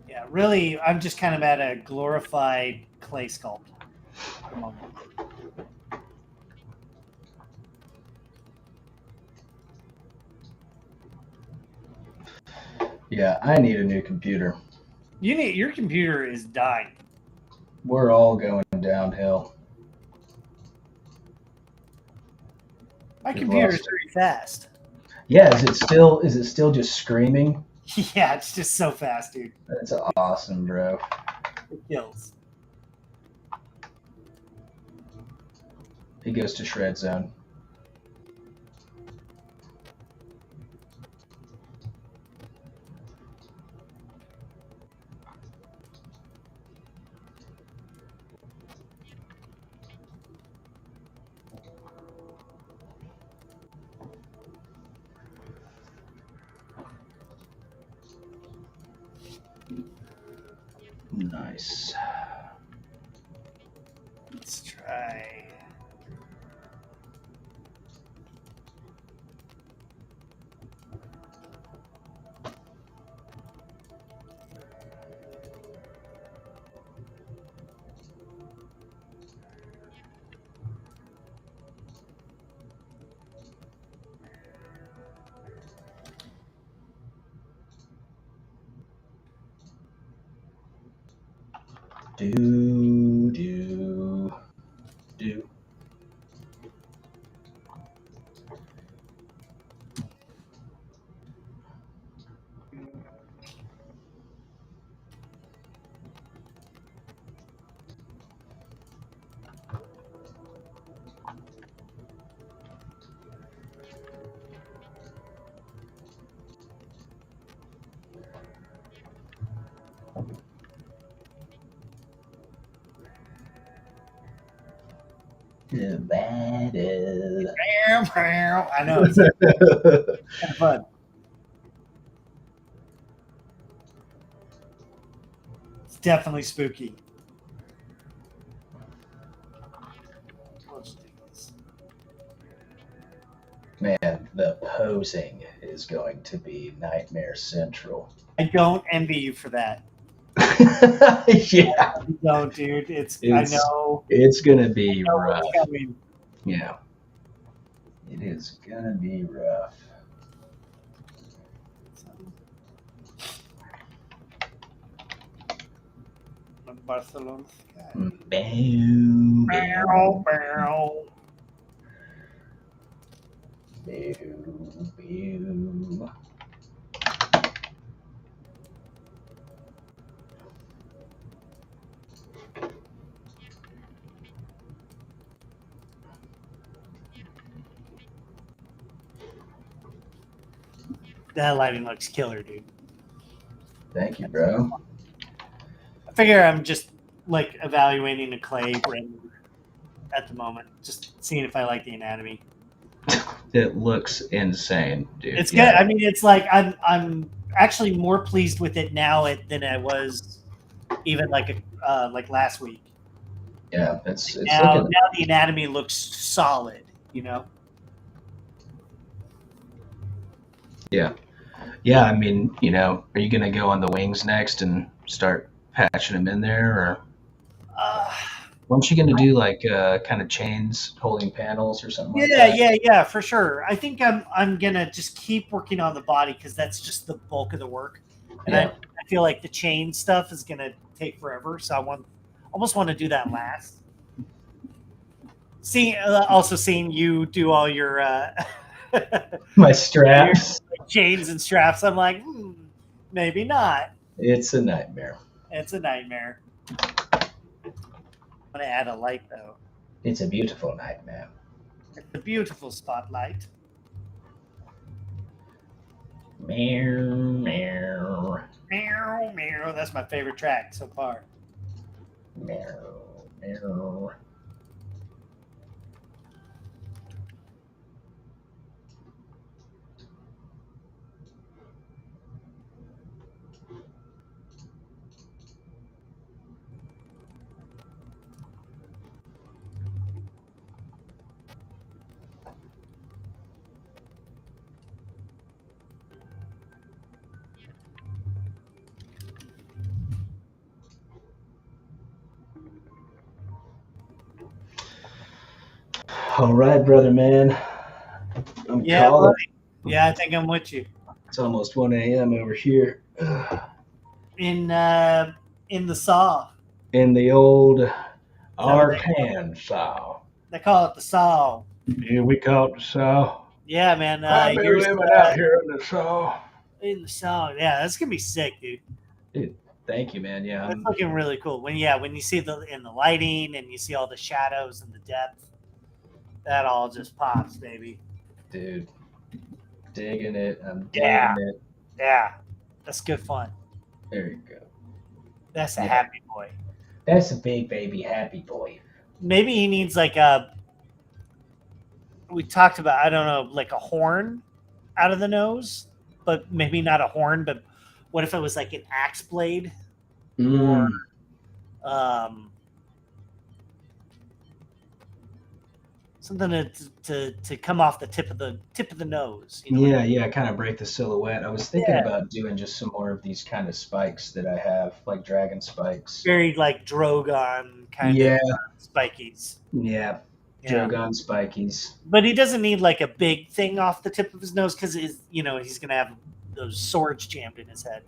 Yeah, really, I'm just kind of at a glorified clay sculpt at the moment. Yeah, I need a new computer. Your computer is dying. We're all going downhill. My computer is very fast. Yeah, is it still just screaming? Yeah, it's just so fast, dude. That's awesome, bro. It kills. He goes to shred zone. Nice. Let's try. Do. The battle. I know it's kind of fun. It's definitely spooky. Let's do this. Man, the posing is going to be nightmare central. I don't envy you for that. Yeah. I don't, dude. I know. It's gonna be I know rough. what's coming. Yeah. It is gonna be rough. Barcelona. Bam. Bow, bow. Bam. That lighting looks killer, dude. Thank you, bro. I figure I'm just like evaluating the clay render at the moment, just seeing if I like the anatomy. It looks insane, dude. It's good. I mean, it's like I'm actually more pleased with it now than I was even like last week. Yeah, it's Now looking. the anatomy looks solid, you know. Yeah. Yeah, I mean, are you gonna go on the wings next and start patching them in there, or weren't you gonna do like kind of chains holding panels or something like that? Yeah, for sure. I think I'm gonna just keep working on the body because that's just the bulk of the work, and Yeah. I feel like the chain stuff is gonna take forever. So almost want to do that last. Also seeing you do all your My straps. your chains and straps, I'm like, maybe not. It's a nightmare. It's a nightmare. I'm gonna add a light though. It's a beautiful nightmare. It's a beautiful spotlight. Meow, meow, Meow, meow. That's my favorite track so far. meow, meow. All right, brother, man. I'm Yeah, calling. buddy. Yeah, I think I'm with you. It's almost 1 a.m. over here. In the Saw. In the old what Arkansas. They call it the Saw. Yeah, we call it the Saw. Yeah, man. I've been Here's living out here in the Saw. in the Saw. Yeah, that's gonna be sick, dude. Thank you, man. Yeah, That's looking really cool. When you see the lighting and you see all the shadows and the depth, that all just pops, baby. dude, digging it. I'm digging Yeah. it. Yeah, that's good fun. There you go. That's a Yeah. happy boy. That's a big baby happy boy. Maybe he needs like a. We talked about, I don't know, like a horn out of the nose, but maybe not a horn. But what if it was like an axe blade? Mm. Something to come off the tip of the nose. You know? Yeah, kind of break the silhouette. I was thinking Yeah. about doing just some more of these kind of spikes that I have, like dragon spikes. Very like Drogon kind Yeah. of spikies. Yeah, Yeah. Drogon spikies. But he doesn't need like a big thing off the tip of his nose because he's gonna have those swords jammed in his head.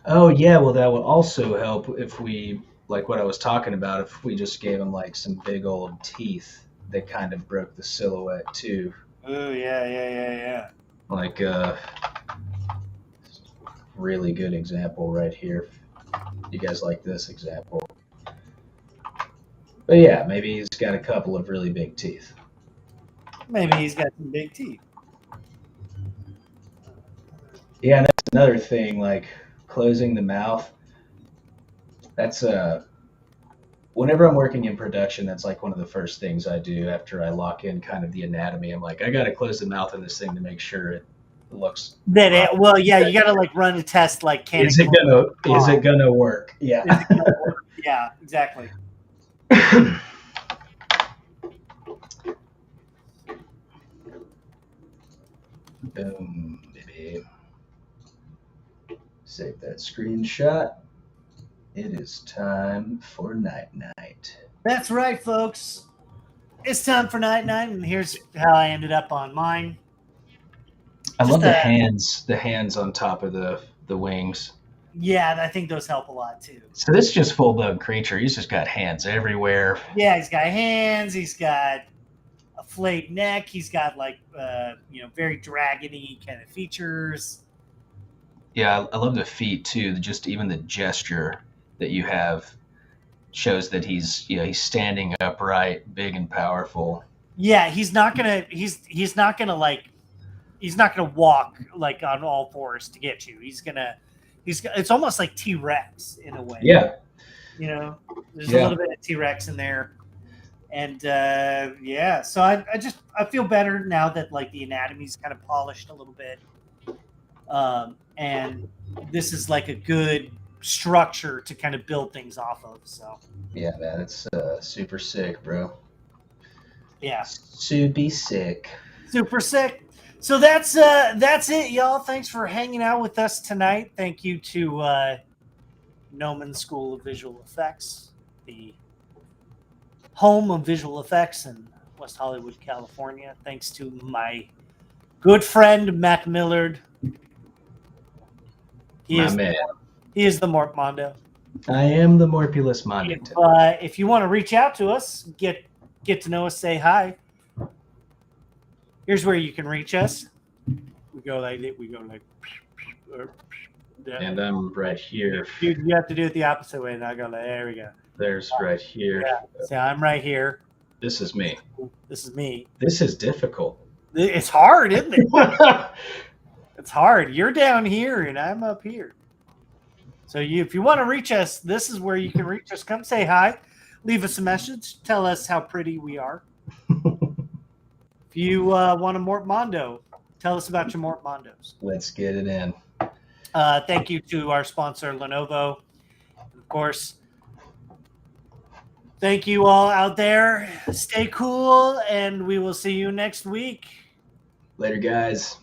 Oh yeah, well that would also help if we, like what I was talking about, if we just gave him like some big old teeth that kind of broke the silhouette too. Oh yeah. Like really good example right here. You guys like this example? But yeah, maybe he's got a couple of really big teeth. Maybe he's got some big teeth. Yeah, and that's another thing, like closing the mouth. That's whenever I'm working in production, that's like one of the first things I do after I lock in kind of the anatomy. I'm like, I got to close the mouth in this thing to make sure it looks. Well, yeah, you got to like run a test. Like, Is it gonna work? Yeah. Is it gonna work? Yeah, exactly. Boom, baby. Save that screenshot. It is time for night. That's right, folks. It's time for night, and here's how I ended up on mine. I love Just, the hands on top of the wings. Yeah, I think those help a lot too. So this is just full blown creature. He's just got hands everywhere. Yeah, he's got hands. He's got a flayed neck. He's got like very dragony kind of features. Yeah, I love the feet too. Just even the gesture that you have shows that he's standing upright, big and powerful. Yeah, he's not gonna walk like on all fours to get you. It's almost like T-Rex in a way. Yeah. There's a little bit of T-Rex in there. And so I feel better now that like the anatomy's kind of polished a little bit. And this is like a good structure to kind of build things off of. So yeah, man, it's super sick, bro. Yeah. Super sick. Super sick. So that's it, y'all. Thanks for hanging out with us tonight. Thank you to Noman School of Visual Effects, the home of visual effects in West Hollywood, California. Thanks to my good friend Matt Millard. He is the Morp Mondo. I am the Morpulus Mondo. If you want to reach out to us, get to know us, say hi. Here's where you can reach us. We go like. And I'm right here. You have to do it the opposite way, and I go like, there we go. There's right here. Yeah. So I'm right here. This is me. This is me. This is difficult. It's hard, isn't it? It's hard. You're down here and I'm up here. So if you want to reach us, this is where you can reach us. Come say hi. Leave us a message. Tell us how pretty we are. If you want a Mort Mondo, tell us about your Mort Mondos. Let's get it in. Thank you to our sponsor, Lenovo. Of course, thank you all out there. Stay cool, and we will see you next week. Later, guys.